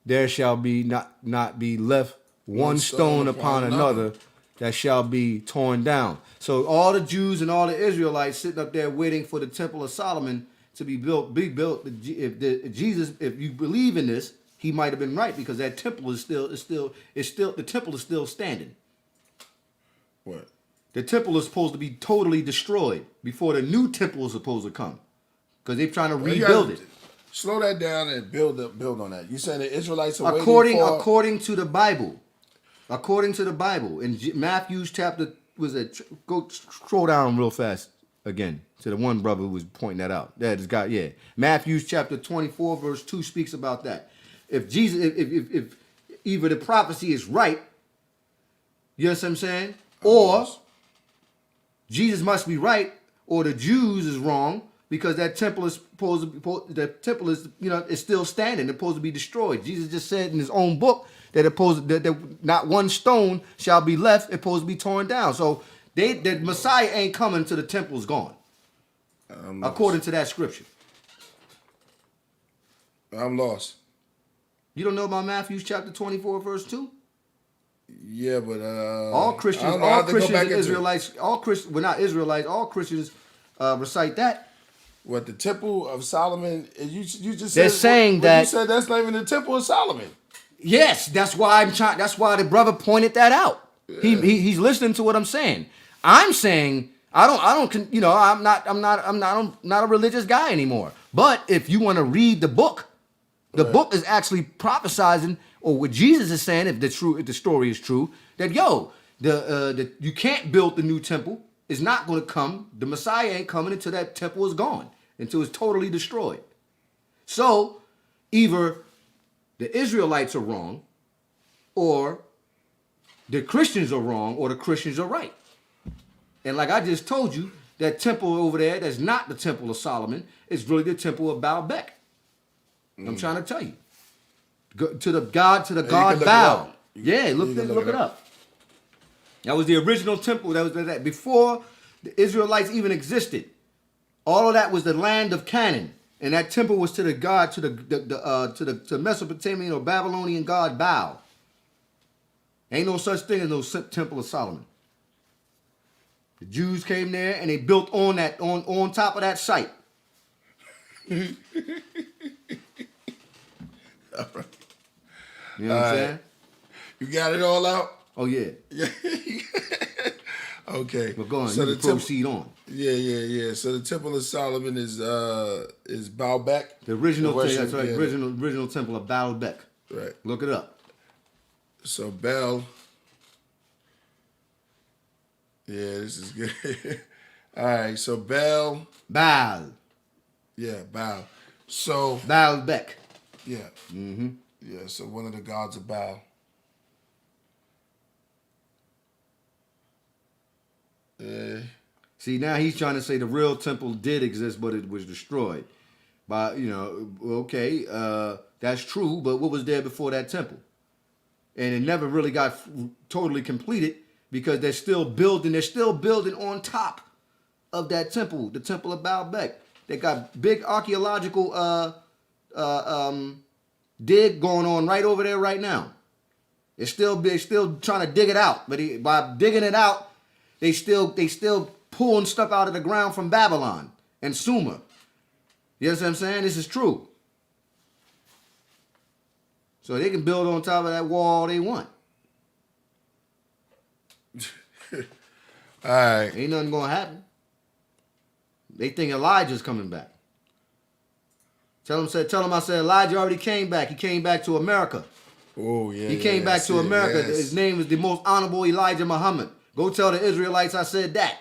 C: there shall be not be left one stone upon another that shall be torn down. So all the Jews and all the Israelites sitting up there waiting for the temple of Solomon to be built. If you believe in this, he might have been right because that temple the temple is still standing.
A: What?
C: The temple is supposed to be totally destroyed before the new temple is supposed to come, because they're trying to rebuild it.
A: Slow that down and build on that. You saying the Israelites are
C: according to the Bible. According to the Bible, in Matthew's chapter, go scroll down real fast again to the one brother who was pointing that out. That is God, yeah. Matthew's chapter 24, verse 2 speaks about that. If either the prophecy is right, you know what I'm saying? Or Jesus must be right, or the Jews is wrong, because that temple is is still standing. It's supposed to be destroyed. Jesus just said in his own book that not one stone shall be left. It's supposed to be torn down. So the Messiah ain't coming till the temple's gone, according to that scripture.
A: I'm lost.
C: You don't know about Matthew chapter 24, verse 2?
A: Yeah, but
C: all Christians and Israelites, we're not Israelites. All Christians recite that.
A: What, the temple of Solomon? You just
C: they're
A: said,
C: saying that
A: you said that's not even the temple of Solomon.
C: Yes, that's why That's why the brother pointed that out. Yeah. He's listening to what I'm saying. I'm saying I'm not a religious guy anymore. But if you want to read the book, the book is actually prophesizing, or what Jesus is saying, if the story is true, that you can't build the new temple. It's not going to come. The Messiah ain't coming until that temple is gone, until it's totally destroyed. So either the Israelites are wrong, or the Christians are wrong, or the Christians are right. And like I just told you, that temple over there, that's not the temple of Solomon, it's really the temple of Baalbek. I'm trying to tell you. To the god Baal. Yeah, look it up. That was the original temple. That was that before the Israelites even existed. All of that was the land of Canaan, and that temple was to the god, to the Mesopotamian or Babylonian god Baal. Ain't no such thing as no temple of Solomon. The Jews came there and they built on top of that site. You know what I'm saying?
A: You got it all out?
C: Oh yeah.
A: Okay.
C: But go on, so you can proceed on.
A: Yeah. So the Temple of Solomon is Baalbek.
C: The original original temple of Baalbek.
A: Right.
C: Look it up.
A: So Bell. Yeah, this is good. All right, so Bell.
C: Baal.
A: Yeah, Baal. So
C: Baalbek.
A: yeah.
C: Mm-hmm.
A: Yeah, so one of the gods of Baal.
C: See, now he's trying to say the real temple did exist, but it was destroyed. By, okay, that's true, but what was there before that temple? And it never really got totally completed because they're still building on top of that temple, the temple of Baalbek. They got big archaeological dig going on right over there right now. They're still trying to dig it out, but by digging it out, they still pulling stuff out of the ground from Babylon and Sumer. You know what I'm saying? This is true. So they can build on top of that wall all they want.
A: All right.
C: Ain't nothing gonna happen. They think Elijah's coming back. Tell him I said Elijah already came back. He came back to America.
A: Oh, yeah.
C: He came back to America.
A: Yes.
C: His name is the most honorable Elijah Muhammad. Go tell the Israelites I said that.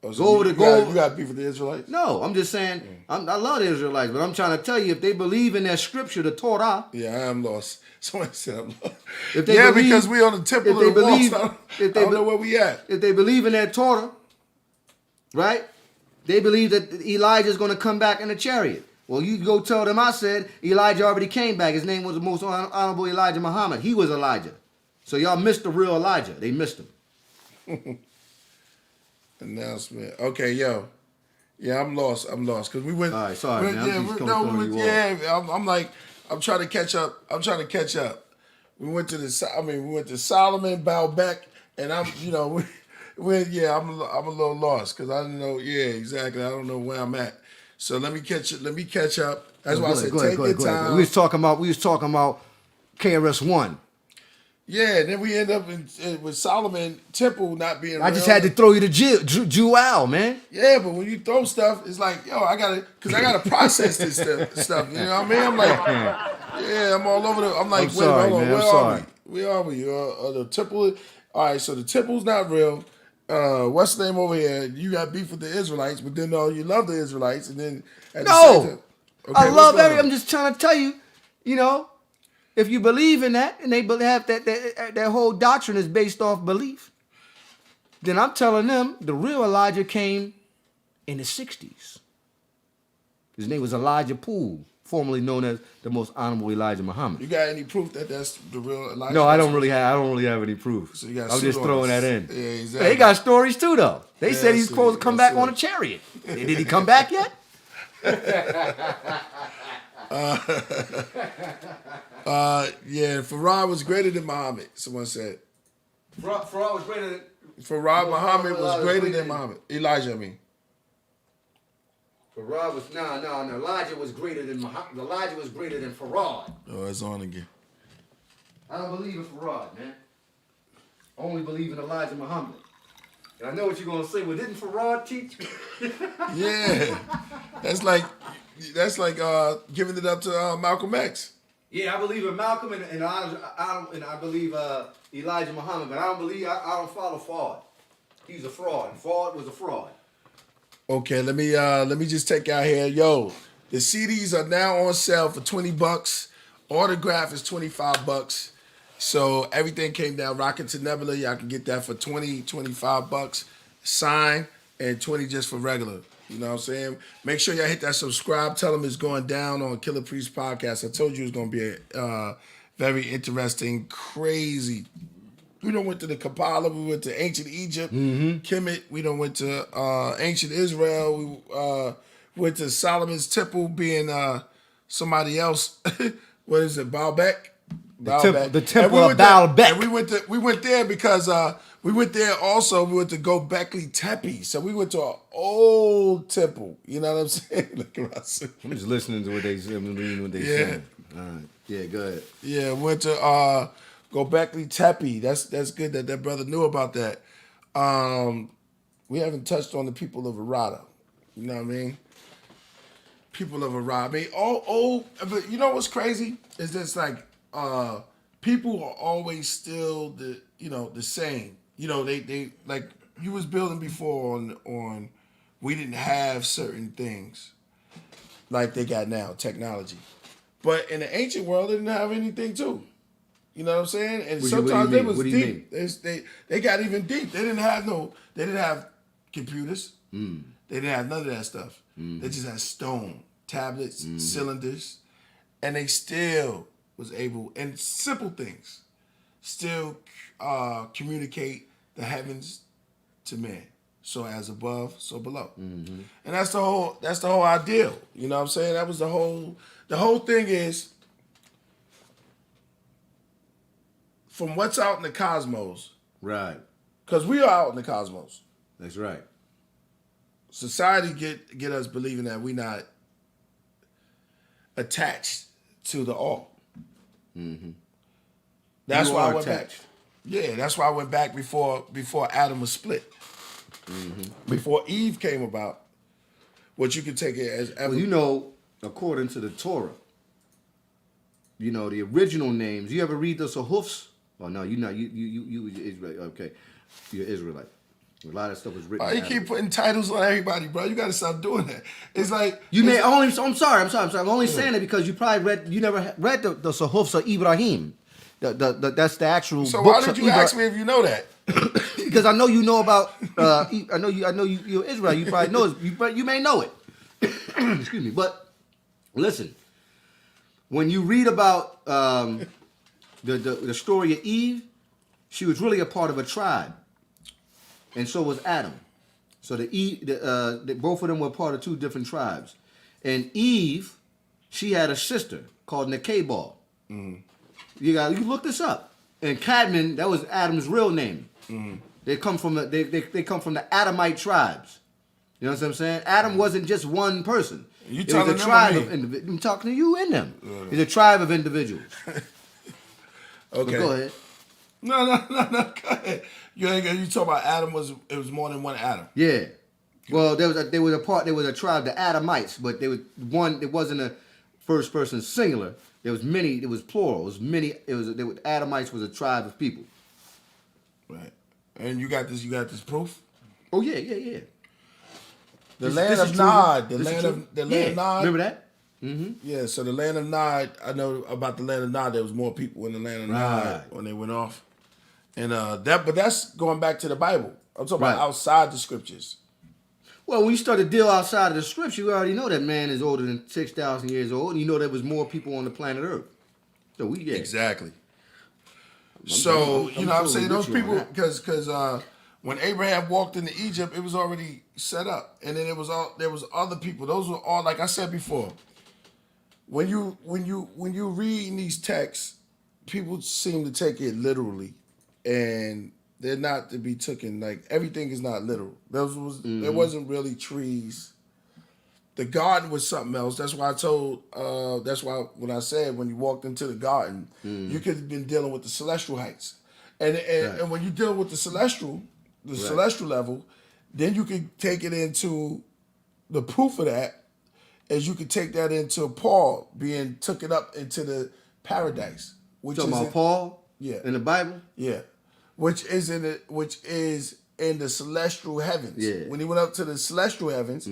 A: Oh, so you got beef with the Israelites?
C: No, I'm just saying, I love the Israelites, but I'm trying to tell you, if they believe in that scripture, the Torah.
A: Yeah, I am lost. Somebody said I'm lost.
C: If they believe,
A: because we on the temple of the walls. I don't know where we at.
C: If they believe in that Torah, right? They believe that Elijah's going to come back in a chariot. Well, you go tell them I said Elijah already came back. His name was the most honorable Elijah Muhammad. He was Elijah. So y'all missed the real Elijah. They missed him.
A: Announcement. Okay, yo. Yeah, I'm lost. Because we went.
C: All right, sorry, man.
A: I'm trying to catch up. We went to Solomon, Baalbek, and I'm a little lost because I didn't know. Yeah, exactly. I don't know where I'm at. So let me catch up. That's why I said take your time.
C: We was talking about KRS-One.
A: Yeah, then we end up with Solomon Temple not being real.
C: I just had to throw you to Jewel, man.
A: Yeah, but when you throw stuff, it's like, yo, I gotta process this stuff. You know what I mean? I'm like, yeah, I'm all over I'm like, hold on, where are we? Where are we? The temple. All right, so the temple's not real. What's the name over here? You got beef with the Israelites, but then you love the Israelites, and then at the same time,
C: I love everything. I'm just trying to tell you, if you believe in that, and they have that whole doctrine is based off belief, then I'm telling them the real Elijah came in the 60s. His name was Elijah Poole, formerly known as the most honorable Elijah Muhammad.
A: You got any proof that that's the real Elijah?
C: No, I don't really have any proof.
A: So I'm
C: just throwing that in.
A: Yeah, exactly.
C: They got stories too, though. They said he's supposed to come back on a chariot. Did he come back yet?
A: Farad was greater than Muhammad. Someone said.
C: Farad was greater than.
A: Farad Muhammad was greater than Muhammad. Elijah, I mean.
C: Farad was no. Elijah was greater than Muhammad. Elijah was greater than Farad.
A: Oh, it's on again.
C: I don't believe in Farad, man. I only believe in Elijah Muhammad. And I know what you're gonna say. Well, didn't Farad teach?
A: Yeah, that's like giving it up to Malcolm X.
C: Yeah, I believe in Malcolm and I believe Elijah Muhammad, but I don't follow Farad. He's a fraud. Farad was a fraud.
A: Okay, let me just take out here. Yo, the CDs are now on sale for $20. Autograph is $25. So everything came down. Rocket to Nebula, y'all can get that for $20, $25. Sign and $20 just for regular. You know what I'm saying? Make sure y'all hit that subscribe. Tell them it's going down on Killah Priest Podcast. I told you it's going to be a very interesting, crazy. We done went to the Kabbalah. We went to ancient Egypt, Kemet. We done went to ancient Israel. We went to Solomon's temple being somebody else. What is it? Baalbek?
C: The temple of Baalbek.
A: And we went there because we went there also. We went to Göbekli Tepe. So we went to an old temple. You know what I'm saying? Look at us.
C: I'm just listening to what they say. Saying. All right. Yeah, go ahead.
A: Yeah, went to Göbekli Tepe. That's good that brother knew about that. We haven't touched on the people of Arada. You know what I mean? People of Arada. I mean, but you know what's crazy? Is this like people are always still the same. They like you was building before on we didn't have certain things like they got now, technology. But in the ancient world, they didn't have anything too. You know what I'm saying? And
C: What do you
A: sometimes
C: mean?
A: they was
C: What do you
A: deep. They got even deep. They didn't have computers.
C: Mm.
A: They didn't have none of that stuff. They just had stone, tablets, cylinders, and they still was able, and simple things, still communicate the heavens to man. So as above, so below. And that's the whole ideal. You know what I'm saying? That was the whole thing is from what's out in the cosmos,
C: Right.
A: because we are out in the cosmos.
C: That's right.
A: Society get us believing that we not attached to the all. That's
C: You
A: why I
C: are
A: went back.
C: attached.
A: Yeah, that's why I went back before Adam was split. Before Eve came about, what you could take it as
C: Well, you know, according to the Torah, you know, the original names. You ever read the Sahufs? Oh no, you not. You Israelite. Okay, you're Israelite. A lot of stuff was written.
A: Why you keep putting titles on everybody, bro? You got to stop doing that. It's like
C: You may only. I'm sorry. I'm only saying it because you probably read. You never read the Sahufs of Ibrahim. That's the actual.
A: So why
C: books
A: did
C: of
A: you ask me if you know that?
C: Because I know you know about. I know you're Israel. You probably know. You may know it. Excuse me, but listen. When you read about the story of Eve, she was really a part of a tribe, and so was Adam. So both of them were part of two different tribes, and Eve, she had a sister called Nekebal. You look this up. And Cadman, that was Adam's real name. They come from they come from the Adamite tribes. You know what I'm saying? Adam wasn't just one person.
A: You
C: It was
A: telling
C: a
A: them
C: tribe
A: or
C: of
A: me?
C: individuals. I'm talking to you and them. It's a tribe of individuals.
A: Okay.
C: But go ahead.
A: No. Go ahead. You talk about Adam it was more than one Adam.
C: Yeah. Well, there was a tribe, the Adamites, but there was one. It wasn't a first person singular. There was many. It was plural. It was many. Adamites was a tribe of people.
A: Right. And you got this proof?
C: Oh yeah.
A: The
C: This
A: land
C: is
A: of
C: true.
A: Nod.
C: This is true.
A: The land of Nod.
C: Remember that? Mm-hmm.
A: Yeah, so the land of Nod, I know about the land of Nod. There was more people in the land of Nod when they went off. And but that's going back to the Bible. I'm talking about outside the scriptures.
C: Well, when you start to deal outside of the scripture, you already know that man is older than 6,000 years old. And you know there was more people on the planet Earth. So
A: Exactly. So, you know what I'm saying? Those people, because when Abraham walked into Egypt, it was already set up. And then there was other people. Those were all, like I said before, when you read these texts, people seem to take it literally. And they're not to be taken, like, everything is not literal. There wasn't really trees. The garden was something else. That's why when I said when you walked into the garden, you could have been dealing with the celestial heights. And when you deal with the celestial level, then you could take it into the proof of that, as you could take that into Paul being took it up into the paradise. Which
C: talking about Paul?
A: Yeah.
C: In the Bible?
A: Yeah. Which is in the celestial heavens.
C: Yeah.
A: When he went up to the celestial heavens,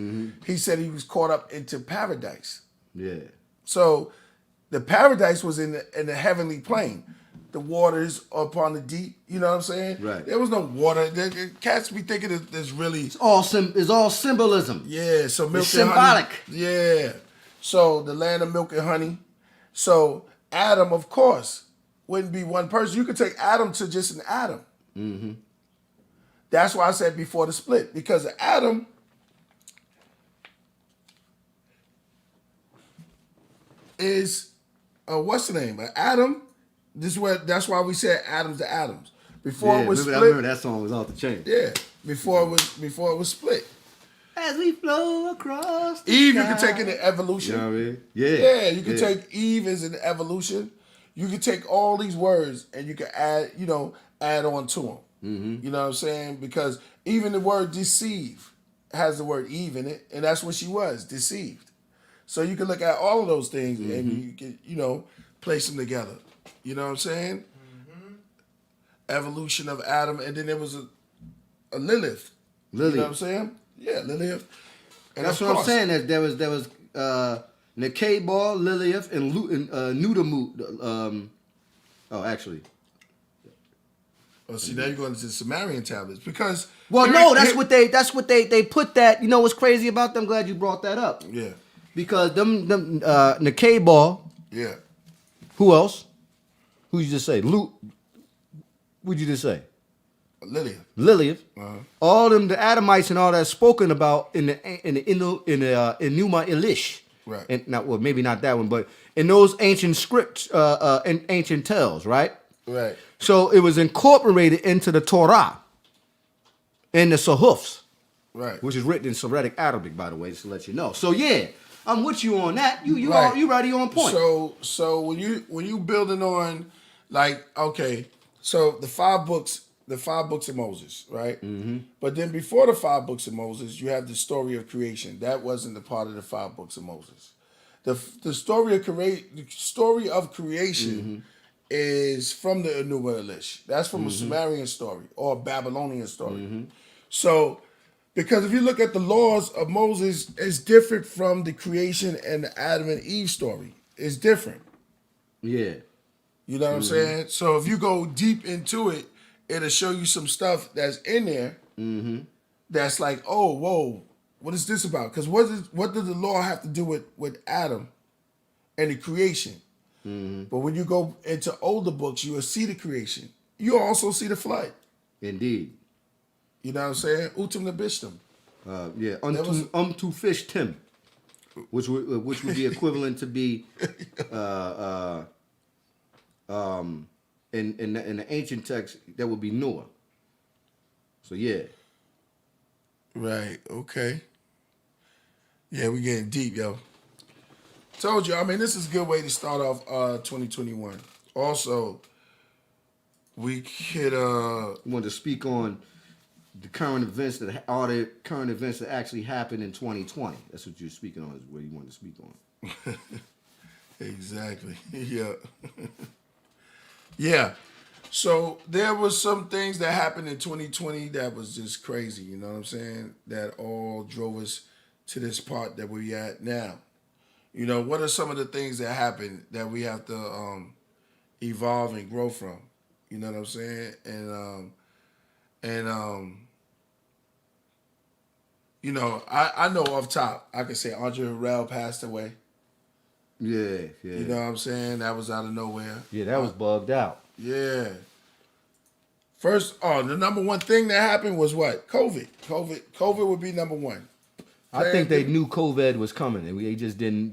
A: he said he was caught up into paradise.
C: Yeah.
A: So the paradise was in the heavenly plane. The waters upon the deep, you know what I'm saying?
C: Right.
A: There was no water. Cats be thinking there's really...
C: It's all symbolism.
A: Yeah, so milk
C: It's
A: and
C: symbolic.
A: honey. Yeah. So the land of milk and honey. So Adam, of course, wouldn't be one person. You could take Adam to just an atom. Mm-hmm. That's why I said before the split, because Adam is what's the name? Adam. That's why we said atoms to atoms. Before it was split.
C: I remember that song was off the chain.
A: Yeah. Before it was split.
C: As we flow across the
A: Eve,
C: sky.
A: you can take in the evolution.
C: You know what I mean? Yeah.
A: Yeah, you can take Eve as an evolution. You can take all these words and you can add on to them. Mm-hmm. You know what I'm saying? Because even the word deceive has the word Eve in it, and that's what she was, deceived. So you can look at all of those things and you can, place them together. You know what I'm saying? Evolution of Adam, and then there was a Lilith. You know what I'm saying? Yeah, Lilith. And
C: That's
A: of
C: what I'm
A: course-
C: saying. That there was Nekabal, Lilith, and Nudamu. Actually.
A: Oh, see, now you're going to the Sumerian tablets because.
C: Well,
A: here-
C: no,
A: here-
C: that's what they put that. You know what's crazy about them? I'm glad you brought that up.
A: Yeah,
C: Because them Nekabal,
A: yeah.
C: who else? Who you just say? What'd you just say?
A: Lilith.
C: Lilith.
A: Uh-huh.
C: All them, the Adamites and all that spoken about in Enuma Elish.
A: Right.
C: And not, well, maybe not that one, but in those ancient scripts, and ancient tales, right?
A: Right.
C: So it was incorporated into the Torah and the Sahufs,
A: Right.
C: which is written in Syriac Arabic, by the way, just to let you know. So yeah, I'm with you on that. You
A: Right.
C: you already on point.
A: So when you building on, like, okay, so the five books of Moses, right? Mm-hmm. But then before the 5 books of Moses, you have the story of creation. That wasn't a part of the 5 books of Moses. The story of creation is from the Enuma Elish. That's from a Sumerian story or a Babylonian story. So, because if you look at the laws of Moses, it's different from the creation and the Adam and Eve story. It's different.
C: Yeah.
A: You know what I'm saying? So if you go deep into it, it'll show you some stuff that's in there that's like, oh, whoa, what is this about? Because what does the law have to do with Adam and the creation? But when you go into older books, you will see the creation. You also see the flood.
C: Indeed.
A: You know what I'm saying? Utum Nabishtim.
C: Yeah.
A: was-
C: To fish Tim, which would be equivalent to be in the ancient text that would be Noah. So yeah.
A: Right, okay. Yeah, we getting deep, yo. Told you, I mean, this is a good way to start off 2021. Also, we could
C: wanted to speak on the current events all the current events that actually happened in 2020. That's what you're speaking on. Is what you wanted to speak on.
A: exactly. Yeah. Yeah. So there was some things that happened in 2020 that was just crazy, you know what I'm saying? That all drove us to this part that we're at now. You know, what are some of the things that happened that we have to evolve and grow from? You know what I'm saying? And you know, I know off top, I can say Andre Harrell passed away.
C: Yeah.
A: You know what I'm saying? That was out of nowhere.
C: Yeah, that was bugged out.
A: Yeah. First, the number one thing that happened was what? COVID. COVID would be number one.
C: I think they knew COVID was coming, and we just didn't.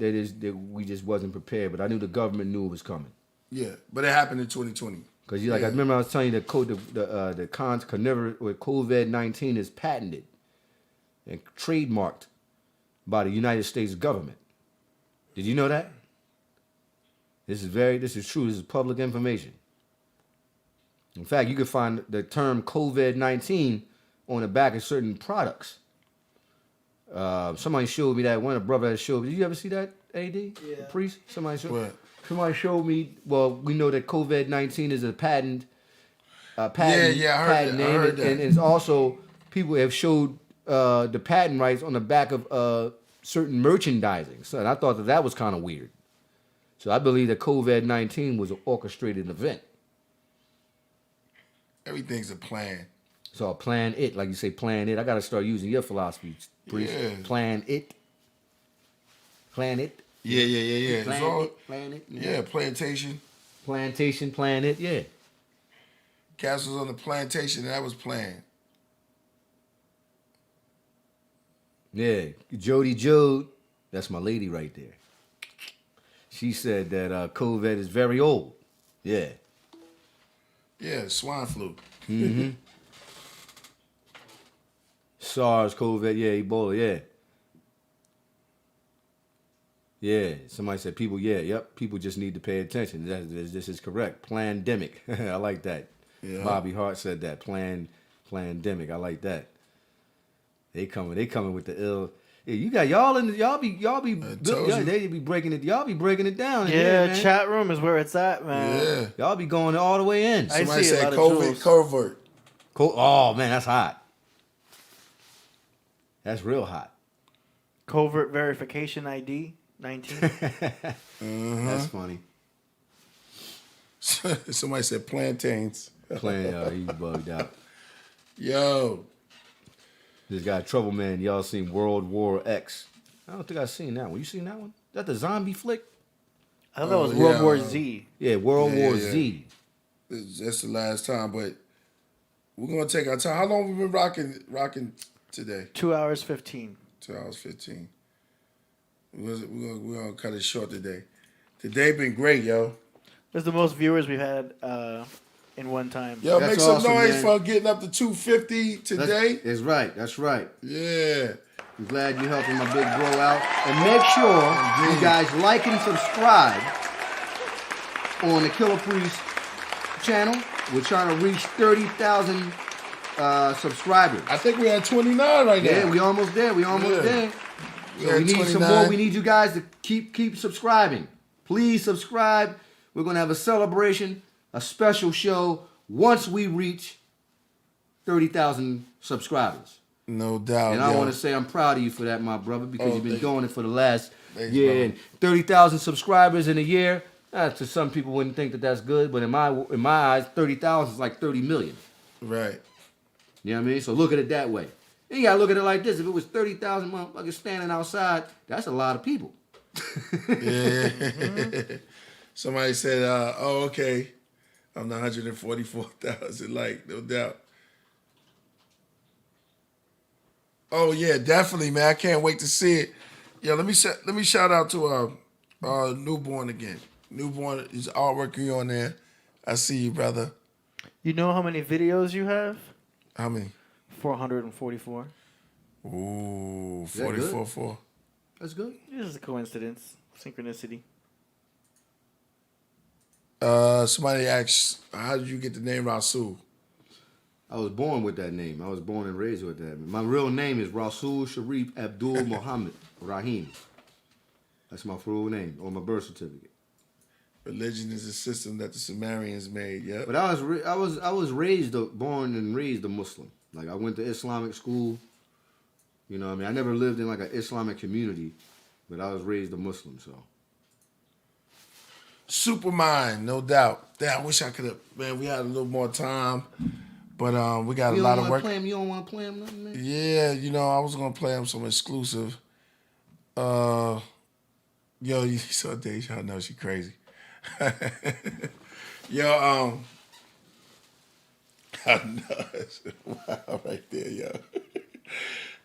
C: We just wasn't prepared. But I knew the government knew it was coming.
A: Yeah, but it happened in 2020.
C: Because I remember I was telling you the cons could never with COVID-19 is patented and trademarked by the United States government. Did you know that? This is true. This is public information. In fact, you can find the term COVID-19 on the back of certain products. Somebody showed me that. One of the brothers showed me. Did you ever see that, AD?
B: Yeah.
C: The priest? Somebody showed.
A: What?
C: Somebody showed me. Well, we know that COVID-19 is a patent.
A: Yeah, I heard
C: patent
A: that. I
C: name,
A: heard that.
C: and it's also people have showed the patent rights on the back of certain merchandising. So and I thought that was kind of weird. So I believe that COVID-19 was an orchestrated event.
A: Everything's a plan.
C: So plan it, like you say, plan it. I got to start using your philosophy, priest.
A: Yeah.
C: Plan it. Plan it.
A: Yeah. It's
C: Plan
A: all,
C: it. Plan it.
A: yeah, plantation.
C: Plantation, plan it. Yeah.
A: Castles on the plantation, that was planned.
C: Yeah. Jody Jode, that's my lady right there. She said that COVID is very old. Yeah.
A: Yeah, swine flu.
C: Mm-hmm. SARS, COVID, yeah, Ebola, yeah. Yeah, somebody said people, people just need to pay attention. This is correct. Plandemic. I like that.
A: Yeah.
C: Bobby Hart said that. Plandemic. I like that. They coming with the ill. Yeah, you got y'all in the, y'all be
A: told you.
C: they be breaking it. Y'all be breaking it down. in
B: Yeah,
C: here, man.
B: chat room is where it's at, man.
A: Yeah.
C: Y'all be going all the way in.
B: I
A: Somebody
B: see a
A: said
B: lot of
A: COVID
B: jewels.
A: covert.
C: Oh man, that's hot. That's real hot.
B: Covert verification ID 19.
C: That's funny.
A: Somebody said plantains.
C: Playing, he's bugged out.
A: Yo.
C: This guy Trouble Man, y'all seen World War X? I don't think I've seen that one. You seen that one? Is that the zombie flick?
B: I thought that was
A: Oh,
B: World
A: yeah.
B: War Z.
C: Yeah, World
A: Yeah,
C: War
A: yeah.
C: Z.
A: That's the last time, but we're gonna take our time. How long we been rocking today?
B: 2 hours 15.
A: 2 hours 15. We're gonna cut it short today. Today been great, yo.
B: That's the most viewers we've had in one time.
A: Yo,
C: That's
A: make some
C: awesome,
A: noise
C: man.
A: for getting up to 250 today.
C: That's right. That's right.
A: Yeah.
C: I'm glad you're helping my big bro out. And make sure you guys like and subscribe on the Killah Priest channel. We're trying to reach 30,000 subscribers.
A: I think we're at 29 right now.
C: Yeah, we almost there. We almost
A: Yeah.
C: there.
A: We
C: So
A: at
C: we need some
A: 29.
C: more. We need you guys to keep subscribing. Please subscribe. We're gonna have a celebration, a special show once we reach 30,000 subscribers.
A: No doubt.
C: And I
A: yo.
C: want to say I'm proud of you for that, my brother, because you've been
A: thank you.
C: doing it for the last
A: Thanks,
C: year.
A: brother.
C: And 30,000 subscribers in a year. To some people wouldn't think that that's good, but in my eyes, 30,000 is like 30 million.
A: Right.
C: You know what I mean? So look at it that way. And you gotta look at it like this: if it was 30,000 motherfuckers standing outside, that's a lot of people.
A: Yeah. Somebody said, oh, okay. I'm the 144,000, like, no doubt. Oh yeah, definitely, man. I can't wait to see it. Yeah, let me shout out to Newborn again. Newborn is artwork you on there. I see you, brother.
B: You know how many videos you have?
A: How many?
B: 444.
A: Ooh,
C: that good?
A: 44.4.
C: That's good.
B: This is a coincidence. Synchronicity.
A: Somebody asked, how did you get the name Rasul?
C: I was born with that name. I was born and raised with that. My real name is Rasul Sharif Abdul Muhammad Rahim. That's my full name on my birth certificate.
A: Religion is a system that the Sumerians made. Yep.
C: But I was born and raised a Muslim. Like I went to Islamic school. You know what I mean? I never lived in like an Islamic community, but I was raised a Muslim, so.
A: Supermind, no doubt. Damn, I wish I could have. Man, we had a little more time, but we got a lot of work.
C: You don't want to play him nothing, man?
A: Yeah, you know, I was gonna play him some exclusive. Yo, you saw Deja? I know she crazy. Yo, I know. Wow, right there, yo.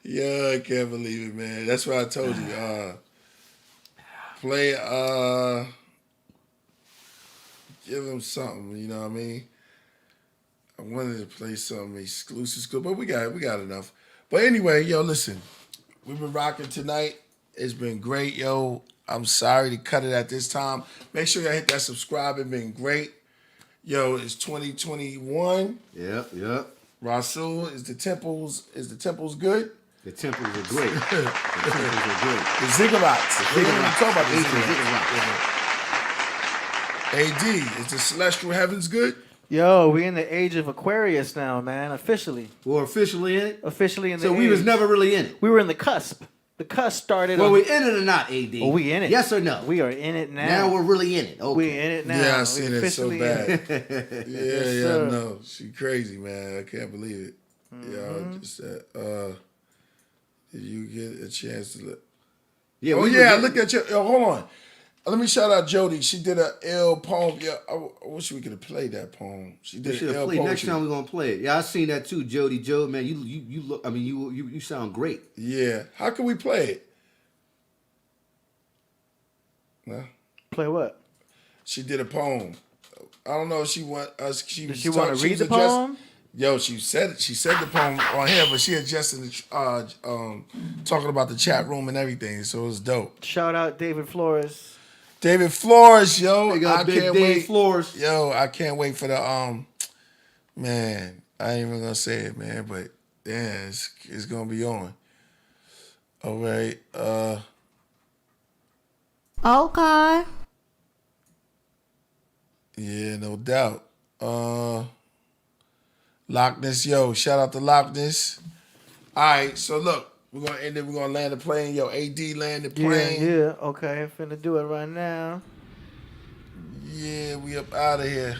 A: Yo, I can't believe it, man. That's what I told you. Play, give him something, you know what I mean? I wanted to play some exclusive, but we got enough. But anyway, yo, listen, we've been rocking tonight. It's been great, yo. I'm sorry to cut it at this time. Make sure y'all hit that subscribe. It's been great. Yo, it's 2021.
C: Yep.
A: Rasul, is the temples good?
C: The temples are great. The temples are great.
A: The ziggurats. We didn't even talk about the
C: Ancient
A: ziggurats. AD, is the celestial heavens good?
B: Yo, we in the age of Aquarius now, man. Officially.
C: We're officially in it.
B: Officially in the
C: So we
B: age.
C: was never really in it.
B: We were in the cusp. The cusp started
C: Well,
B: on...
C: we in it or not, AD?
B: Oh, we in it.
C: Yes or no?
B: We are in it now.
C: Now we're really in it. Okay.
B: We in it now.
A: Yeah, I
B: We
A: seen it so
B: officially in
A: bad.
B: it.
A: Yeah,
B: sir.
A: no. She crazy, man. I can't believe it.
B: Mm-hmm.
A: Yo, just said, did you get a chance to look?
C: Yeah,
A: Oh,
C: we
A: yeah,
C: was-
A: look at you. Yo, hold on. Let me shout out Jody. She did an ill poem. Yeah, I wish we could have played that poem. She
C: We
A: did
C: should
A: an
C: have
A: ill
C: played.
A: poem.
C: Next time we're gonna play it. Yeah, I seen that too, Jody. Joe, man, you look. I mean, you sound great.
A: Yeah. How can we play it? No.
B: Play what?
A: She did a poem. I don't know if she want us.
B: Does she want to read the
A: addressing-
B: poem?
A: Yo, she said the poem on here, but she addressing talking about the chat room and everything. So it was dope.
B: Shout out David Flores.
A: David Flores, yo,
C: They got
A: I
C: Big
A: can't
C: Dave
A: wait.
C: Flores.
A: Yo, I can't wait for the man. I ain't even gonna say it, man, but yeah, it's gonna be on. All right.
E: Okay.
A: Yeah, no doubt. Loch Ness, yo, shout out to Loch Ness. All right, so look, we're gonna end it. We're gonna land the plane. Yo, AD land the plane.
B: Yeah. Okay, finna do it right now.
A: Yeah, we up out of here.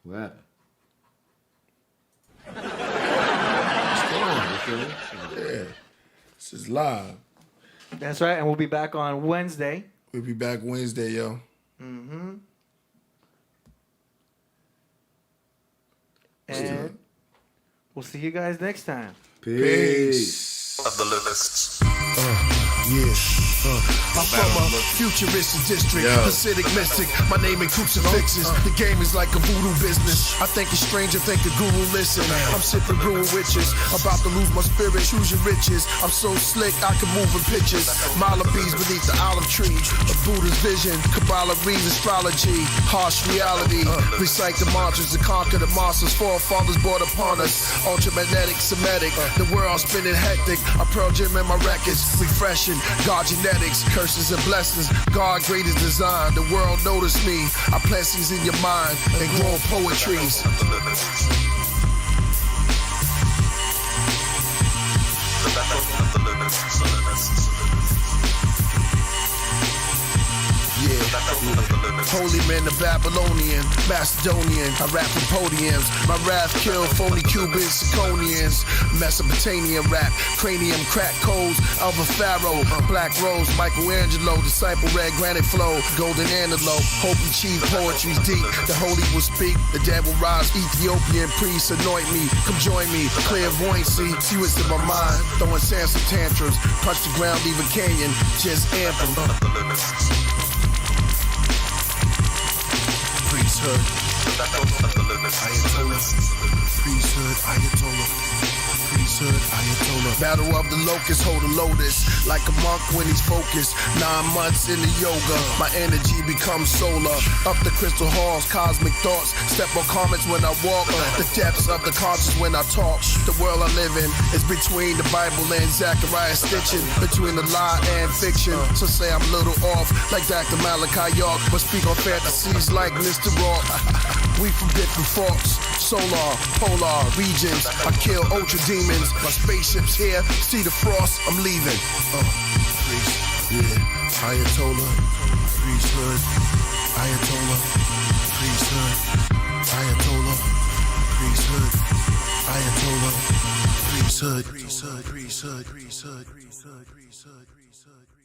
C: What happened?
A: Yeah, this is live.
B: That's right, and we'll be back on Wednesday.
A: We'll be back Wednesday, yo.
B: And we'll see you guys next time.
A: Peace.
F: Of the lists.
G: I'm from a futuristic district,
A: Yo.
G: Hasidic mystic. My name in crucifixes. The game is like a voodoo business. I think it's strange, I think the guru listen. I'm sipping brewing witches, about to lose my spirit. Choose your riches. I'm so slick, I can move in pictures. Bees beneath the olive tree. A Buddha's vision. Kabbalah reads astrology. Harsh reality. Recite the mantras to conquer the monsters. Forefathers brought upon us. Ultramagnetic, Semitic. The world spinning hectic. I Pearl Jam in my records. Refreshing. God genetics. Curses and blessings. God greatest design. The world noticed me. I plant seeds in your mind and grow poetries. Holy men, the Babylonian, Macedonian. I rap from podiums. My wrath kill phony Cubans, Siconians. Mesopotamian rap, cranium, crack codes, Alva Pharaoh, Black Rose, Michelangelo, disciple red granite flow, golden antelope, hope and chief poetry's deep. The holy will speak, the dead will rise. Ethiopian priests anoint me, come join me. Clairvoyancy, see what's in my mind. Throwing Samson tantrums, punch the ground, leave a canyon, just anthem. Priesthood, Ayatollah. Priesthood, Ayatollah. Priesthood, Ayatollah. Battle of the locusts, hold a lotus. Like a monk when he's focused. 9 months in the yoga, my energy becomes solar. Up the crystal halls, cosmic thoughts. Step on comments when I walk. The depths of the conscious when I talk. The world I live in is between the Bible and Zechariah stitching. Between the lie and fiction. So say I'm a little off, like Dr. Malachi York. But speak on fantasies like Mr. Rock. We from different forks. Solar, polar regions. I kill ultra demons. My spaceship's here. See the frost, I'm leaving. Priest, yeah. Ayatollah. Priesthood. Ayatollah. Priesthood. Ayatollah. Priesthood. Ayatollah. Priesthood. Priesthood. Priesthood. Priesthood. Priesthood. Priesthood. Priesthood.